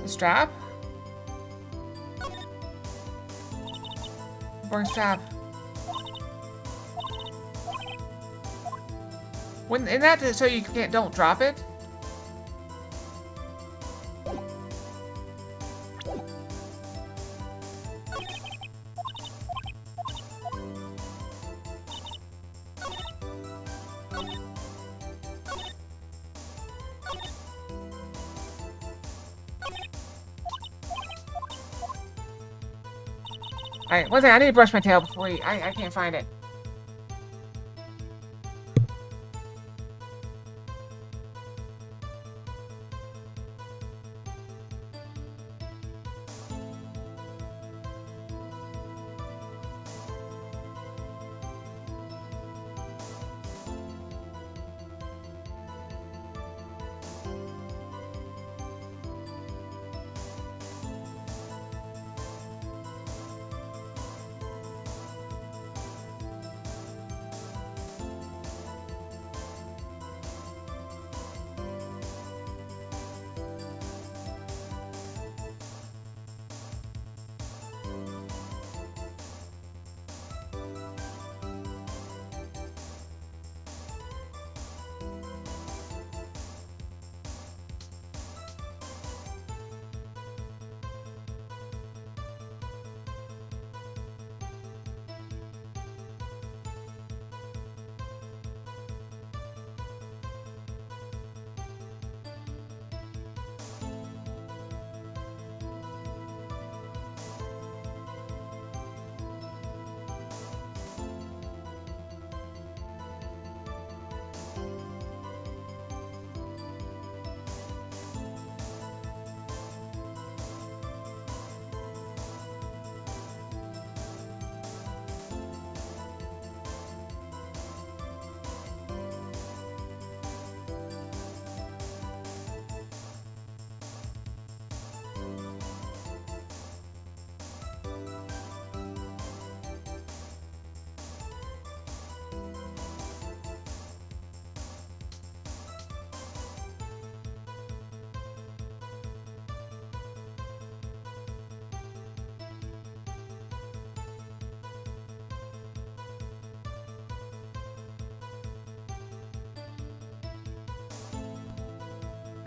The strap? Boring strap. When in that so you don't drop it. Alright, one thing, I need to brush my tail before I can't find it.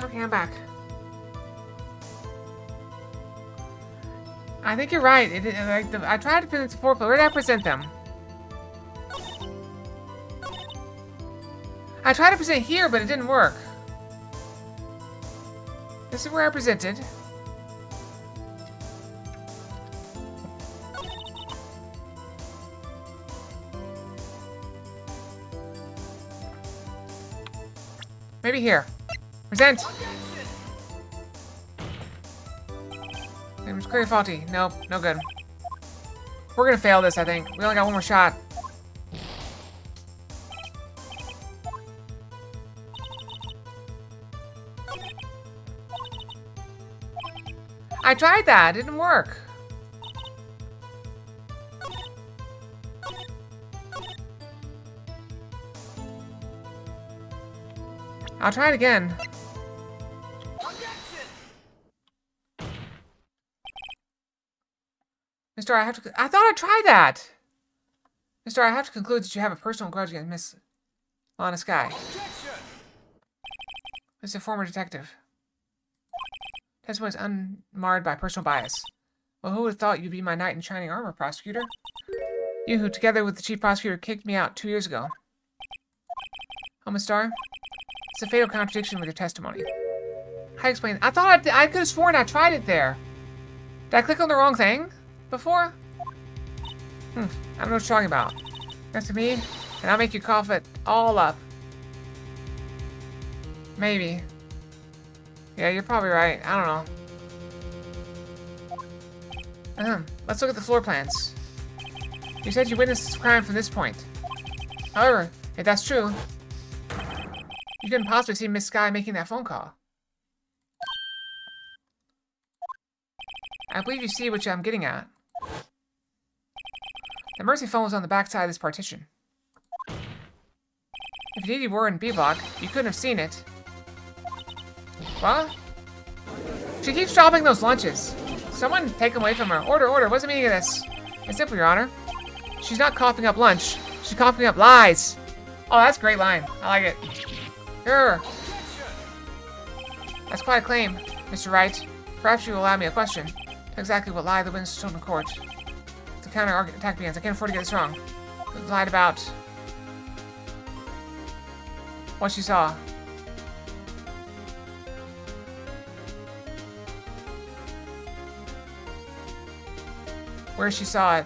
Okay, I'm back. I think you're right. I tried to present the four, but where did I present them? I tried to present here, but it didn't work. This is where I presented. Maybe here. Present! It was clearly faulty. Nope, no good. We're gonna fail this, I think. We only got one more shot. I tried that. It didn't work. I'll try it again. Mister, I thought I tried that. Mister, I have to conclude that you have a personal grudge against Miss Lana Sky. This is a former detective. Testimony is unmarred by personal bias. Well, who would have thought you'd be my knight in shining armor, prosecutor? You who, together with the chief prosecutor, kicked me out 2 years ago. Oh, Miss Starr? It's a fatal contradiction with your testimony. How do you explain? I thought I could have sworn I tried it there. Did I click on the wrong thing before? I don't know what you're talking about. That's to me, and I'll make you cough it all up. Maybe. Yeah, you're probably right. I don't know. Let's look at the floor plans. You said you witnessed this crime from this point. However, if that's true, you couldn't possibly see Miss Sky making that phone call. I believe you see what I'm getting at. The emergency phone was on the back side of this partition. If you were in B block, you couldn't have seen it. What? She keeps dropping those lunches. Someone take them away from her. Order, order. What's the meaning of this? It's simple, Your Honor. She's not coughing up lunch. She's coughing up lies. Oh, that's a great line. I like it. Sure. That's quite a claim, Mr. Wright. Perhaps you will allow me a question. Exactly what lie the witness told in court. The counter-attack begins. I can't afford to get this wrong. It lied about what she saw. Where she saw it.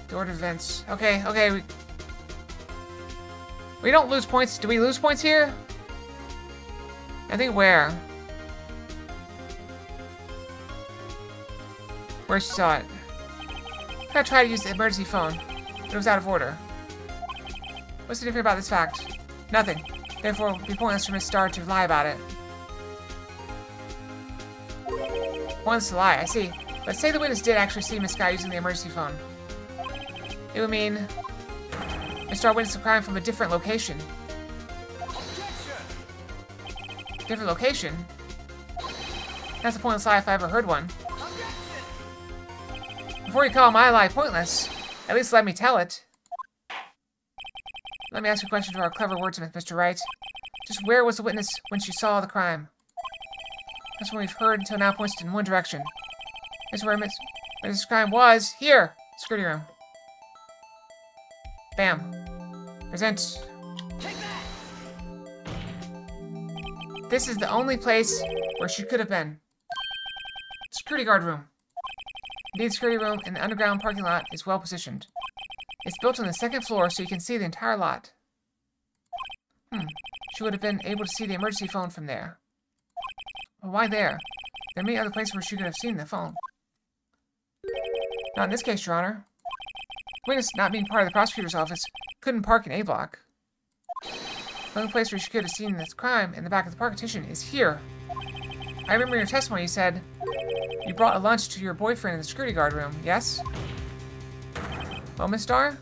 The order of events. Okay, okay. We don't lose points. Do we lose points here? I think where? Where she saw it. I tried to use the emergency phone, but it was out of order. What's the difference about this fact? Nothing. Therefore, it would be pointless for Miss Starr to lie about it. Pointless to lie, I see. But say the witness did actually see Miss Sky using the emergency phone. It would mean Miss Starr witnessed the crime from a different location. Different location? That's a pointless lie if I ever heard one. Before you call my lie pointless, at least let me tell it. Let me ask you a question to our clever wordsmith, Mr. Wright. Just where was the witness when she saw the crime? That's what we've heard until now points in one direction. That's where this crime was. Here! Security room. Bam. Present. This is the only place where she could have been. Security guard room. Indeed, the security room in the underground parking lot is well positioned. It's built on the second floor so you can see the entire lot. She would have been able to see the emergency phone from there. Well, why there? There are many other places where she could have seen the phone. Not in this case, Your Honor. Witness, not being part of the prosecutor's office, couldn't park in A block. The only place where she could have seen this crime in the back of the partition is here. I remember in your testimony you said you brought a lunch to your boyfriend in the security guard room, yes? Well, Miss Starr?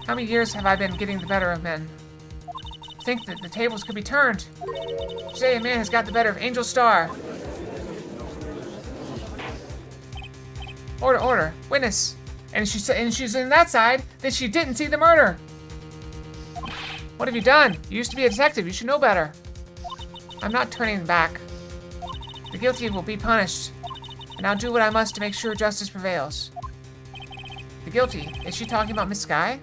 How many years have I been getting the better of men? Think that the tables could be turned. Today a man has got the better of Angel Starr. Order, order. Witness. And she's in that side that she didn't see the murder. What have you done? You used to be a detective. You should know better. I'm not turning back. The guilty will be punished. And I'll do what I must to make sure justice prevails. The guilty? Is she talking about Miss Sky?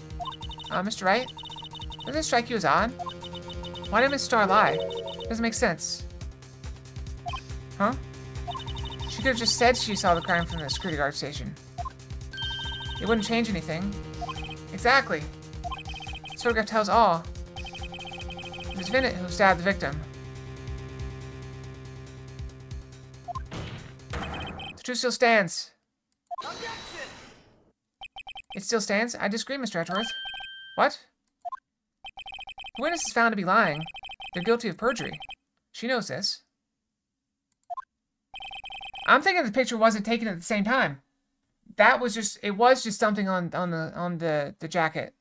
Mr. Wright? Doesn't this strike you as odd? Why did Miss Star lie? Doesn't make sense. Huh? She could have just said she saw the crime from the security guard station. It wouldn't change anything. Exactly. This photograph tells all. It was Vincent who stabbed the victim. The truth still stands. It still stands? I disagree, Mr. Edgeworth. What? The witness is found to be lying. They're guilty of perjury. She knows this. I'm thinking the picture wasn't taken at the same time. That was just, it was just something on the jacket.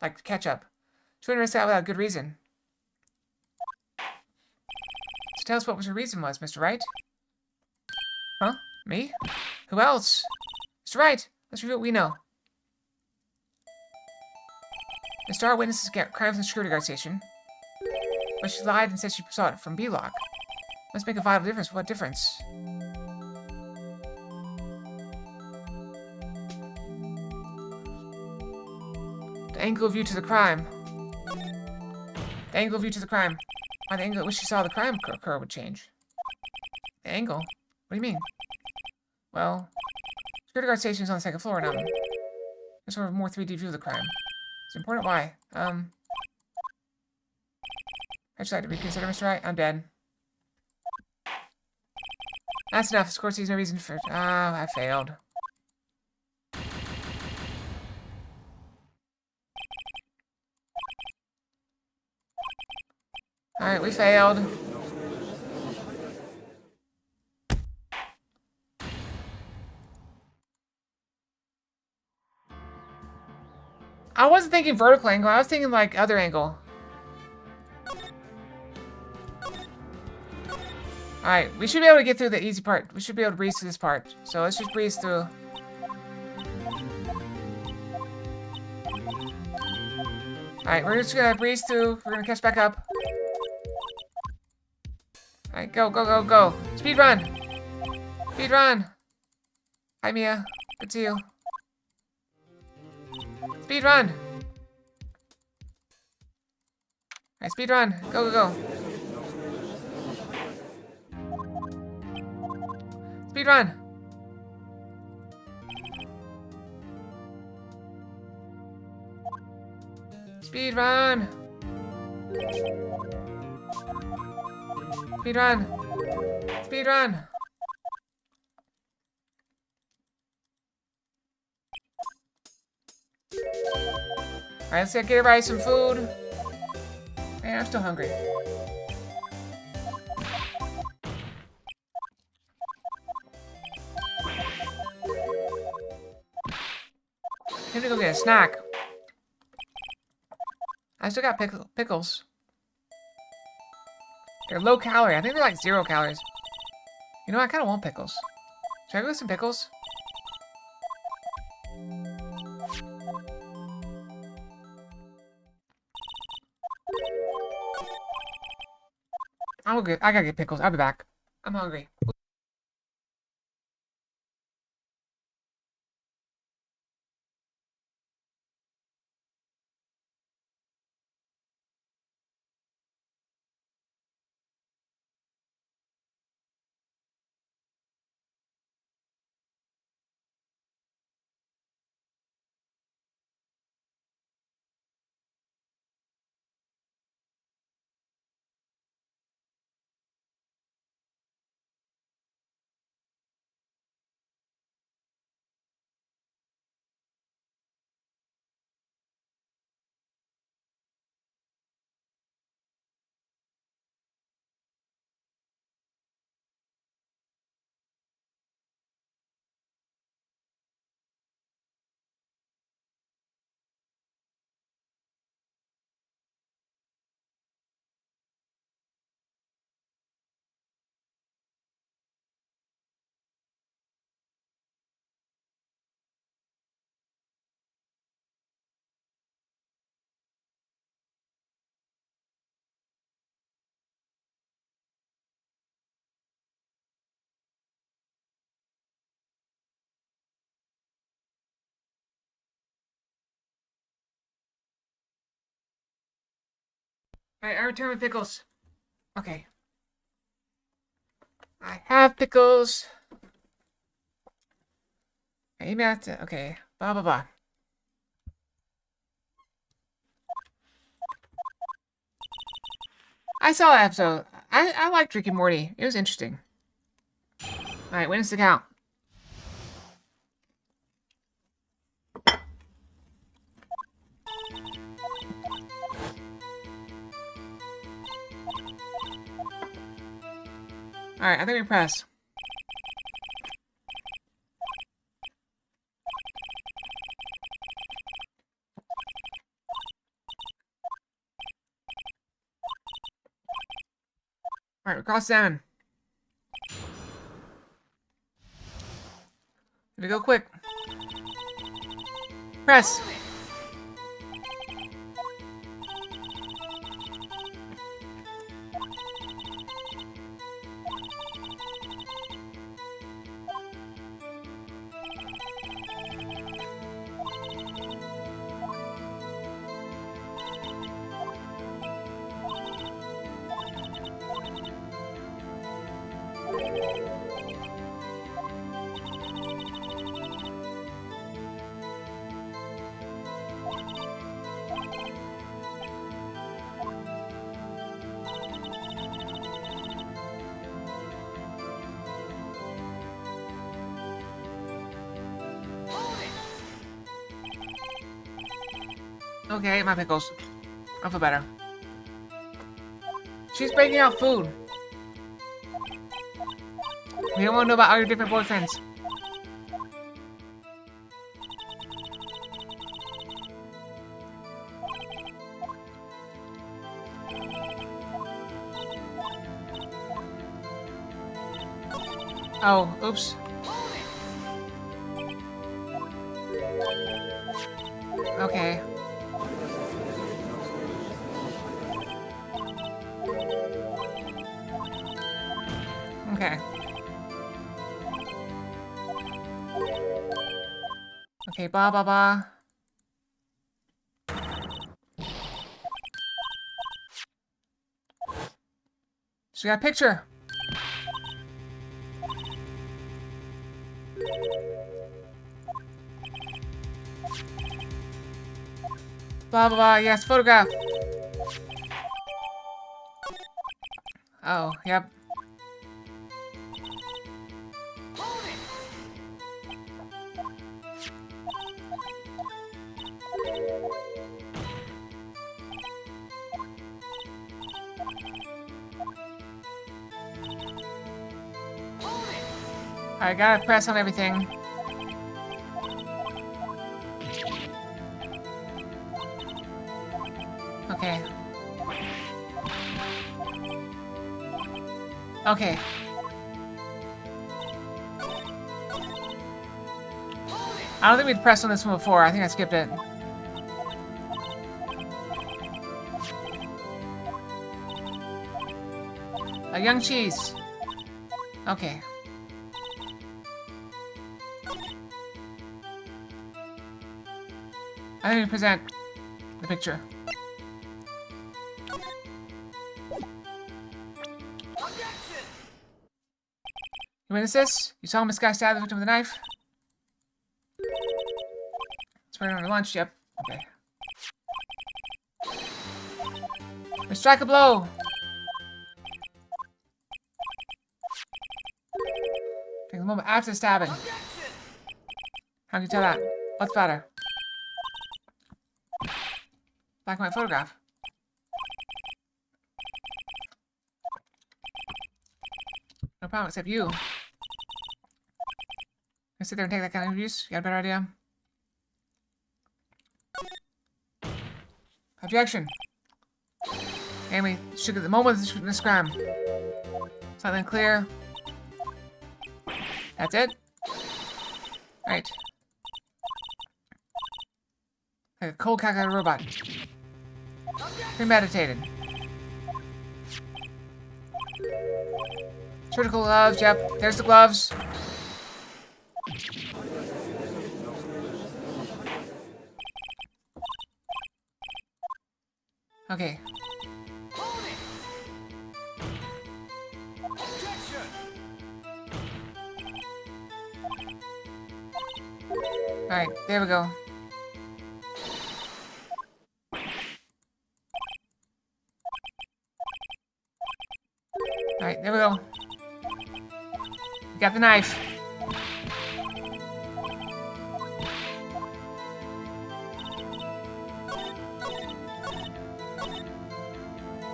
Like ketchup. She wouldn't risk that without good reason. So tell us what her reason was, Mr. Wright. Huh? Me? Who else? Mr. Wright, let's review what we know. The Star witnesses crime from the security guard station. But she lied and said she saw it from B-Lock. Must make a vital difference. What difference? The angle of view to the crime. The angle of view to the crime. Why the angle at which she saw the crime occur would change. The angle? What do you mean? Well, security guard station is on the second floor now. There's sort of a more 3D view of the crime. It's important. Why? I'd just like to reconsider, Mr. Wright. I'm dead. That's enough. This court sees no reason for... I failed. Alright, we failed. I wasn't thinking vertical angle. I was thinking, like, other angle. Alright, we should be able to get through the easy part. We should be able to breeze through this part. So let's just breeze through. Alright, we're just gonna breeze through. We're gonna catch back up. Alright, go, go, go, go. Speed run! Speed run! Hi, Mia. Good to see you. Speed run! Alright, speed run. Go, go, go. Speed run! Speed run! Speed run! Speed run! Alright, let's get everybody some food. Man, I'm still hungry. I'm gonna go get a snack. I still got pickles. They're low calorie. I think they're like 0 calories. You know, I kind of want pickles. Should I go get some pickles? I gotta get pickles. I'll be back. I'm hungry. Alright, I return with pickles. Okay. I have pickles. Maybe I have to. Okay. Blah, blah, blah. I saw that episode. I liked Rick and Morty. It was interesting. Alright, witness the count. Alright, I think we press. Alright, we cross salmon. Did we go quick? Press. Okay, my pickles. I feel better. She's breaking out food. We don't want to know about all your different boyfriends. Oh, oops. Okay. Okay. Okay, blah, blah, blah. She got a picture. Blah, blah, blah. Yes, photograph. Oh, yep. I gotta press on everything. Okay. Okay. I don't think we'd pressed on this one before. I think I skipped it. A young cheese. Okay. I think we present the picture. You witness this? You saw Miss Guy stab the victim with a knife? It's right on her lunch, yep. Okay. We strike a blow! Take the moment after the stabbing. How can you tell that? What's better? Black and white photograph. No problem, except you. I sit there and take that kind of abuse? You got a better idea? Objection. And we should get the moment of this crime. Something clear. That's it? Right. Like a cold calculated robot. Premeditated. Surgical gloves, yep. There's the gloves. Okay. Alright, there we go. Alright, there we go. We got the knife.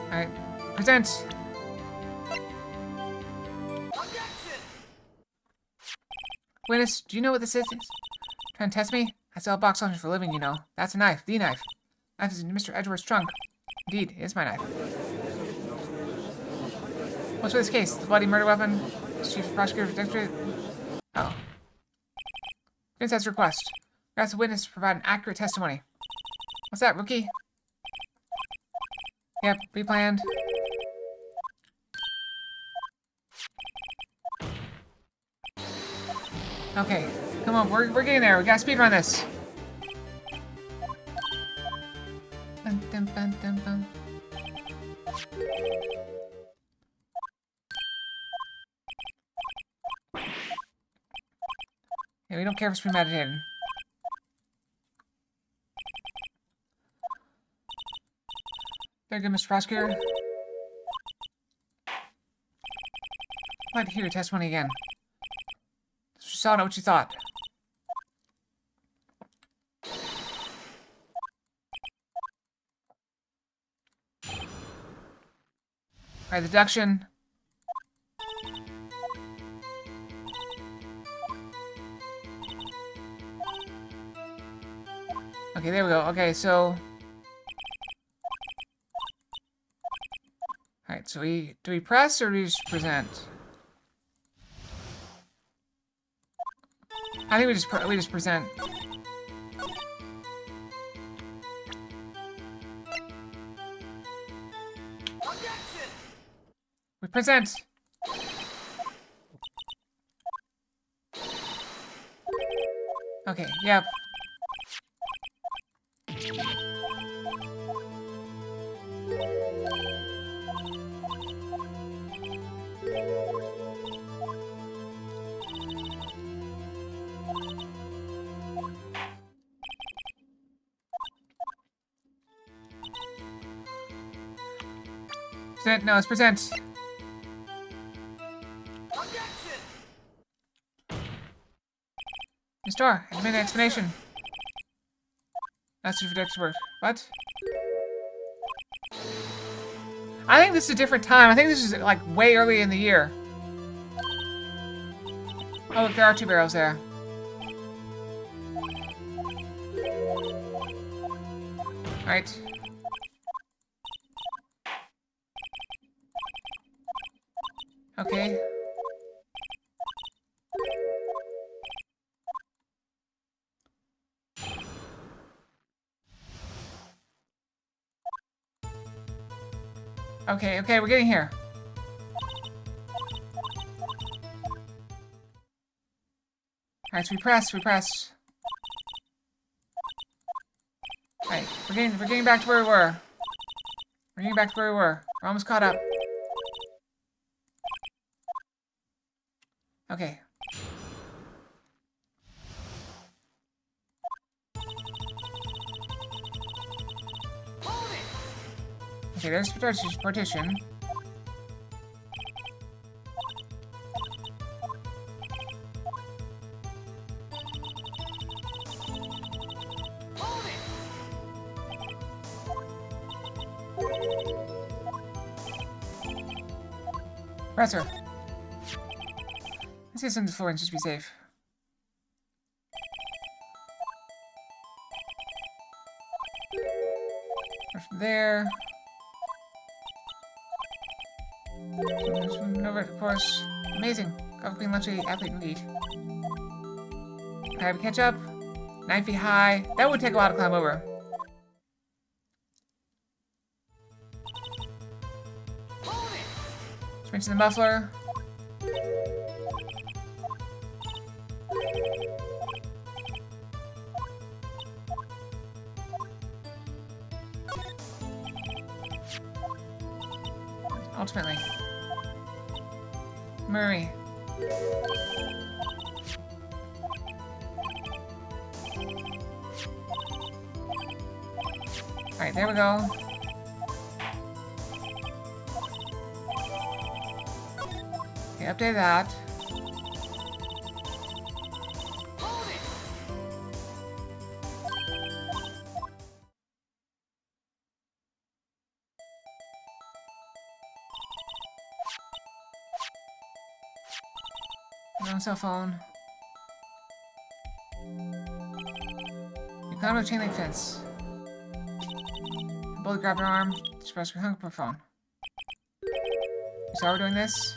Alright, present. Witness, do you know what this is? Trying to test me? I sell box auctions for a living, you know. That's a knife, the knife. Knife is in Mr. Edgeworth's trunk. Indeed, it is my knife. What's with this case? The bloody murder weapon? Chief Prosecutor Detective? Oh. Vincent's request. We ask the witness to provide an accurate testimony. What's that, rookie? Yep, pre-planned. Okay, come on, we're getting there. We gotta speedrun this. Dun, dun, dun, dun, dun. Yeah, we don't care if it's premeditated. Very good, Mr. Prosecutor. I'd like to hear your testimony again. Just saw what you thought. Alright, the deduction. Okay, there we go. Okay, so... Alright, so do we press or do we just present? I think we just present. We present. Okay, yep. Present, no, it's present. Mr. I made an explanation. That's for Dexter's work. What? I think this is a different time. I think this is like way early in the year. Oh, look, there are two barrels there. Alright. Okay. Okay, okay, we're getting here. Alright, so we press. Alright, we're getting back to where we were. We're almost caught up. Okay. Okay, there's partition. Presser. Let's get some to the floor and just be safe. From there. Over, of course. Amazing. Coffee Queen Luxury Athlete indeed. Okay, we catch up. 9 feet high. That would take a while to climb over. Switch to the muffler. Ultimately. Murray. Alright, there we go. Okay, update that. No cell phone. You climb a chain link fence. Bullet grab your arm. Just press your hung up her phone. You saw her doing this?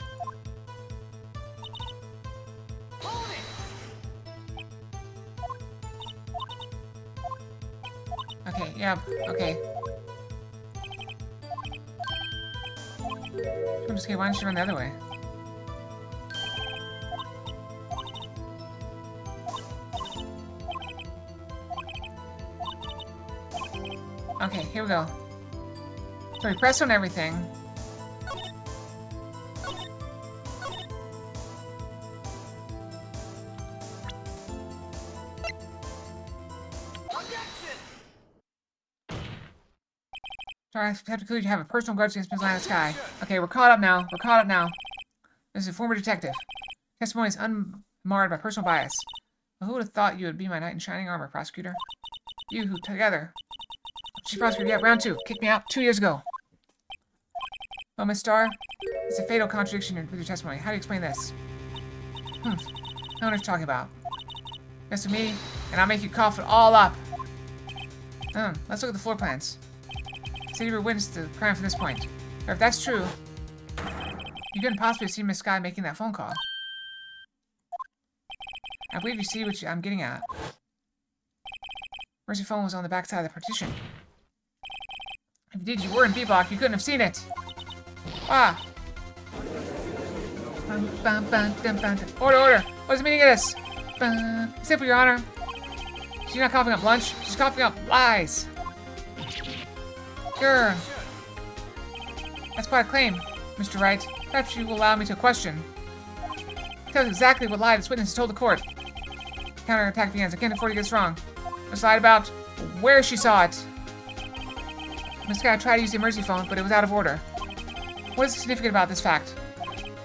Okay, yeah, okay. I'm just kidding, why don't you run the other way? Okay, here we go. So we press on everything. Sorry, I have to conclude you have a personal grudge against Ms. Lana Sky. Okay, we're caught up now. We're caught up now. This is a former detective. Testimony is unmarred by personal bias. Well, who would have thought you would be my knight in shining armor, prosecutor? You who together. Chief prosecutor, yeah, round 2. Kicked me out 2 years ago. Well, Miss Starr, it's a fatal contradiction with your testimony. How do you explain this? I don't know what you're talking about. Mess with me, and I'll make you cough it all up. Let's look at the floor plans. Say you were witness to the crime from this point. Or if that's true, you couldn't possibly see Miss Sky making that phone call. I believe you see what I'm getting at. Mercy phone was on the back side of the partition. If indeed you were in B-block, you couldn't have seen it. Ah! Order, order! What is the meaning of this? Simple, Your Honor. She's not coughing up lunch. She's coughing up lies. Sure. That's quite a claim, Mr. Wright. Perhaps you will allow me to question. Tell us exactly what lie this witness told the court. Counterattack begins. I can't afford to get this wrong. This lied about where she saw it. Miss Sky tried to use the emergency phone, but it was out of order. What is significant about this fact?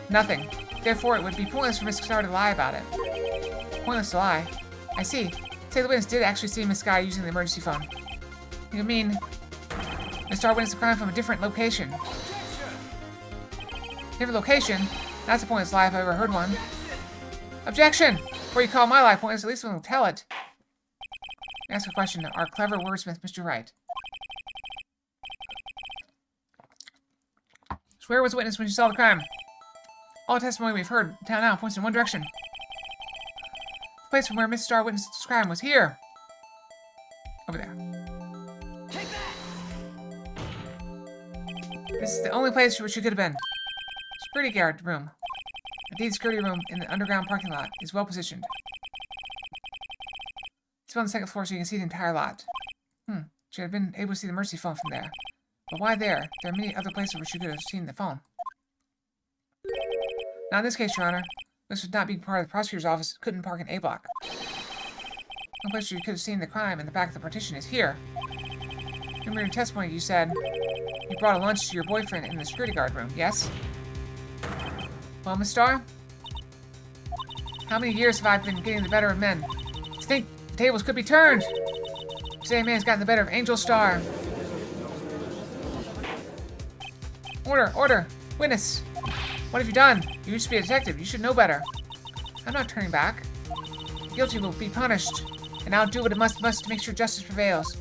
Nothing. Therefore, it would be pointless for Miss Sky to lie about it. Pointless to lie. I see. Say the witness did actually see Miss Sky using the emergency phone. You mean Miss Star witnessed the crime from a different location? Different location? That's a pointless lie if I ever heard one. Objection! Before you call my lie pointless, at least we'll tell it. Ask a question, our clever wordsmith, Mr. Wright. So where was the witness when she saw the crime? All testimony we've heard down now points in one direction. The place from where Miss Star witnessed this crime was here. Over there. Take that! This is the only place where she could have been. Security guard room. The deed security room in the underground parking lot is well positioned. It's on the second floor so you can see the entire lot. She had been able to see the emergency phone from there. But why there? There are many other places where she could have seen the phone. Not in this case, Your Honor. This would not be part of the prosecutor's office. Couldn't park in A block. One place where you could have seen the crime in the back of the partition is here. Remember in your testimony you said you brought a lunch to your boyfriend in the security guard room, yes? Well, Miss Starr? How many years have I been getting the better of men? To think the tables could be turned! Today a man's gotten the better of Angel Starr. Order! Order! Witness! What have you done? You used to be a detective. You should know better. I'm not turning back. The guilty will be punished, and I'll do what it must to make sure justice prevails.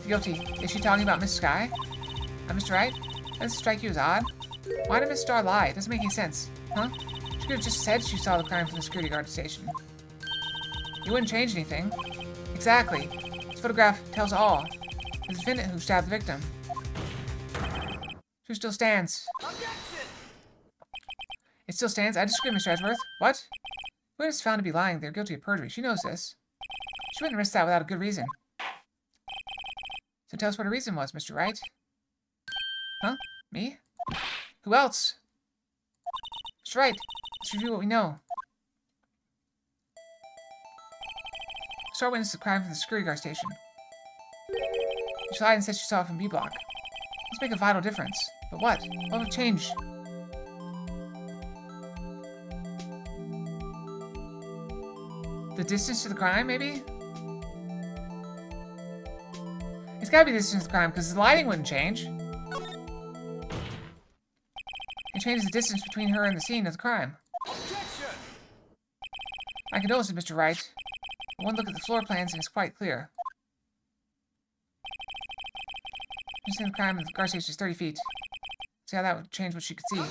The guilty. Is she talking about Miss Sky? Mr. Wright? Doesn't this strike you as odd? Why did Miss Starr lie? It doesn't make any sense. Huh? She could have just said she saw the crime from the security guard station. It wouldn't change anything. Exactly. This photograph tells all. It's the defendant who stabbed the victim. Who still stands? It still stands? I disagree, Mr. Edgeworth. What? The witness is found to be lying. They're guilty of perjury. She knows this. She wouldn't risk that without a good reason. So tell us what her reason was, Mr. Wright. Huh? Me? Who else? Mr. Wright, let's review what we know. Star witnessed the crime from the security guard station. She lied and said she saw it from B block. Let's make a vital difference. But what? What will change? The distance to the crime, maybe? It's gotta be the distance to the crime, because the lighting wouldn't change. It changes the distance between her and the scene of the crime. Objection! My condolences, Mr. Wright. One look at the floor plans and it's quite clear. The scene of the crime in the guard station is 30 feet. See how that would change what she could see.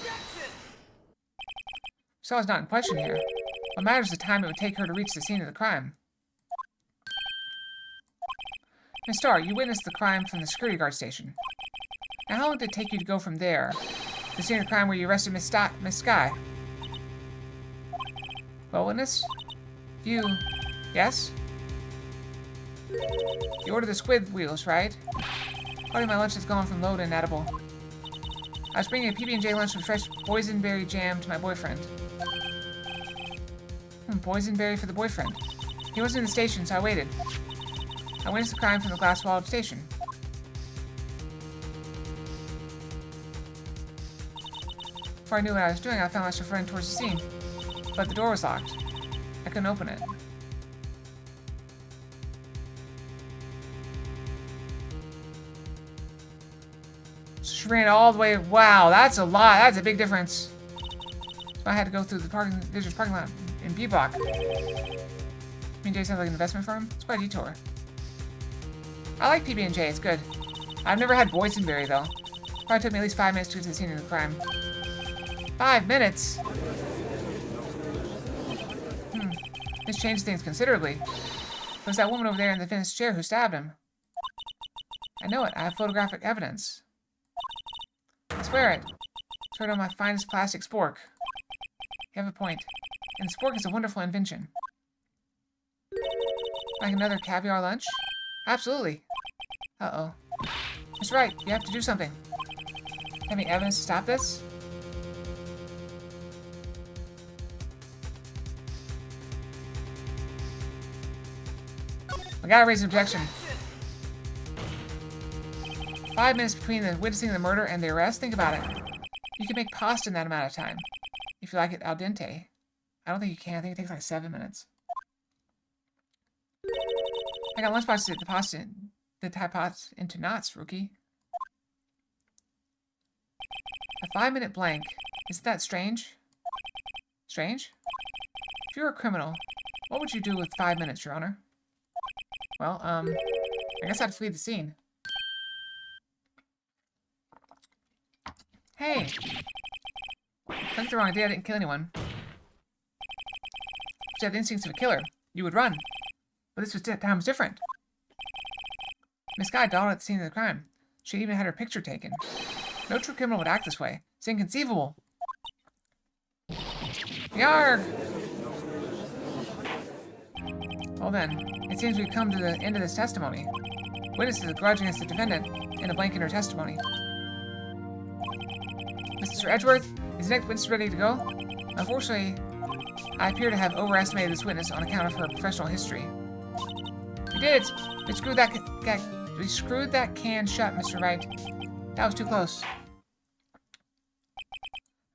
Saw is not in question here. What matters is the time it would take her to reach the scene of the crime. Miss Starr, you witnessed the crime from the security guard station. Now, how long did it take you to go from there to the scene of the crime where you arrested Miss Sky? Well, witness? You... Yes? You ordered the squid wheels, right? Part of my lunch has gone from low to inedible. I was bringing a PB&J lunch with fresh boysenberry jam to my boyfriend. Boysenberry for the boyfriend. He wasn't in the station, so I waited. I witnessed the crime from the glass-walled station. Before I knew what I was doing, I found myself running towards the scene. But the door was locked. I couldn't open it. She ran all the way. Wow, that's a lot. That's a big difference. So I had to go through the visitor's parking lot in B block. PB&J sounds like an investment firm. It's quite a detour. I like PB&J. It's good. I've never had boysenberry though. Probably took me at least 5 minutes to get to the scene of the crime. 5 minutes. This changed things considerably. It was that woman over there in the finished chair who stabbed him. I know it. I have photographic evidence. I swear it. It's right on my finest plastic spork. You have a point. And the spork is a wonderful invention. Like another caviar lunch? Absolutely. Uh-oh. That's right. You have to do something. Have any evidence to stop this? I gotta raise an objection. 5 minutes between the witnessing of the murder and the arrest? Think about it. You can make pasta in that amount of time. If you like it al dente. I don't think you can. I think it takes like 7 minutes. I got lunchboxes to deposit the tie pots into knots, rookie. A 5-minute blank. Isn't that strange? Strange? If you were a criminal, what would you do with 5 minutes, Your Honor? Well, I guess I'd flee the scene. Hey! I think the wrong idea. I didn't kill anyone. But you have the instincts of a killer. You would run. But this time was different. Miss Guy dawdled at the scene of the crime. She even had her picture taken. No true criminal would act this way. It's inconceivable. Yarg! Well then, it seems we've come to the end of this testimony. Witnesses a grudge against the defendant, and a blank in her testimony. Mr. Edgeworth, is the next witness ready to go? Unfortunately, I appear to have overestimated this witness on account of her professional history. We did it! We screwed that can shut, Mr. Wright. That was too close. I'm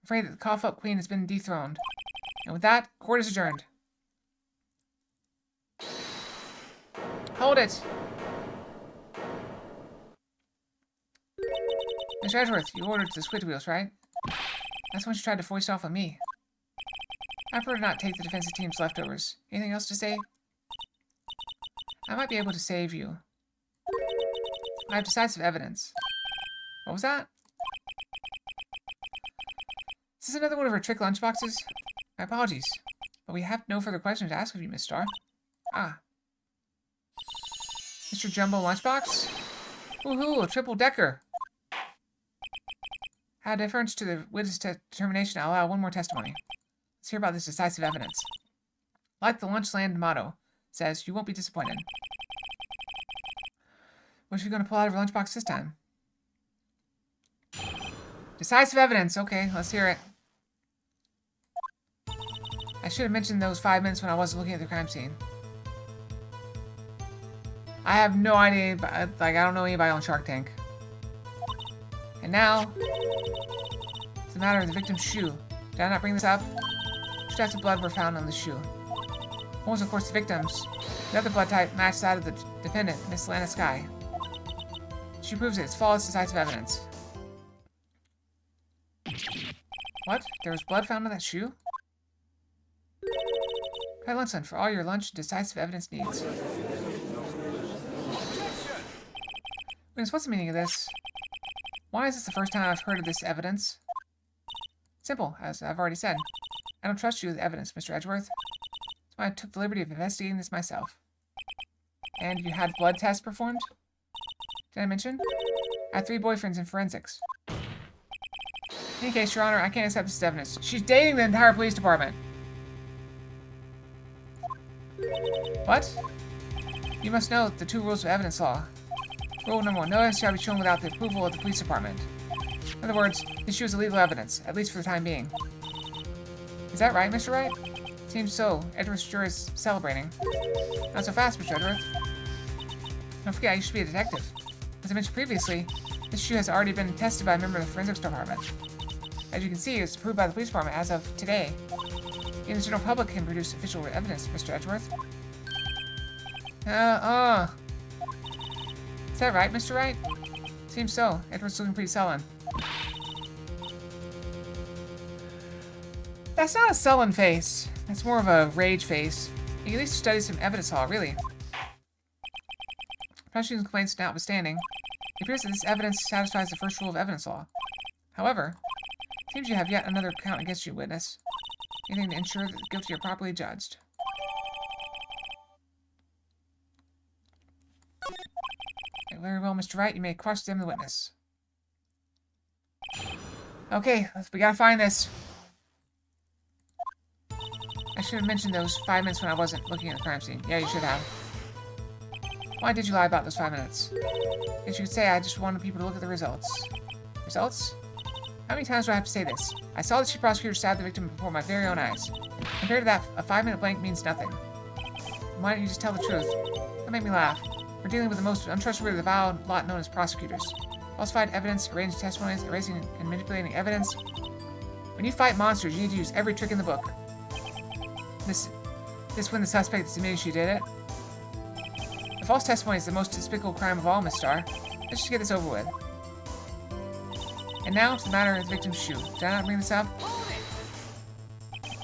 afraid that the cough-up queen has been dethroned. And with that, court is adjourned. Hold it! Mr. Edgeworth, you ordered the squid wheels, right? That's when you tried to foist off on me. I prefer to not take the defensive team's leftovers. Anything else to say? I might be able to save you. I have decisive evidence. What was that? Is this another one of her trick lunchboxes? My apologies, but we have no further questions to ask of you, Miss Starr. Ah. Mr. Jumbo Lunchbox? Woohoo, a triple-decker! Out of deference to the witness determination, I'll allow one more testimony. Let's hear about this decisive evidence. Like the Lunchland motto says, you won't be disappointed. What's she going to pull out of her lunchbox this time? Decisive evidence. Okay, let's hear it. I should have mentioned those 5 minutes when I wasn't looking at the crime scene. I have no idea, like, I don't know anybody on Shark Tank. And now, it's the matter of the victim's shoe. Did I not bring this up? Two types of blood were found on the shoe. One was, of course, the victim's. The other blood type matched that of the defendant, Miss Lana Sky. She proves it. It's flawless, decisive evidence. What? There was blood found on that shoe? Try lunch for all your lunch decisive evidence needs. Witness, what's the meaning of this? Why is this the first time I've heard of this evidence? Simple, as I've already said. I don't trust you with evidence, Mr. Edgeworth. That's why I took the liberty of investigating this myself. And you had blood tests performed? Did I mention? I had 3 boyfriends in forensics. In any case, Your Honor, I can't accept this as evidence. She's dating the entire police department. What? You must know the 2 rules of evidence law. Rule number 1, no evidence shall be shown without the approval of the police department. In other words, this shoe is illegal evidence, at least for the time being. Is that right, Mr. Wright? Seems so. Edgeworth sure is celebrating. Not so fast, Mr. Edgeworth. Don't forget, I used to be a detective. As I mentioned previously, this shoe has already been tested by a member of the forensics department. As you can see, it's approved by the police department as of today. Even the general public can produce official evidence, Mr. Edgeworth. Is that right, Mr. Wright? Seems so. Edward's looking pretty sullen. That's not a sullen face. That's more of a rage face. You at least study some evidence law, really. Prosecution's complaints notwithstanding, it appears that this evidence satisfies the first rule of evidence law. However, it seems you have yet another count against you, witness. Anything to ensure that the guilty are properly judged. Very well, Mr. Wright. You may cross-examine the witness. Okay, we gotta find this. I should have mentioned those 5 minutes when I wasn't looking at the crime scene. Yeah, you should have. Why did you lie about those 5 minutes? I guess you could say I just wanted people to look at the results. Results? How many times do I have to say this? I saw the chief prosecutor stab the victim before my very own eyes. Compared to that, a 5-minute blank means nothing. Why don't you just tell the truth? That made me laugh. We're dealing with the most untrustworthy of the vile lot known as prosecutors. Falsified evidence, arranged testimonies, erasing and manipulating evidence. When you fight monsters, you need to use every trick in the book. This when the suspect is admitting she did it. The false testimony is the most despicable crime of all, Miss Starr. Let's just get this over with. And now, it's the matter of the victim's shoe. Did I not bring this up?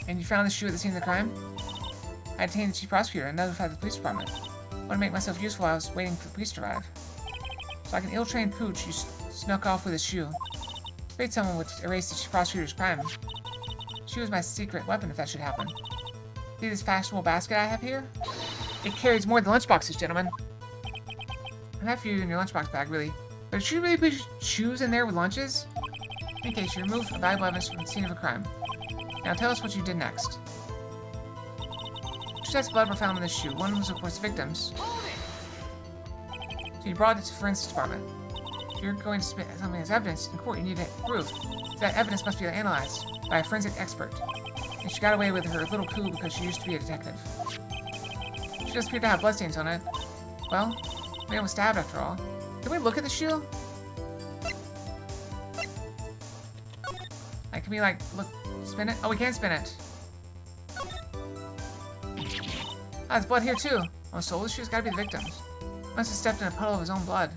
And you found the shoe at the scene of the crime? I detained the chief prosecutor and notified the police department. I want to make myself useful while I was waiting for the police to arrive. So like an ill-trained pooch, you snuck off with a shoe. Afraid someone would erase the chief prosecutor's crime. Shoe is my secret weapon if that should happen. See this fashionable basket I have here? It carries more than lunchboxes, gentlemen. I have for you in your lunchbox bag, really. But should you really put shoes in there with lunches? In any case, you removed valuable evidence from the scene of a crime. Now tell us what you did next. 2 sets of blood were found in this shoe. One was, of course, the victim's. So you brought it to the forensics department. If you're going to submit something as evidence in court, you need it proof. So that evidence must be analyzed by a forensic expert. And she got away with her little coup because she used to be a detective. She does appear to have bloodstains on it. Well, the man was stabbed after all. Can we look at the shoe? Like, can we, like, look, spin it? Oh, we can spin it. Ah, there's blood here, too. Oh, so this shoe's gotta be the victim's. Must have stepped in a puddle of his own blood.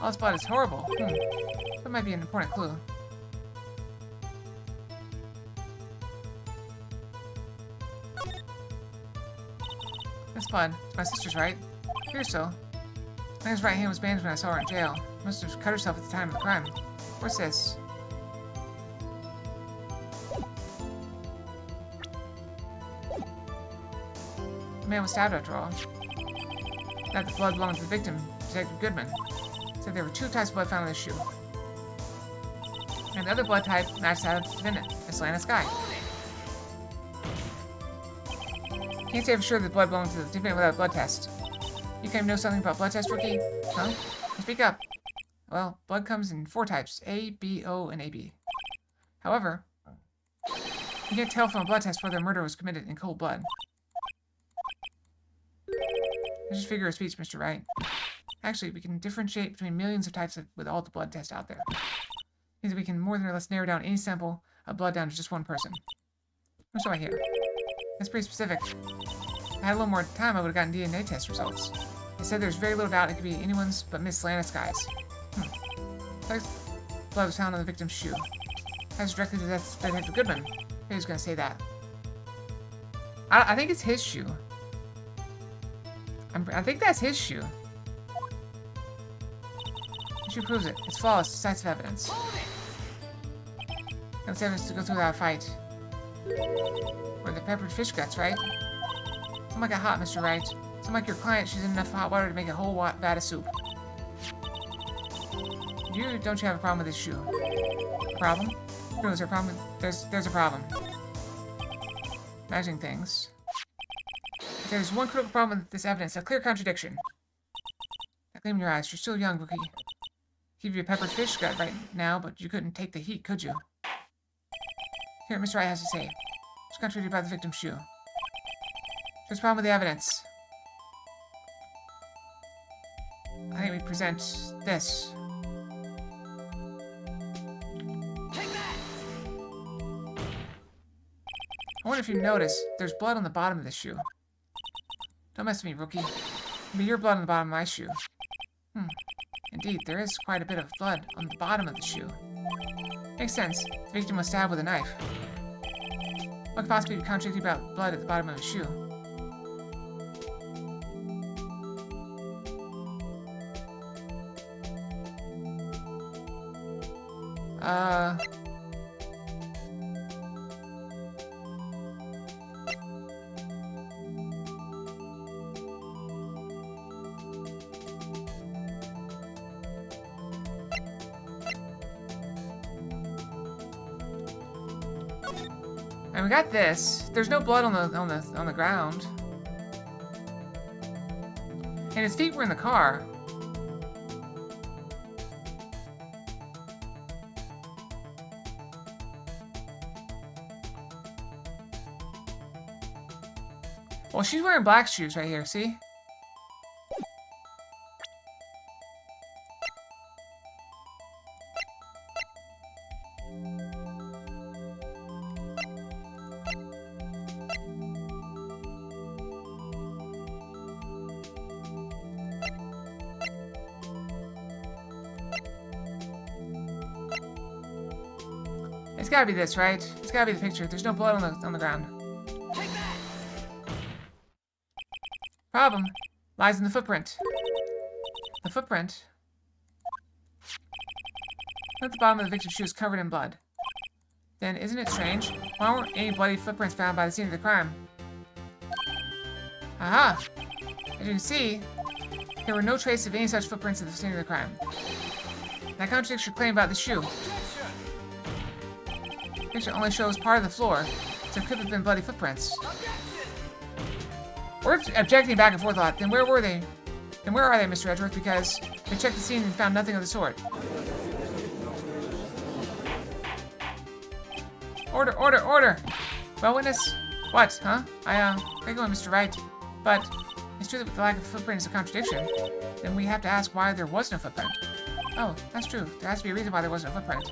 All this blood is horrible. That might be an important clue. This blood. It's my sister's, right? Here's so. I think his right hand was bandaged when I saw her in jail. Must have cut herself at the time of the crime. What's this? The man was stabbed after all. That the blood belonged to the victim, Detective Goodman. Said there were 2 types of blood found in this shoe. And the other blood type matched that of the defendant, Miss Lana Sky. Can't say for sure that the blood belonged to the defendant without a blood test. You claim to know something about blood tests, rookie? Huh? Speak up. Well, blood comes in 4 types, A, B, O, and AB. However, you can't tell from a blood test whether a murder was committed in cold blood. That's just figure of speech, Mr. Wright. Actually, we can differentiate between millions of types with all the blood tests out there. It means that we can more than or less narrow down any sample of blood down to just one person. What do I hear? That's pretty specific. If I had a little more time, I would have gotten DNA test results. They said there's very little doubt it could be anyone's but Miss Landisky's. Blood was found on the victim's shoe. Ties directly to Detective Goodman. He was going to say that. I think it's his shoe. I think that's his shoe. The shoe proves it. It's flawless, decisive evidence. That's evidence to go through that fight. Or the peppered fish guts, right? Something like a hot, Mr. Wright. Something like your client, she's in enough hot water to make a whole vat of soup. Don't you have a problem with this shoe? Problem? No, is there a problem? There's a problem. Imagining things. There's one critical problem with this evidence, a clear contradiction. That gleam in your eyes. You're still young, rookie. Give you a peppered fish gut right now, but you couldn't take the heat, could you? Hear what Mr. Wright has to say. It's contradicted by the victim's shoe. There's a problem with the evidence. I think we present this. I wonder if you notice, there's blood on the bottom of this shoe. Don't mess with me, rookie. It'll be your blood on the bottom of my shoe. Indeed, there is quite a bit of blood on the bottom of the shoe. Makes sense. The victim was stabbed with a knife. What could possibly be contradicting about blood at the bottom of his shoe? And we got this. There's no blood on the ground. And his feet were in the car. Well, she's wearing black shoes right here, see? It's gotta be this, right? It's gotta be the picture. There's no blood on the ground. Problem lies in the footprint. The footprint at the bottom of the victim's shoe is covered in blood. Then, isn't it strange? Why weren't any bloody footprints found by the scene of the crime? Aha! As you can see, there were no traces of any such footprints at the scene of the crime. That contradicts your claim about the shoe. The picture only shows part of the floor, so it could have been bloody footprints. We're objecting back and forth a lot. Then where were they? Then where are they, Mr. Edgeworth? Because they checked the scene and found nothing of the sort. Order, order, order! Well, witness. What, huh? I go on, Mr. Wright. But it's true that the lack of footprint is a contradiction. Then we have to ask why there was no footprint. Oh, that's true. There has to be a reason why there wasn't a footprint.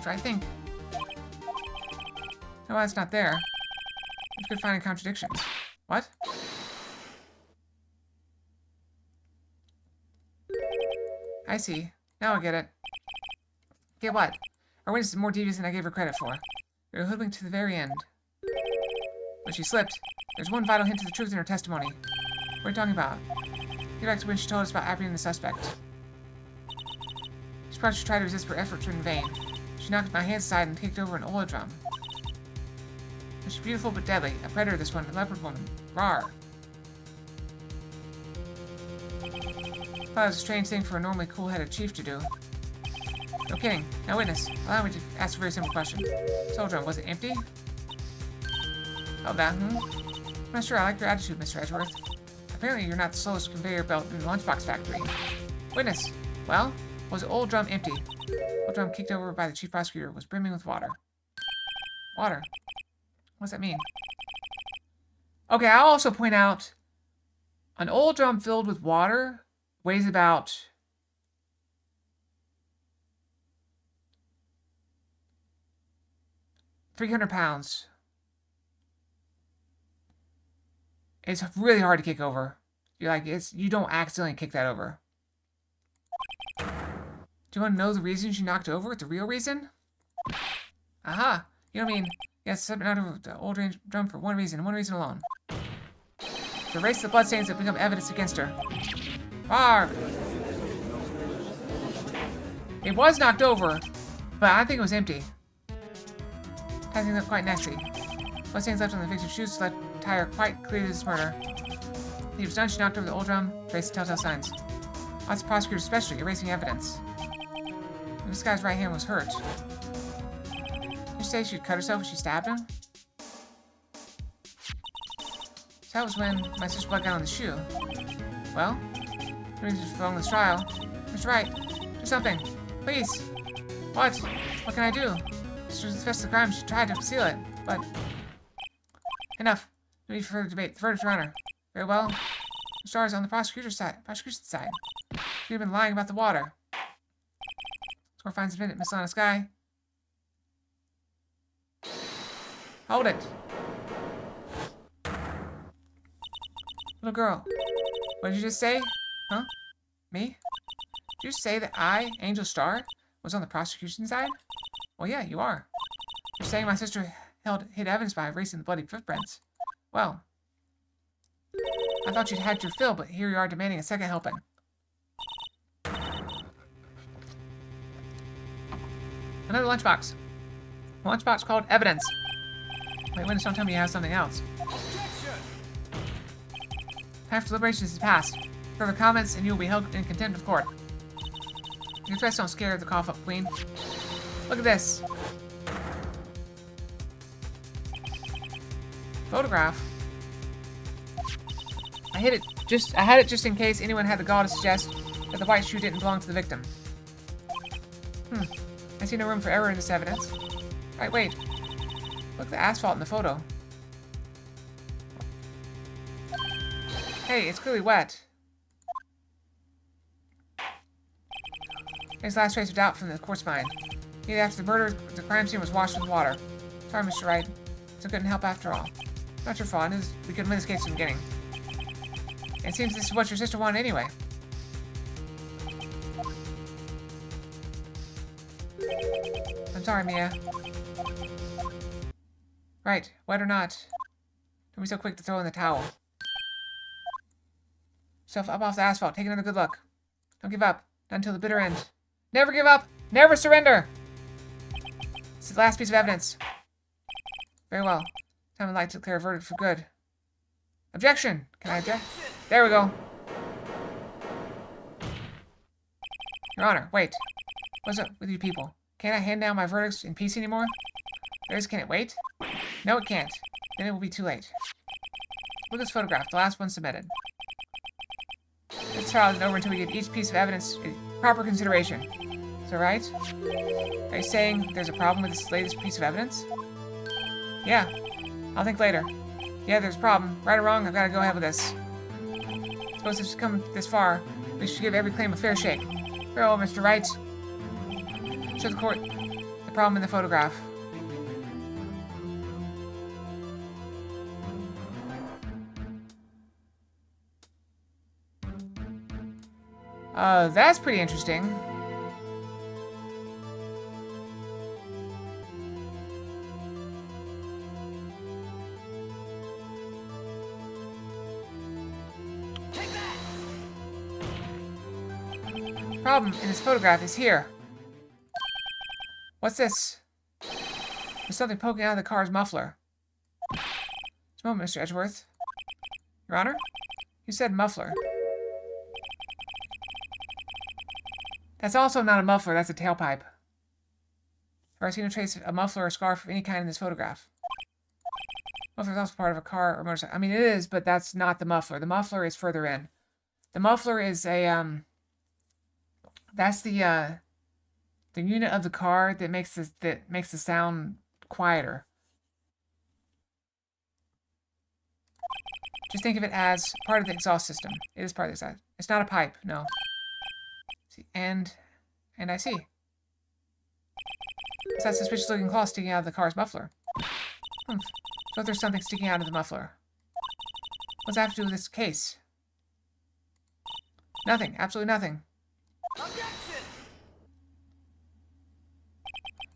I think. No, it's not there. It's good finding contradictions. What? I see. Now I get it. Get what? Our witness is more devious than I gave her credit for. We were hoodwinked to the very end. When she slipped, there's one vital hint to the truth in her testimony. What are you talking about? Get back to when she told us about apprehending the suspect. She probably tried to resist, but her efforts were in vain. She knocked my hands aside and kicked over an oil drum. She's beautiful but deadly. A predator, this one. A leopard woman. Rawr. Thought it was a strange thing for a normally cool-headed chief to do. No kidding. Now, witness, allow me to ask a very simple question. Soul drum, was it empty? Oh, that, I'm not sure I like your attitude, Mr. Edgeworth. Apparently, you're not the slowest conveyor belt in the lunchbox factory. Witness, well, was the old drum empty? The old drum kicked over by the chief prosecutor was brimming with water. Water? What does that mean? Okay, I'll also point out, An old drum filled with water weighs about 300 pounds. It's really hard to kick over. You don't accidentally kick that over. Do you want to know the reason she knocked over? The real reason? Aha! You don't mean, yes, I knocked over the old drum for one reason alone. To erase the bloodstains that become evidence against her. Arr! It was knocked over, but I think it was empty. Passing up quite nicely. Bloodstains left on the victim's shoes left tire quite clear to this murder. He was done, she knocked over the old drum, erased the telltale signs. Lots of prosecutors especially, erasing evidence. This guy's right hand was hurt. Did you say she'd cut herself when she stabbed him? So that was when my sister's blood got on the shoe. Well, following this trial. Mr. Wright, do something. Please. What? What can I do? Sister confessed to the crime. She tried to conceal it, but... Enough. No need for further debate. The verdict, Your Honor. Very well. The star is on the prosecution's side. She'd have been lying about the water. Score finds defendant, Miss Lana Sky. Hold it. Little girl. What did you just say? Huh? Me? Did you say that I, Angel Star, was on the prosecution side? Well, yeah, you are. You're saying my sister hid evidence by erasing the bloody footprints. Well, I thought you'd had your fill, but here you are demanding a second helping. Another lunchbox. A lunchbox called evidence. Wait, witness, don't tell me you have something else. Time for deliberations is passed. Further comments and you will be held in contempt of court. Your threats don't scare the cough up, Queen. Look at this. Photograph. I had it just in case anyone had the gall to suggest that the white shoe didn't belong to the victim. I see no room for error in this evidence. Right, wait. Look at the asphalt in the photo. Hey, it's clearly wet. There's the last trace of doubt from the corpse mine. Either after the murder, the crime scene was washed with water. Sorry, Mr. Wright. So couldn't help after all. Not your fault. We couldn't win this case from the beginning. It seems this is what your sister wanted anyway. I'm sorry, Mia. Right, wet or not. Don't be so quick to throw in the towel. Yourself up off the asphalt. Take another good look. Don't give up. Not until the bitter end. Never give up. Never surrender. This is the last piece of evidence. Very well. Time I'd like to declare a verdict for good. Objection. Can I object? There we go. Your Honor, wait. What's up with you people? Can't I hand down my verdicts in peace anymore? Can it wait? No, it can't. Then it will be too late. Look at this photograph, the last one submitted. This trial isn't over until we give each piece of evidence proper consideration. Is that right? Are you saying there's a problem with this latest piece of evidence? Yeah. I'll think later. Yeah, there's a problem. Right or wrong, I've got to go ahead with this. Suppose it's come this far. We should give every claim a fair shake. Very well, Mr. Wright. Show the court the problem in the photograph. That's pretty interesting. The problem in this photograph is here. What's this? There's something poking out of the car's muffler. Just a moment, Mr. Edgeworth. Your Honor? You said muffler. That's also not a muffler, that's a tailpipe. Have I seen a trace of a muffler or scarf of any kind in this photograph? Muffler is also part of a car or motorcycle. I mean, it is, but that's not the muffler. The muffler is further in. The muffler is a, that's the unit of the car that makes the sound quieter. Just think of it as part of the exhaust system. It is part of the exhaust. It's not a pipe, no. See, and I see. It's that suspicious-looking claw sticking out of the car's muffler. So there's something sticking out of the muffler. What's that have to do with this case? Nothing. Absolutely nothing. Objection!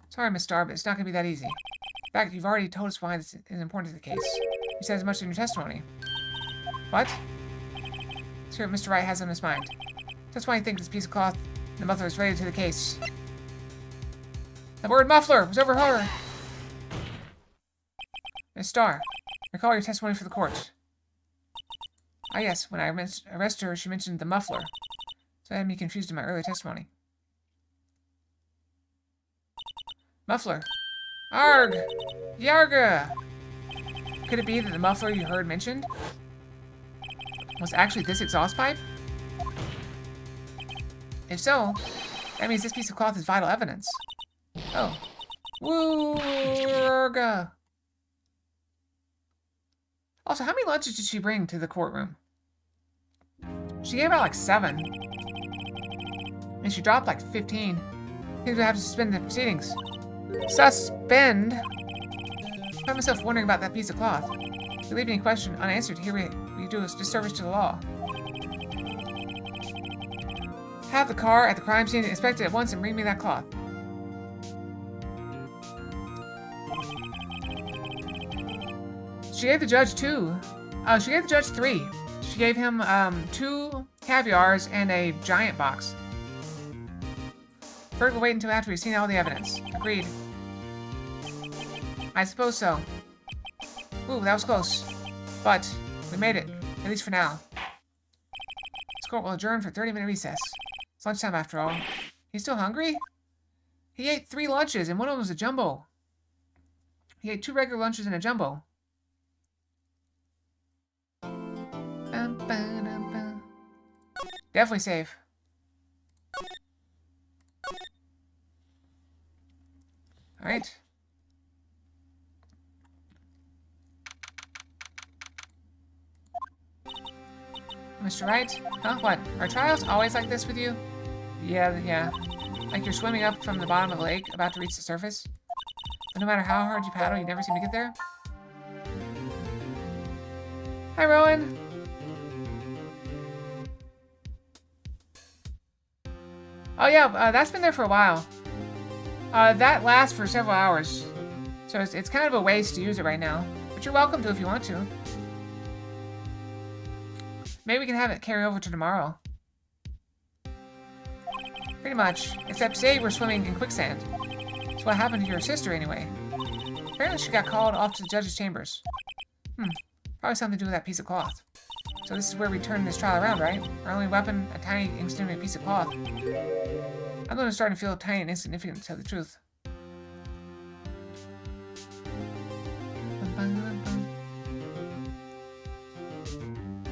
Sorry, Miss Starr, but it's not going to be that easy. In fact, you've already told us why this is important to the case. You said as much in your testimony. What? Let's hear what Mr. Wright has on his mind. That's why I think this piece of cloth and the muffler is related to the case. The word muffler was overheard. Miss Starr, recall your testimony for the court. Ah, yes, when I arrested her, she mentioned the muffler. So that had me confused in my earlier testimony. Muffler. Arg! Yarga! Could it be that the muffler you heard mentioned was actually this exhaust pipe? If so, that means this piece of cloth is vital evidence. Oh. Woo! Arga! Also, how many lunches did she bring to the courtroom? She gave out like 7. And she dropped like 15. Things would have to suspend the proceedings. Suspend? I find myself wondering about that piece of cloth. If you leave any question unanswered, here we do a disservice to the law. Have the car at the crime scene inspected at once and bring me that cloth. She gave the judge 2. She gave the judge 3. She gave him 2 caviars and a giant box. Verdict will wait until after we've seen all the evidence. Agreed. I suppose so. Ooh, that was close. But we made it, at least for now. This court will adjourn for 30-minute recess. It's lunchtime after all. He's still hungry? He ate 3 lunches and one of them was a jumbo. He ate 2 regular lunches and a jumbo. Definitely safe. Alright. Mr. Wright? Huh? What? Are trials always like this with you? Yeah. Like you're swimming up from the bottom of a lake, about to reach the surface? But no matter how hard you paddle, you never seem to get there? Hi, Rowan! Oh yeah, that's been there for a while. That lasts for several hours. So it's kind of a waste to use it right now. But you're welcome to if you want to. Maybe we can have it carry over to tomorrow. Pretty much. Except today we're swimming in quicksand. That's what happened to your sister anyway. Apparently she got called off to the judge's chambers. Probably something to do with that piece of cloth. So this is where we turn this trial around, right? Our only weapon, a tiny, insignificant piece of cloth. I'm going to start to feel tiny and insignificant, to tell the truth.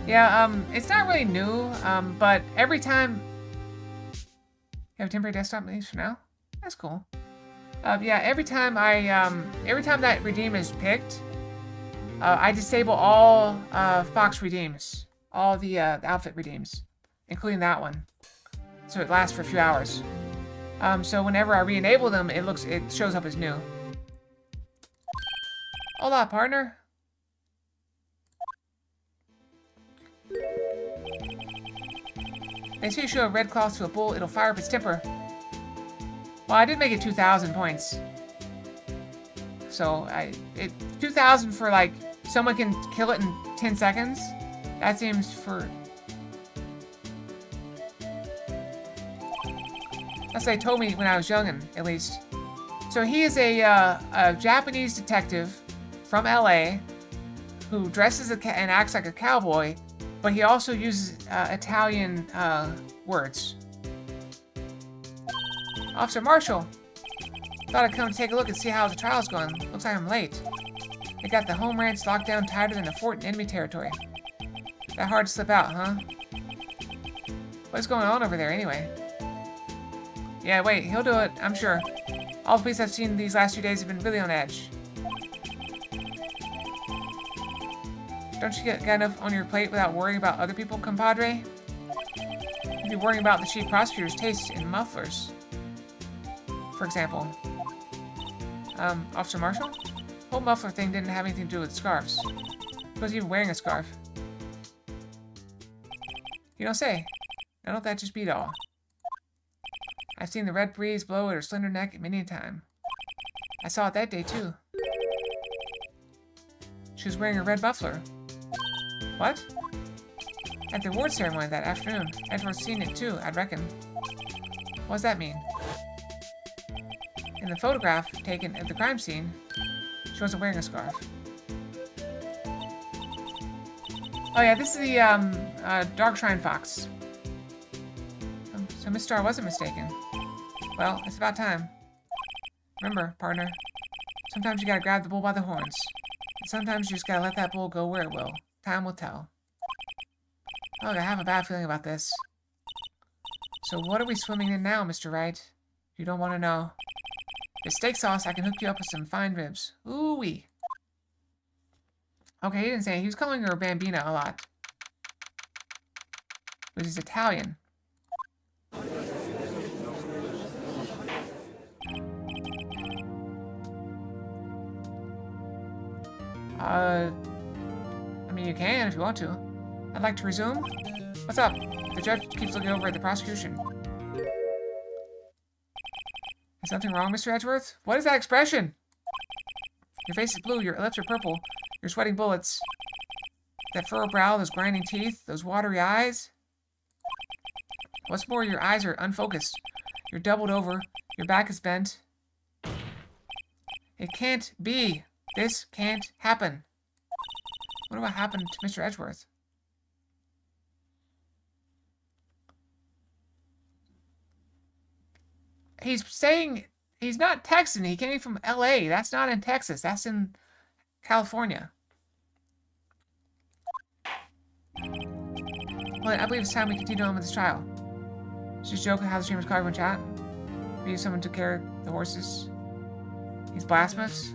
Yeah, it's not really new, but every time... You have a temporary desktop, at least for now? That's cool. Yeah, every time that redeem is picked, I disable all Fox redeems. All the outfit redeems. Including that one. So it lasts for a few hours. So whenever I re-enable them, it shows up as new. Hola, partner. They say you show a red cloth to a bull, it'll fire up its temper. Well, I did make it 2,000 points. So, 2,000 for, like, someone can kill it in 10 seconds? That seems for... That's what they told me when I was young, at least. So he is a Japanese detective from LA who dresses and acts like a cowboy, but he also uses Italian words. Officer Marshall, thought I'd come to take a look and see how the trial's going. Looks like I'm late. They got the home ranch locked down tighter than a fort in enemy territory. That hard to slip out, huh? What's going on over there anyway? Yeah, wait, he'll do it, I'm sure. All the police I've seen these last few days have been really on edge. Don't you get enough on your plate without worrying about other people, compadre? You'd be worrying about the chief prosecutor's taste in mufflers. For example. Officer Marshall? The whole muffler thing didn't have anything to do with scarves. He wasn't even wearing a scarf. You don't say. Now don't that just beat all? I've seen the red breeze blow at her slender neck many a time. I saw it that day, too. She was wearing a red muffler. What? At the award ceremony that afternoon. Edward's seen it, too, I'd reckon. What does that mean? In the photograph taken at the crime scene, she wasn't wearing a scarf. Oh yeah, this is the Dark Shrine Fox. So Miss Star wasn't mistaken. Well, it's about time. Remember, partner, sometimes you gotta grab the bull by the horns. And sometimes you just gotta let that bull go where it will. Time will tell. Oh, I have a bad feeling about this. So what are we swimming in now, Mr. Wright? You don't want to know. With steak sauce, I can hook you up with some fine ribs. Ooh-wee. Okay, he didn't say. He was calling her Bambina a lot. But he's Italian. I mean, you can if you want to. I'd like to resume. What's up? The judge keeps looking over at the prosecution. Is something wrong, Mr. Edgeworth? What is that expression? Your face is blue, your lips are purple, you're sweating bullets. That furrowed brow, those grinding teeth, those watery eyes. What's more, your eyes are unfocused. You're doubled over, your back is bent. It can't be. This can't happen. What about happened to Mr. Edgeworth? He's saying he's not Texan. He came from LA. That's not in Texas. That's in California. Well, I believe it's time we continue on with this trial. She's joking how the stream was called in chat. Maybe someone took care of the horses. He's blasphemous.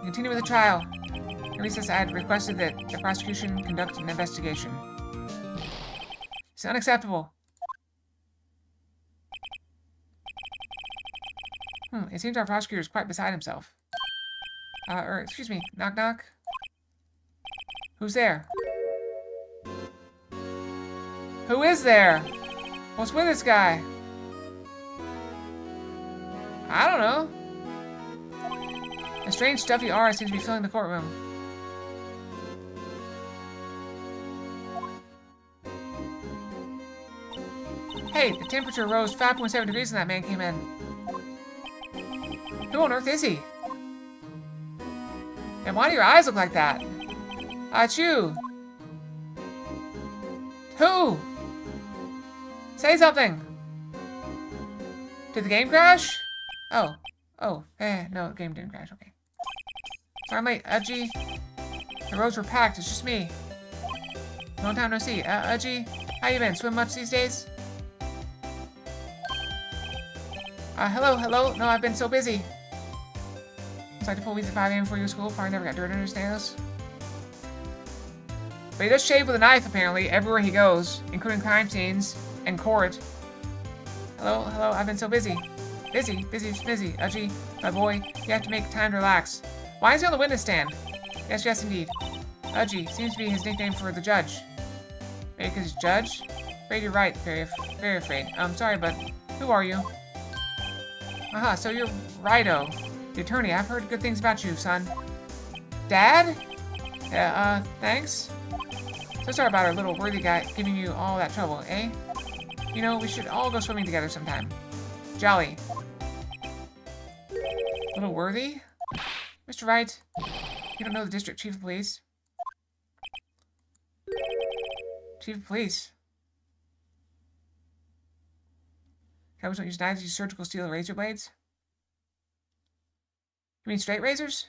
Continue with the trial. Henry says I had requested that the prosecution conduct an investigation. It's unacceptable. It seems our prosecutor is quite beside himself. Excuse me, knock knock. Who's there? Who is there? What's with this guy? I don't know. A strange stuffy aura seems to be filling the courtroom. Hey, the temperature rose 5.7 degrees when that man came in. Who on earth is he? And why do your eyes look like that? It's you. Who? Say something. Did the game crash? Oh. Oh. No, the game didn't crash. Okay. Sorry I'm late. Udgy. The roads were packed. It's just me. Long time no see. Udgy, how you been? Swim much these days? Hello. No, I've been so busy. So I had to pull weeds at 5 a.m. before you to school. Probably never got dirt under his nails. But he does shave with a knife, apparently, everywhere he goes, including crime scenes and court. Hello, I've been so busy. Busy. Udgy, my boy, you have to make time to relax. Why is he on the witness stand? Yes, indeed. Udgy seems to be his nickname for the judge. Maybe because he's judge? Afraid you're right, very afraid. I'm sorry, but who are you? Aha, so you're Wright-O, the attorney. I've heard good things about you, son. Dad? Yeah, thanks. So sorry about our little worthy guy giving you all that trouble, eh? You know, we should all go swimming together sometime. Jolly. Little worthy? Mr. Wright, you don't know the district chief of police? Chief of police? Cowboys don't use knives, use surgical steel razor blades? You mean straight razors?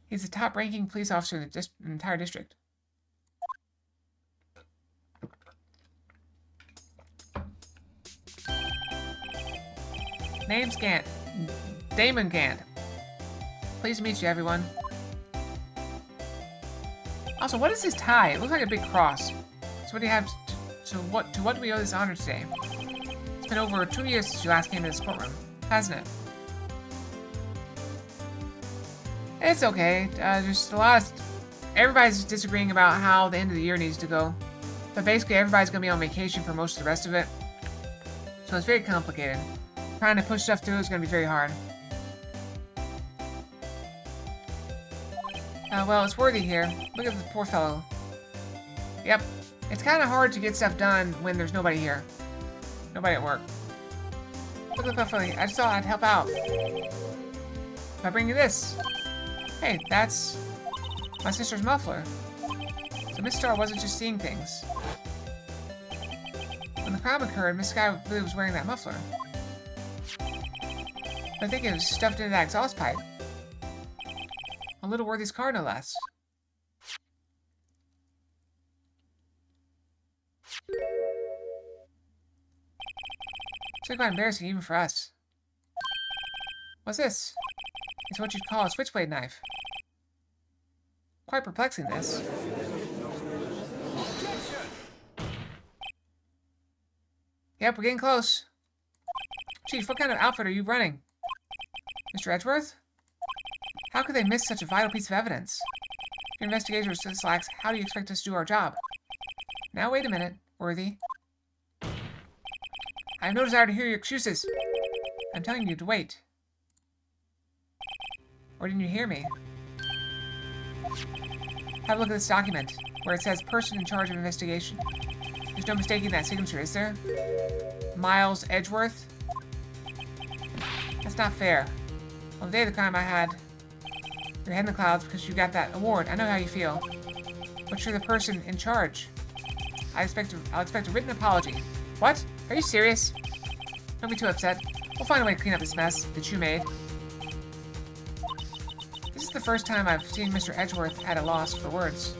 He's the top-ranking police officer in the entire district. Name's Gant. Damon Gant. Pleased to meet you, everyone. Also, what is this tie? It looks like a big cross. So what do you have to what do we owe this honor today? It's been over 2 years since you last came to this courtroom, hasn't it? It's okay. There's a lot of... Everybody's disagreeing about how the end of the year needs to go. But basically, everybody's going to be on vacation for most of the rest of it. So it's very complicated. Trying to push stuff through is going to be very hard. Well, it's worthy here. Look at the poor fellow. Yep. It's kind of hard to get stuff done when there's nobody here. Nobody at work. Look, funny. I just thought I'd help out. By bringing you this. Hey, that's my sister's muffler. So Miss Star wasn't just seeing things. When the crime occurred, Miss Sky really was wearing that muffler. I think it was stuffed into that exhaust pipe. A little Worthy's car, no less. It's quite embarrassing, even for us. What's this? It's what you'd call a switchblade knife. Quite perplexing, this. Yep, we're getting close. Chief, what kind of outfit are you running? Mr. Edgeworth? How could they miss such a vital piece of evidence? Your investigation was this lax. How do you expect us to do our job? Now, wait a minute, Worthy. I have no desire to hear your excuses. I'm telling you to wait. Or didn't you hear me? Have a look at this document, where it says person in charge of investigation. There's no mistaking that signature, is there? Miles Edgeworth? That's not fair. On the day of the crime, I had your head in the clouds because you got that award. I know how you feel. But you're the person in charge. I'll expect a written apology. What? Are you serious? Don't be too upset. We'll find a way to clean up this mess that you made. This is the first time I've seen Mr. Edgeworth at a loss for words.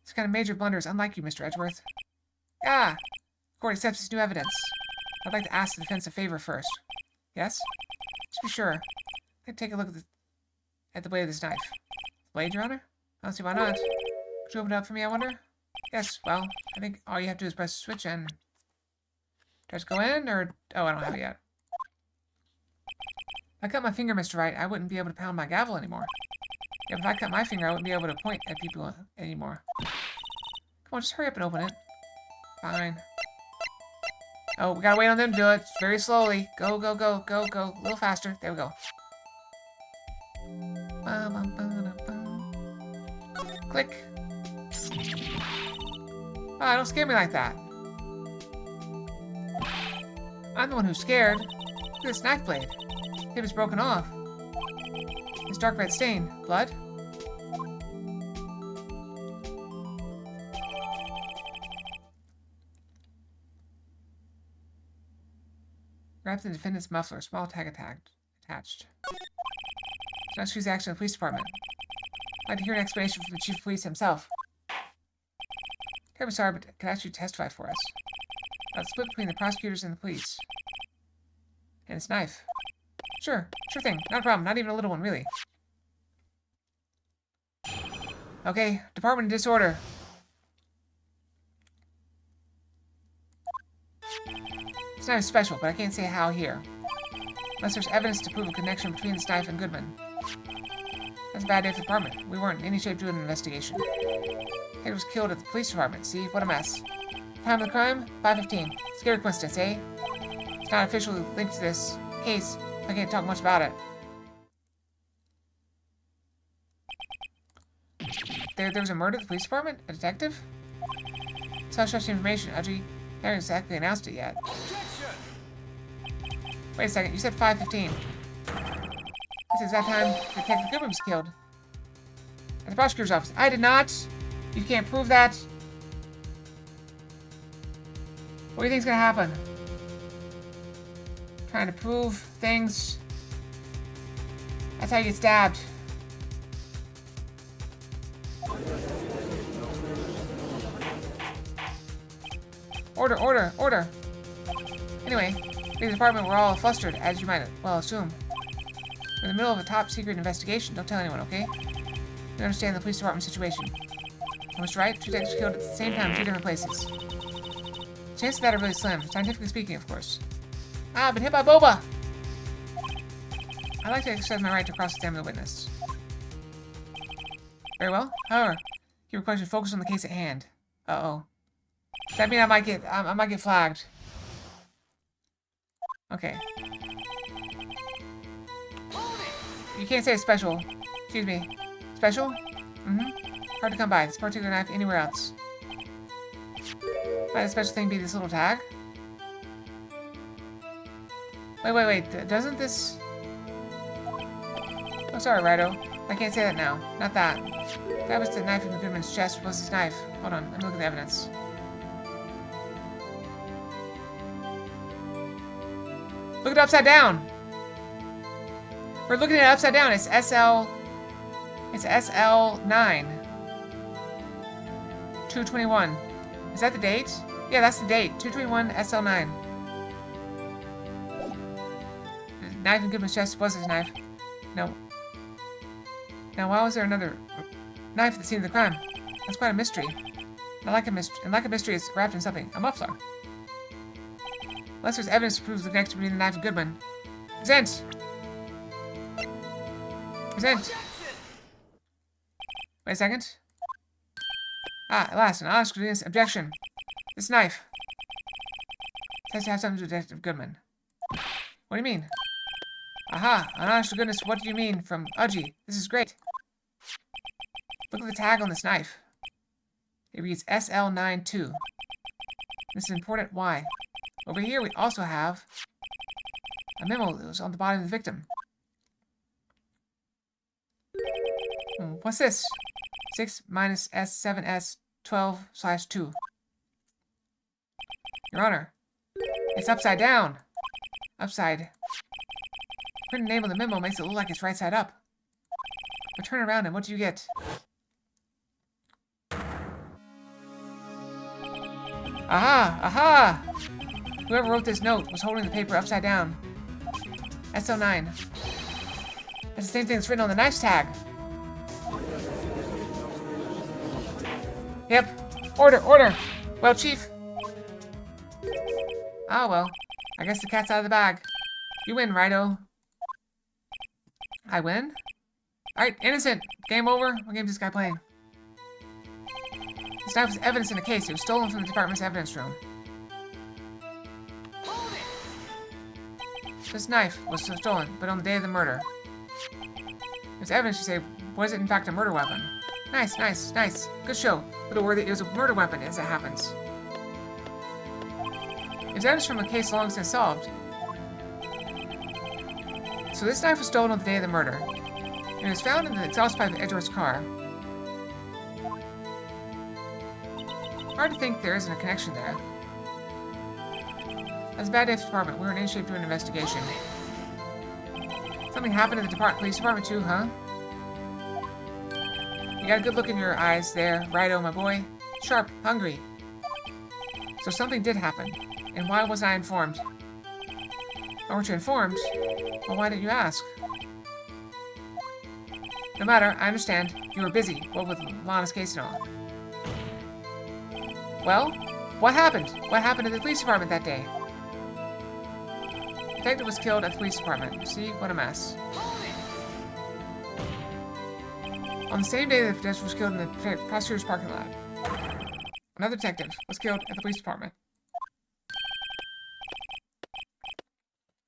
This kind of major blunder is unlike you, Mr. Edgeworth. Ah! The court accepts this new evidence. I'd like to ask the defense a favor first. Yes? Just be sure. I'd take a look at the blade of this knife. Blade, Your Honor? I don't see why not. Could you open it up for me, I wonder? Yes, well, I think all you have to do is press the switch and... Do I just go in, or... Oh, I don't have it yet. If I cut my finger, Mr. Wright, I wouldn't be able to pound my gavel anymore. Yeah, if I cut my finger, I wouldn't be able to point at people anymore. Come on, just hurry up and open it. Fine. Oh, we gotta wait on them to do it. Very slowly. Go, go, go, go, go. A little faster. There we go. Click. Ah, don't scare me like that. I'm the one who's scared. Look at this knife blade. Tip is broken off. This dark red stain. Blood? Wrapped in the defendant's muffler. Small tag attached. So excuse the action of the police department. I'd like to hear an explanation from the chief of police himself. I'm sorry, but could actually testify for us. About the split between the prosecutors and the police. And this knife. Sure thing. Not a problem. Not even a little one, really. Okay, department in disorder. This knife is special, but I can't say how here. Unless there's evidence to prove a connection between this knife and Goodman. That's a bad day for the department. We weren't in any shape doing an investigation. Hager was killed at the police department. See? What a mess. Time of the crime? 5:15. Scary coincidence, eh? It's not officially linked to this case. I can't talk much about it. There was a murder at the police department? A detective? Such information, Udgy. Haven't exactly announced it yet. Wait a second, you said 5:15. That's the exact time Detective Goodman was killed. At the prosecutor's office. I did not! You can't prove that. What do you think's gonna happen? Trying to prove things. That's how you get stabbed. Order. Anyway, in the department we're all flustered, as you might well assume. We're in the middle of a top-secret investigation. Don't tell anyone, okay? You understand the police department situation. Mr. Wright, 2 detectives killed at the same time in 2 different places. Chances of that are really slim, scientifically speaking, of course. Ah, I've been hit by Boba! I'd like to exercise my right to cross-examine the witness. Very well. However, he requires you to focus on the case at hand. Uh-oh. Does that mean I might get flagged? Okay. You can't say it's special. Excuse me. Special? Mm-hmm. Hard to come by. This particular knife anywhere else. Might the special thing be this little tag? Wait. Doesn't this... Oh, sorry, Righto. I can't say that now. Not that. That was the knife in Goodman's chest. What was his knife? Hold on. Let me look at the evidence. Look at it upside down. We're looking at it upside down. It's SL... It's SL9. 221. Is that the date? Yeah, that's the date. 221 SL9. The knife in Goodman's chest was his knife. No. Now, why was there another knife at the scene of the crime? That's quite a mystery. And like a mystery, it's wrapped in something. A muffler. Unless there's evidence to prove the connection between the knife and Goodman. Present! Present! Wait a second. Ah, at last, an honest objection. This knife. It has to have something to do with Detective Goodman. What do you mean? Aha, an honest to goodness, what do you mean from Udgy? This is great. Look at the tag on this knife. It reads SL92. This is important. Why? Over here, we also have a memo that was on the body of the victim. What's this? 6 minus S7S 12/2. Your Honor, it's upside down. Upside. The printed name on the memo makes it look like it's right side up. But turn around and what do you get? Aha! Aha! Whoever wrote this note was holding the paper upside down. SL9. That's the same thing that's written on the knife's tag. Yep. Order! Well, Chief. Ah, well. I guess the cat's out of the bag. You win, Righto. I win? Alright, innocent. Game over. What game is this guy playing? This knife was evidence in a case. It was stolen from the department's evidence room. This knife was stolen, but on the day of the murder. There's evidence, you say, was it in fact a murder weapon? Nice. Good show. But it was a murder weapon, as it happens. It's evidence from a case long since solved. So this knife was stolen on the day of the murder. And it was found in the exhaust pipe of Edgeworth's car. Hard to think there isn't a connection there. That's a bad day for the department. We were in any shape doing an investigation. Something happened in the police department too, huh? You got a good look in your eyes there, Righto, my boy. Sharp, hungry. So something did happen. And why wasn't I informed? Why weren't you informed? Well, why didn't you ask? No matter, I understand. You were busy. What with Lana's case and all. Well, what happened? What happened at the police department that day? The detective was killed at the police department. See? What a mess. On the same day that the detective was killed in the prosecutor's parking lot, another detective was killed at the police department.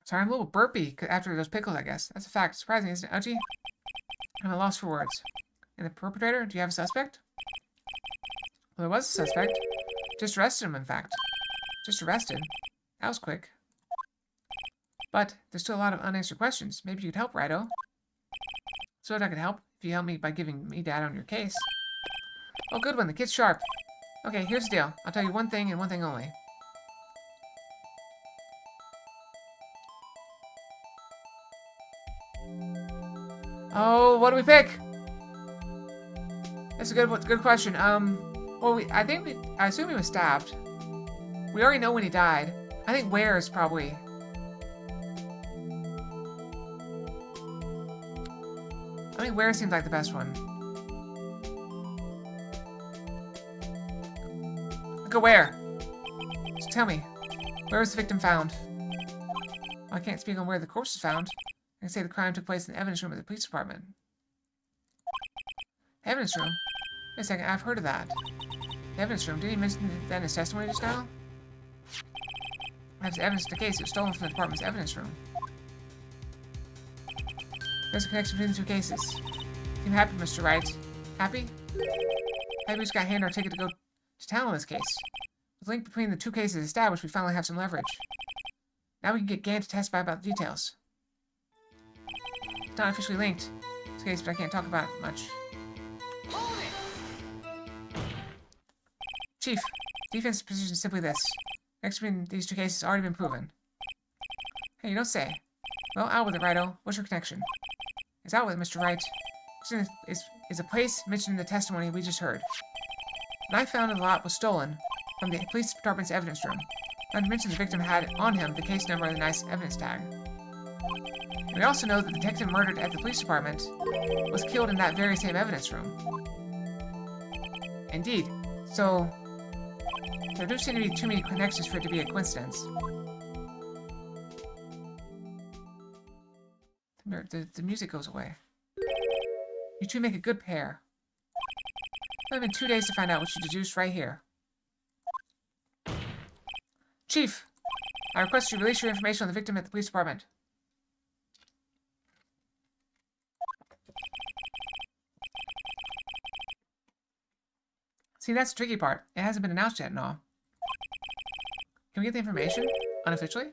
Sorry, I'm a little burpy after those pickles, I guess. That's a fact. Surprising, isn't it, Udgy? I'm at a loss for words. And the perpetrator? Do you have a suspect? Well, there was a suspect. Just arrested him, in fact. Just arrested. That was quick. But there's still a lot of unanswered questions. Maybe you could help, Righto. So I could help if you help me by giving me data on your case. Oh, good one. The kid's sharp. Okay, here's the deal. I'll tell you one thing and one thing only. Oh, what do we pick? That's a good question. Well, I assume he was stabbed. We already know when he died. I think where is probably... I think where seems like the best one. Go where? Just tell me. Where was the victim found? Well, I can't speak on where the corpse was found. I can say the crime took place in the evidence room of the police department. Evidence room? Wait a second, I've heard of that. The evidence room? Did he mention that in his testimony just now? That's evidence in the case. It was stolen from the department's evidence room. There's a connection between the two cases. I'm happy, Mr. Wright. Happy? Happy we just got handed our ticket to go to town on this case. With the link between the two cases established, we finally have some leverage. Now we can get Gann to testify about the details. It's not officially linked to this case, but I can't talk about it much. Chief, defense position is simply this. Next between these two cases has already been proven. Hey, you don't say. Well, out with it, Righto. What's your connection? It's out with it, Mr. Wright. Is a place mentioned in the testimony we just heard. The knife found in the lot was stolen from the police department's evidence room. Not to mention the victim had on him the case number and the knife's evidence tag. And we also know that the detective murdered at the police department was killed in that very same evidence room. Indeed. So, there do seem to be too many connections for it to be a coincidence. The music goes away. You two make a good pair. It's been 2 days to find out what you deduced right here. Chief, I request you release your information on the victim at the police department. See, that's the tricky part. It hasn't been announced yet and all. Can we get the information? Unofficially?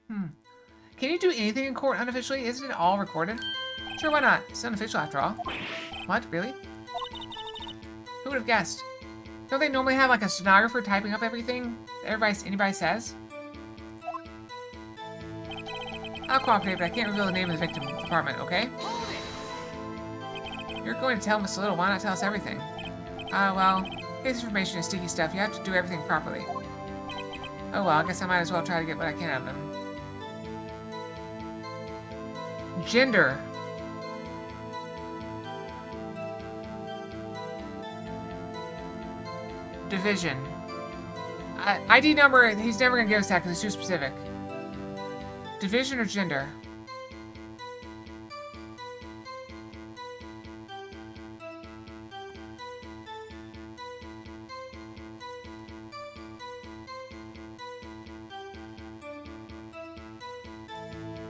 Can you do anything in court unofficially? Isn't it all recorded? Sure, why not? It's unofficial after all. What? Really? Who would have guessed? Don't they normally have like a stenographer typing up everything anybody says? I'll cooperate, but I can't reveal the name of the victim department, okay? You're going to tell us a little, why not tell us everything? Well, case information is sticky stuff. You have to do everything properly. Oh well, I guess I might as well try to get what I can out of him. Gender. Division. ID number, he's never going to give us that because it's too specific. Division or gender?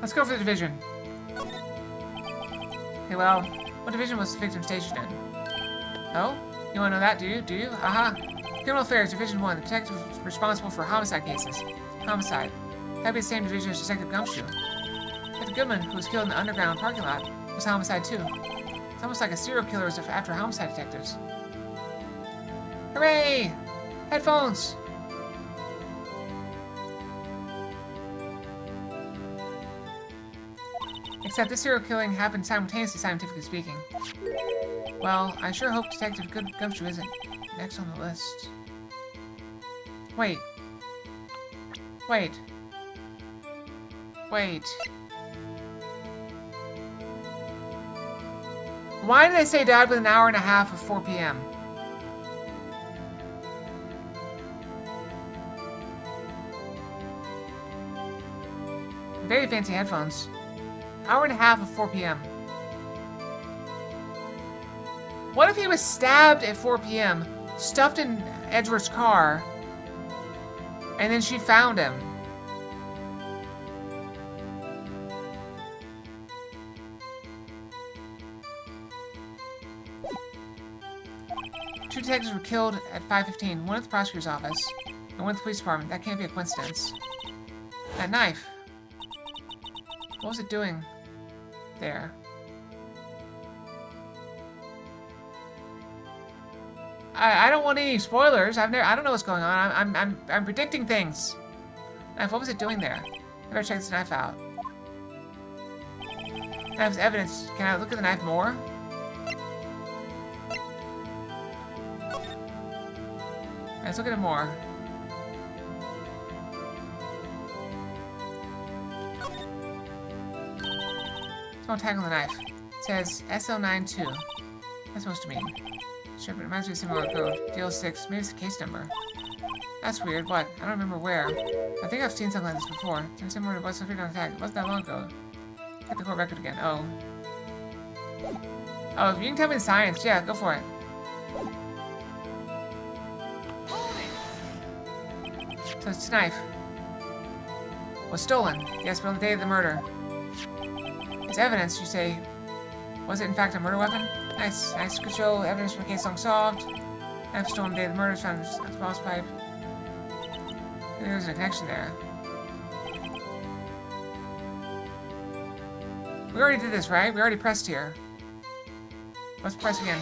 Let's go for the division. Okay, well, what division was the victim stationed in? Oh? You want to know that, do you? Do you? Aha! Criminal Affairs, Division 1. The detective responsible for homicide cases. Homicide. That'd be the same division as Detective Gumshoe. Detective Goodman, who was killed in the underground parking lot, was homicide too. It's almost like a serial killer is after homicide detectives. Hooray! Headphones! Except this serial killing happened simultaneously, scientifically speaking. Well, I sure hope Detective Gumshoe isn't next on the list. Wait. Wait. Wait. Why did they say died within an hour and a half of 4 p.m.? Very fancy headphones. Hour and a half of 4 p.m. What if he was stabbed at 4 p.m., stuffed in Edward's car, and then she found him? Two detectives were killed at 5:15, one at the prosecutor's office, and one at the police department. That can't be a coincidence. That knife. What was it doing there? I don't want any spoilers. I don't know what's going on. I'm predicting things. Knife, what was it doing there? I better check this knife out. Knife's evidence. Can I look at the knife more? Let's look at it more. So Small tag on the knife. It says SL92. That's supposed to mean. Sure, but it reminds me of a similar code. DL6. Maybe it's a case number. That's weird. What? I don't remember where. I think I've seen something like this before. It's similar to what's the on tag. It wasn't that long ago. Get the court record again. Oh. Oh, you can tell me the science. Yeah, go for it. So it's a knife. Was stolen. Yes, but on the day of the murder. It's evidence, you say. Was it in fact a murder weapon? Nice. Nice. Could show evidence from a case long solved. Knife stolen on the day of the murder is found in the boss pipe. I think there's a connection there. We already did this, right? We already pressed here. Let's press again.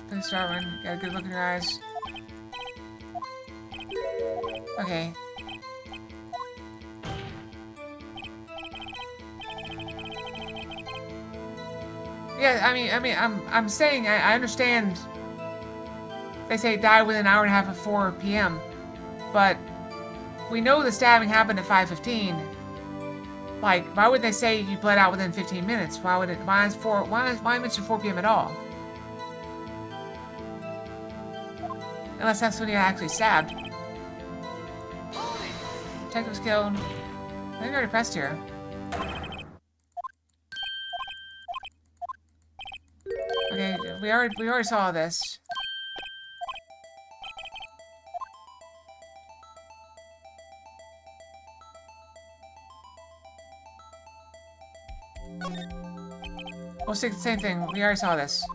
Please start one. Got a good look in your eyes. Okay. Yeah, I'm saying I understand. They say died within an hour and a half of 4 p.m. But we know the stabbing happened at 5:15. Like, why would they say you bled out within 15 minutes? Why would it? Why mention 4 p.m. at all? Unless that's when you actually stabbed. Detective was killed. I think I already pressed here. Okay, we already saw this. We'll stick the same thing. We already saw this.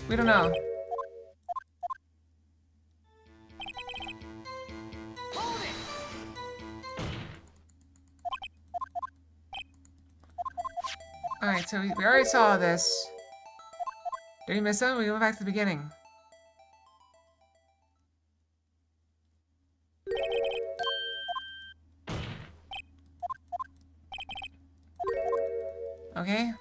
We don't know. Alright, so we already saw this. Did we miss something? We go back to the beginning. Okay.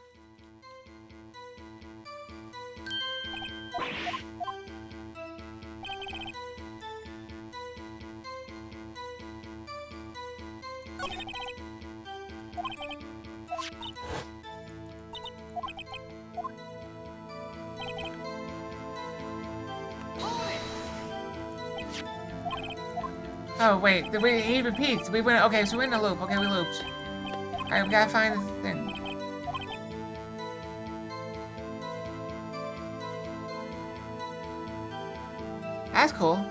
Oh, wait. He repeats. We went. Okay, so we're in a loop. Okay, we looped. Alright, we gotta find the thing. That's cool.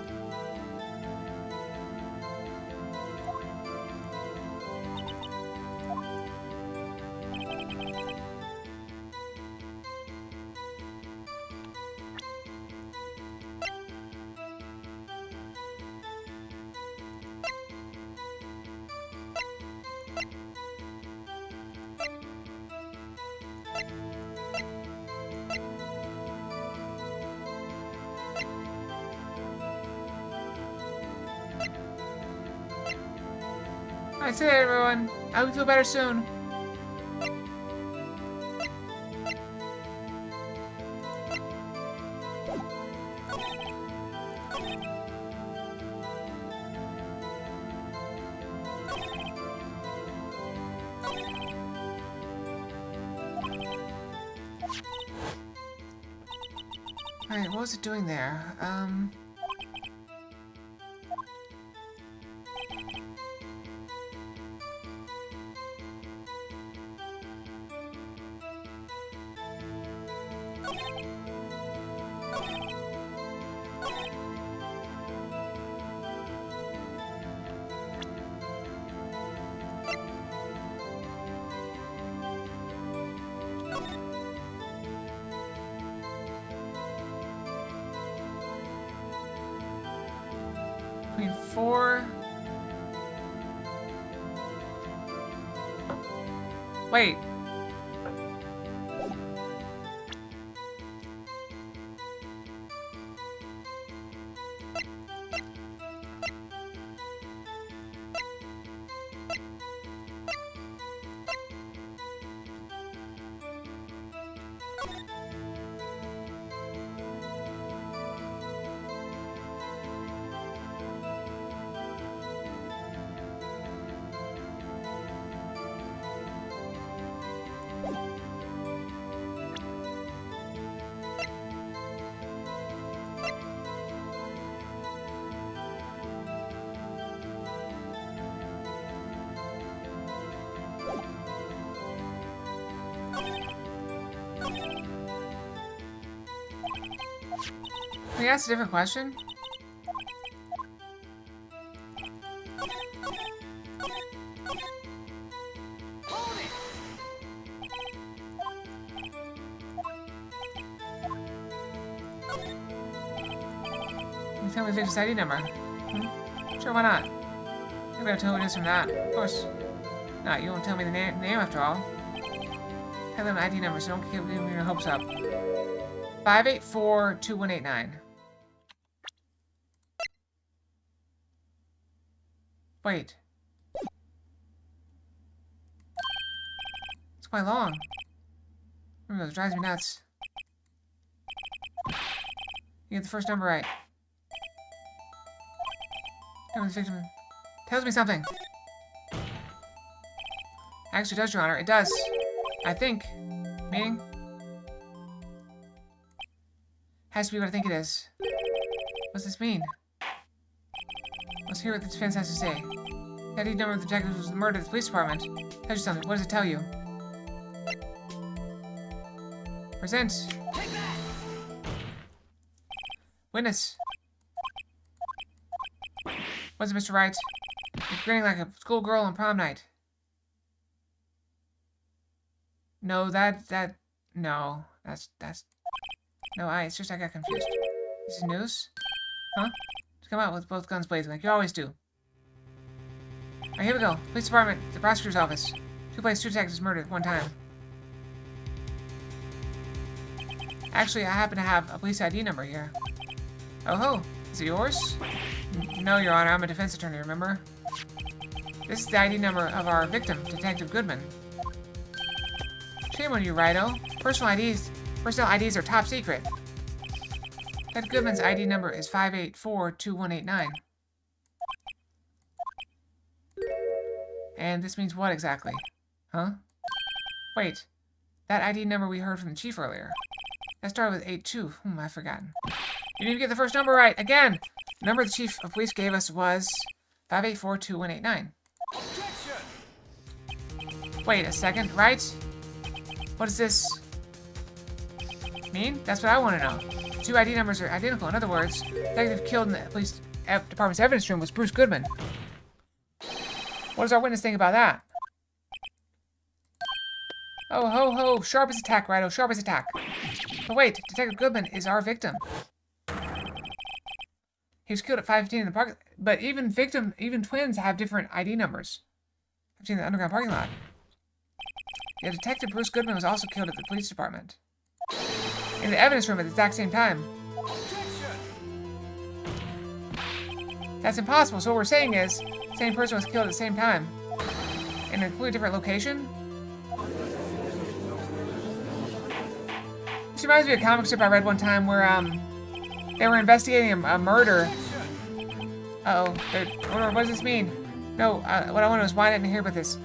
Alright, see you later, everyone. I hope you feel better soon. Alright, what was it doing there? Between 4... Wait. we ask a different question? Tell me the victim's ID number. Sure, why not? You're gonna tell me this or not. Of course. No, you won't tell me the name after all. Tell them ID number, so don't give me your hopes up. 584-2189. Wait. It's quite long. It drives me nuts. You get the first number right. The victim tells me something. Actually does, Your Honor. It does. I think. Meaning? Has to be what I think it is. What's this mean? Let's hear what the defense has to say. The ID number of the detective was murdered at the police department. Tells you something. What does it tell you? Present. Witness. What's it, Mr. Wright? You're grinning like a schoolgirl on prom night. No, no, it's just I got confused. This is news? Huh? Just come out with both guns blazing like you always do. Alright, here we go. Police department, the prosecutor's office. Two detectives murdered at one time. Actually, I happen to have a police ID number here. Oh ho, is it yours? No, Your Honor, I'm a defense attorney, remember? This is the ID number of our victim, Detective Goodman. Shame on you, Righto. Personal IDs are top secret. Detective Goodman's ID number is 584-2189. And this means what exactly? Huh? Wait, that ID number we heard from the chief earlier. That started with 82. I've forgotten. You need to get the first number right. Again! The number the chief of police gave us was 584-2189. Wait a second, right? What does this mean? That's what I want to know. The two ID numbers are identical. In other words, the detective killed in the police department's evidence room was Bruce Goodman. What does our witness think about that? Oh, ho, ho. Sharp as attack, Righto. Sharp as attack. But wait, Detective Goodman is our victim. He was killed at 5:15 in the park, but even twins have different ID numbers. 15 in the underground parking lot. Yeah, Detective Bruce Goodman was also killed at the police department. In the evidence room at the exact same time. That's impossible, so what we're saying is, the same person was killed at the same time. In a completely different location? This reminds me of a comic strip I read one time where, they were investigating a murder. Uh-oh. What does this mean? No, what I want to know is why I didn't hear about this.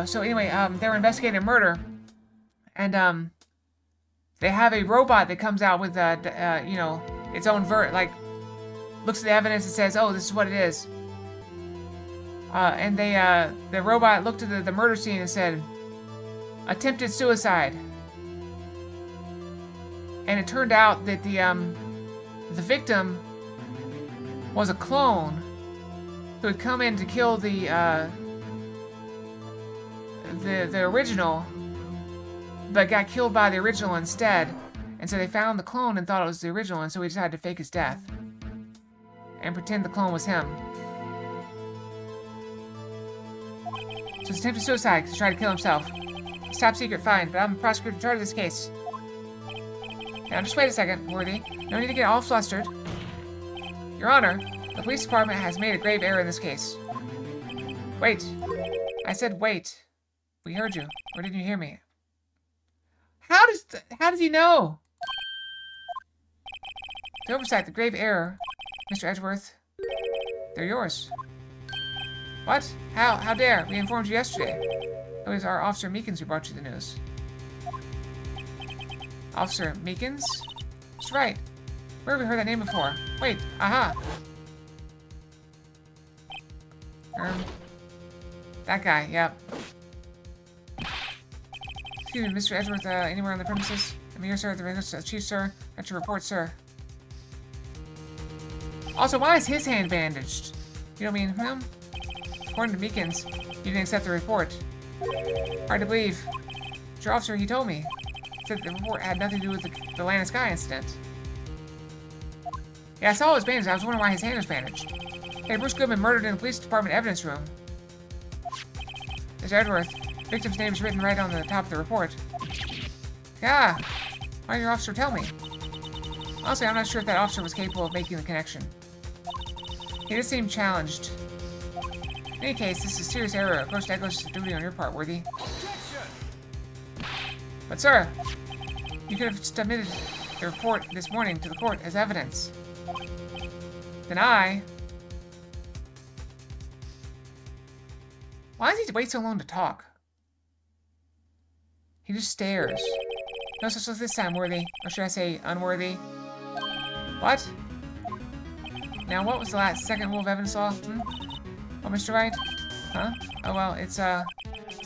So anyway, they were investigating a murder. And, they have a robot that comes out with, you know, its own looks at the evidence and says, oh, this is what it is. And the robot looked at the murder scene and said, attempted suicide. And it turned out that the victim was a clone who had come in to kill the original, but got killed by the original instead. And so they found the clone and thought it was the original, and so he decided to fake his death and pretend the clone was him. So it's attempted suicide because he tried to kill himself. It's top secret, fine, but I'm a prosecutor in charge of this case. Now, just wait a second, Worthy. No need to get all flustered. Your Honor, the police department has made a grave error in this case. Wait. I said wait. We heard you. Or didn't you hear me? How does he know? The oversight, the grave error, Mr. Edgeworth. They're yours. What? How dare? We informed you yesterday. It was our Officer Meekins who brought you the news. Officer Meekins? That's right. Where have we heard that name before? Wait, aha. That guy, yep. Excuse me, Mr. Edgeworth, anywhere on the premises? I'm here, sir, the chief, sir. Got your report, sir. Also, why is his hand bandaged? You don't mean him? According to Meekins, you didn't accept the report. Hard to believe. Your officer, he told me. Said the report had nothing to do with the Land and Sky incident. Yeah, I saw his bandage. I was wondering why his hand was bandaged. Hey, Bruce Goodman murdered in the police department evidence room. Mr. Edgeworth, victim's name is written right on the top of the report. Yeah. Why didn't your officer tell me? Honestly, I'm not sure if that officer was capable of making the connection. He did seem challenged. In any case, this is a serious error. A gross negligence of duty on your part, Worthy. But sir, you could have submitted the report this morning to the court as evidence. Then why does he wait so long to talk? He just stares. No such luck this time, Worthy. Or should I say, unworthy? What? Now, what was the second rule of evidence law? Oh, Mr. Wright? Huh? Oh, well, it's,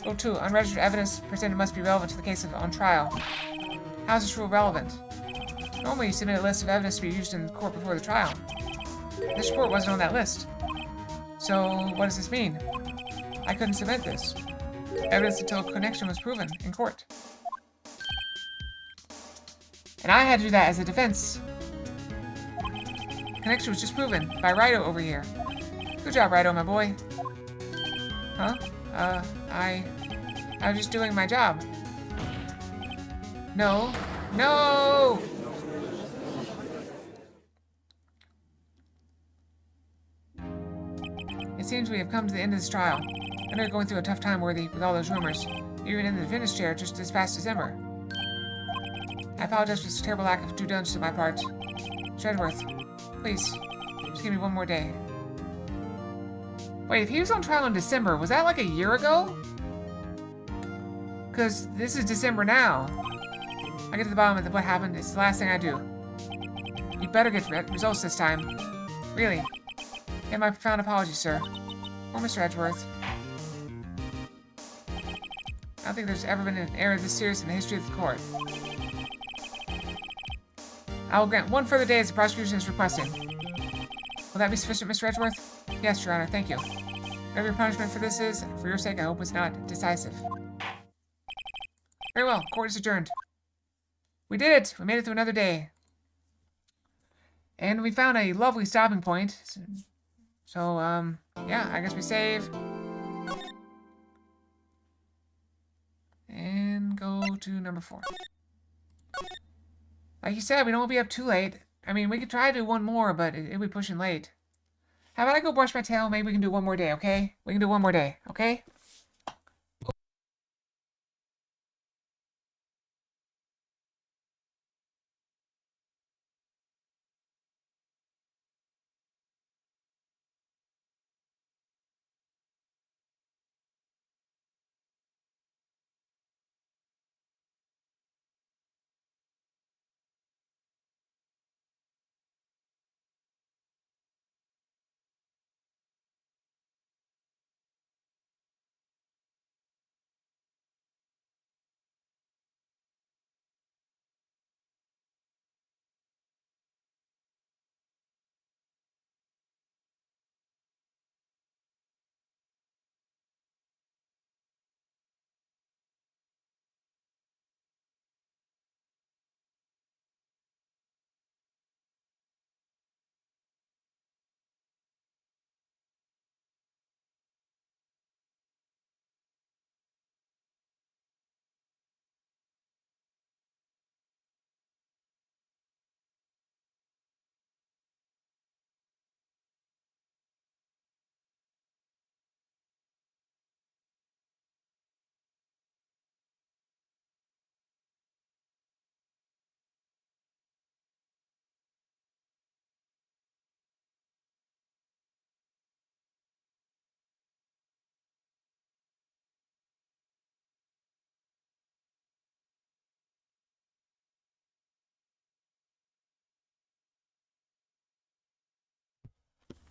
Rule 2. Unregistered evidence presented must be relevant to the case on trial. How is this rule relevant? Normally, you submit a list of evidence to be used in court before the trial. This report wasn't on that list. So, what does this mean? I couldn't submit this. Evidence until connection was proven in court. And I had to do that as a defense. Connection was just proven by Righto over here. Good job, Righto, my boy. Huh? I was just doing my job. No. No! It seems we have come to the end of this trial. I know you're going through a tough time, Worthy, with all those rumors. You're even in the defendant's chair just this past December. I apologize for this terrible lack of due diligence on my part. Shredworth, please, just give me one more day. Wait, if he was on trial in December, was that like a year ago? Because this is December now. I get to the bottom of what happened. It's the last thing I do. You better get results this time. Really. And my profound apologies, sir. Or Mr. Edgeworth. I don't think there's ever been an error this serious in the history of the court. I will grant one further day as the prosecution is requesting. Will that be sufficient, Mr. Edgeworth? Yes, Your Honor, thank you. Whatever your punishment for this is, for your sake, I hope it's not decisive. Very well, court is adjourned. We did it! We made it through another day. And we found a lovely stopping point. So, yeah, I guess we save. And go to number 4. Like you said, we don't want to be up too late. I mean, we could try to do one more, but it'll be pushing late. How about I go brush my tail? Maybe we can do one more day, okay? We can do one more day, okay?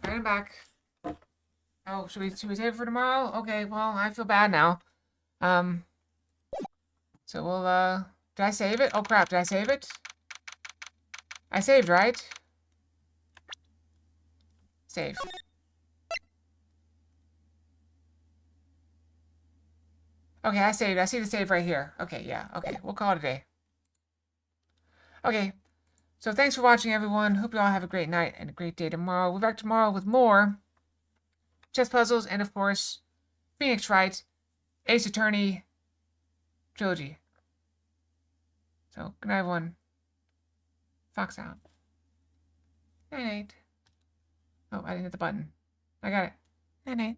I'm back. Oh, should we save it for tomorrow? Okay, well, I feel bad now. So we'll, did I save it? Oh, crap, did I save it? I saved, right? save. Okay, I saved. I see the save right here. Okay, yeah. Okay, we'll call it a day. Okay, so thanks for watching, everyone. Hope you all have a great night and a great day tomorrow. We'll be back tomorrow with more chess puzzles and, of course, Phoenix Wright Ace Attorney trilogy. So, good night, everyone. Fox out. Night night. Oh, I didn't hit the button. I got it. Night night.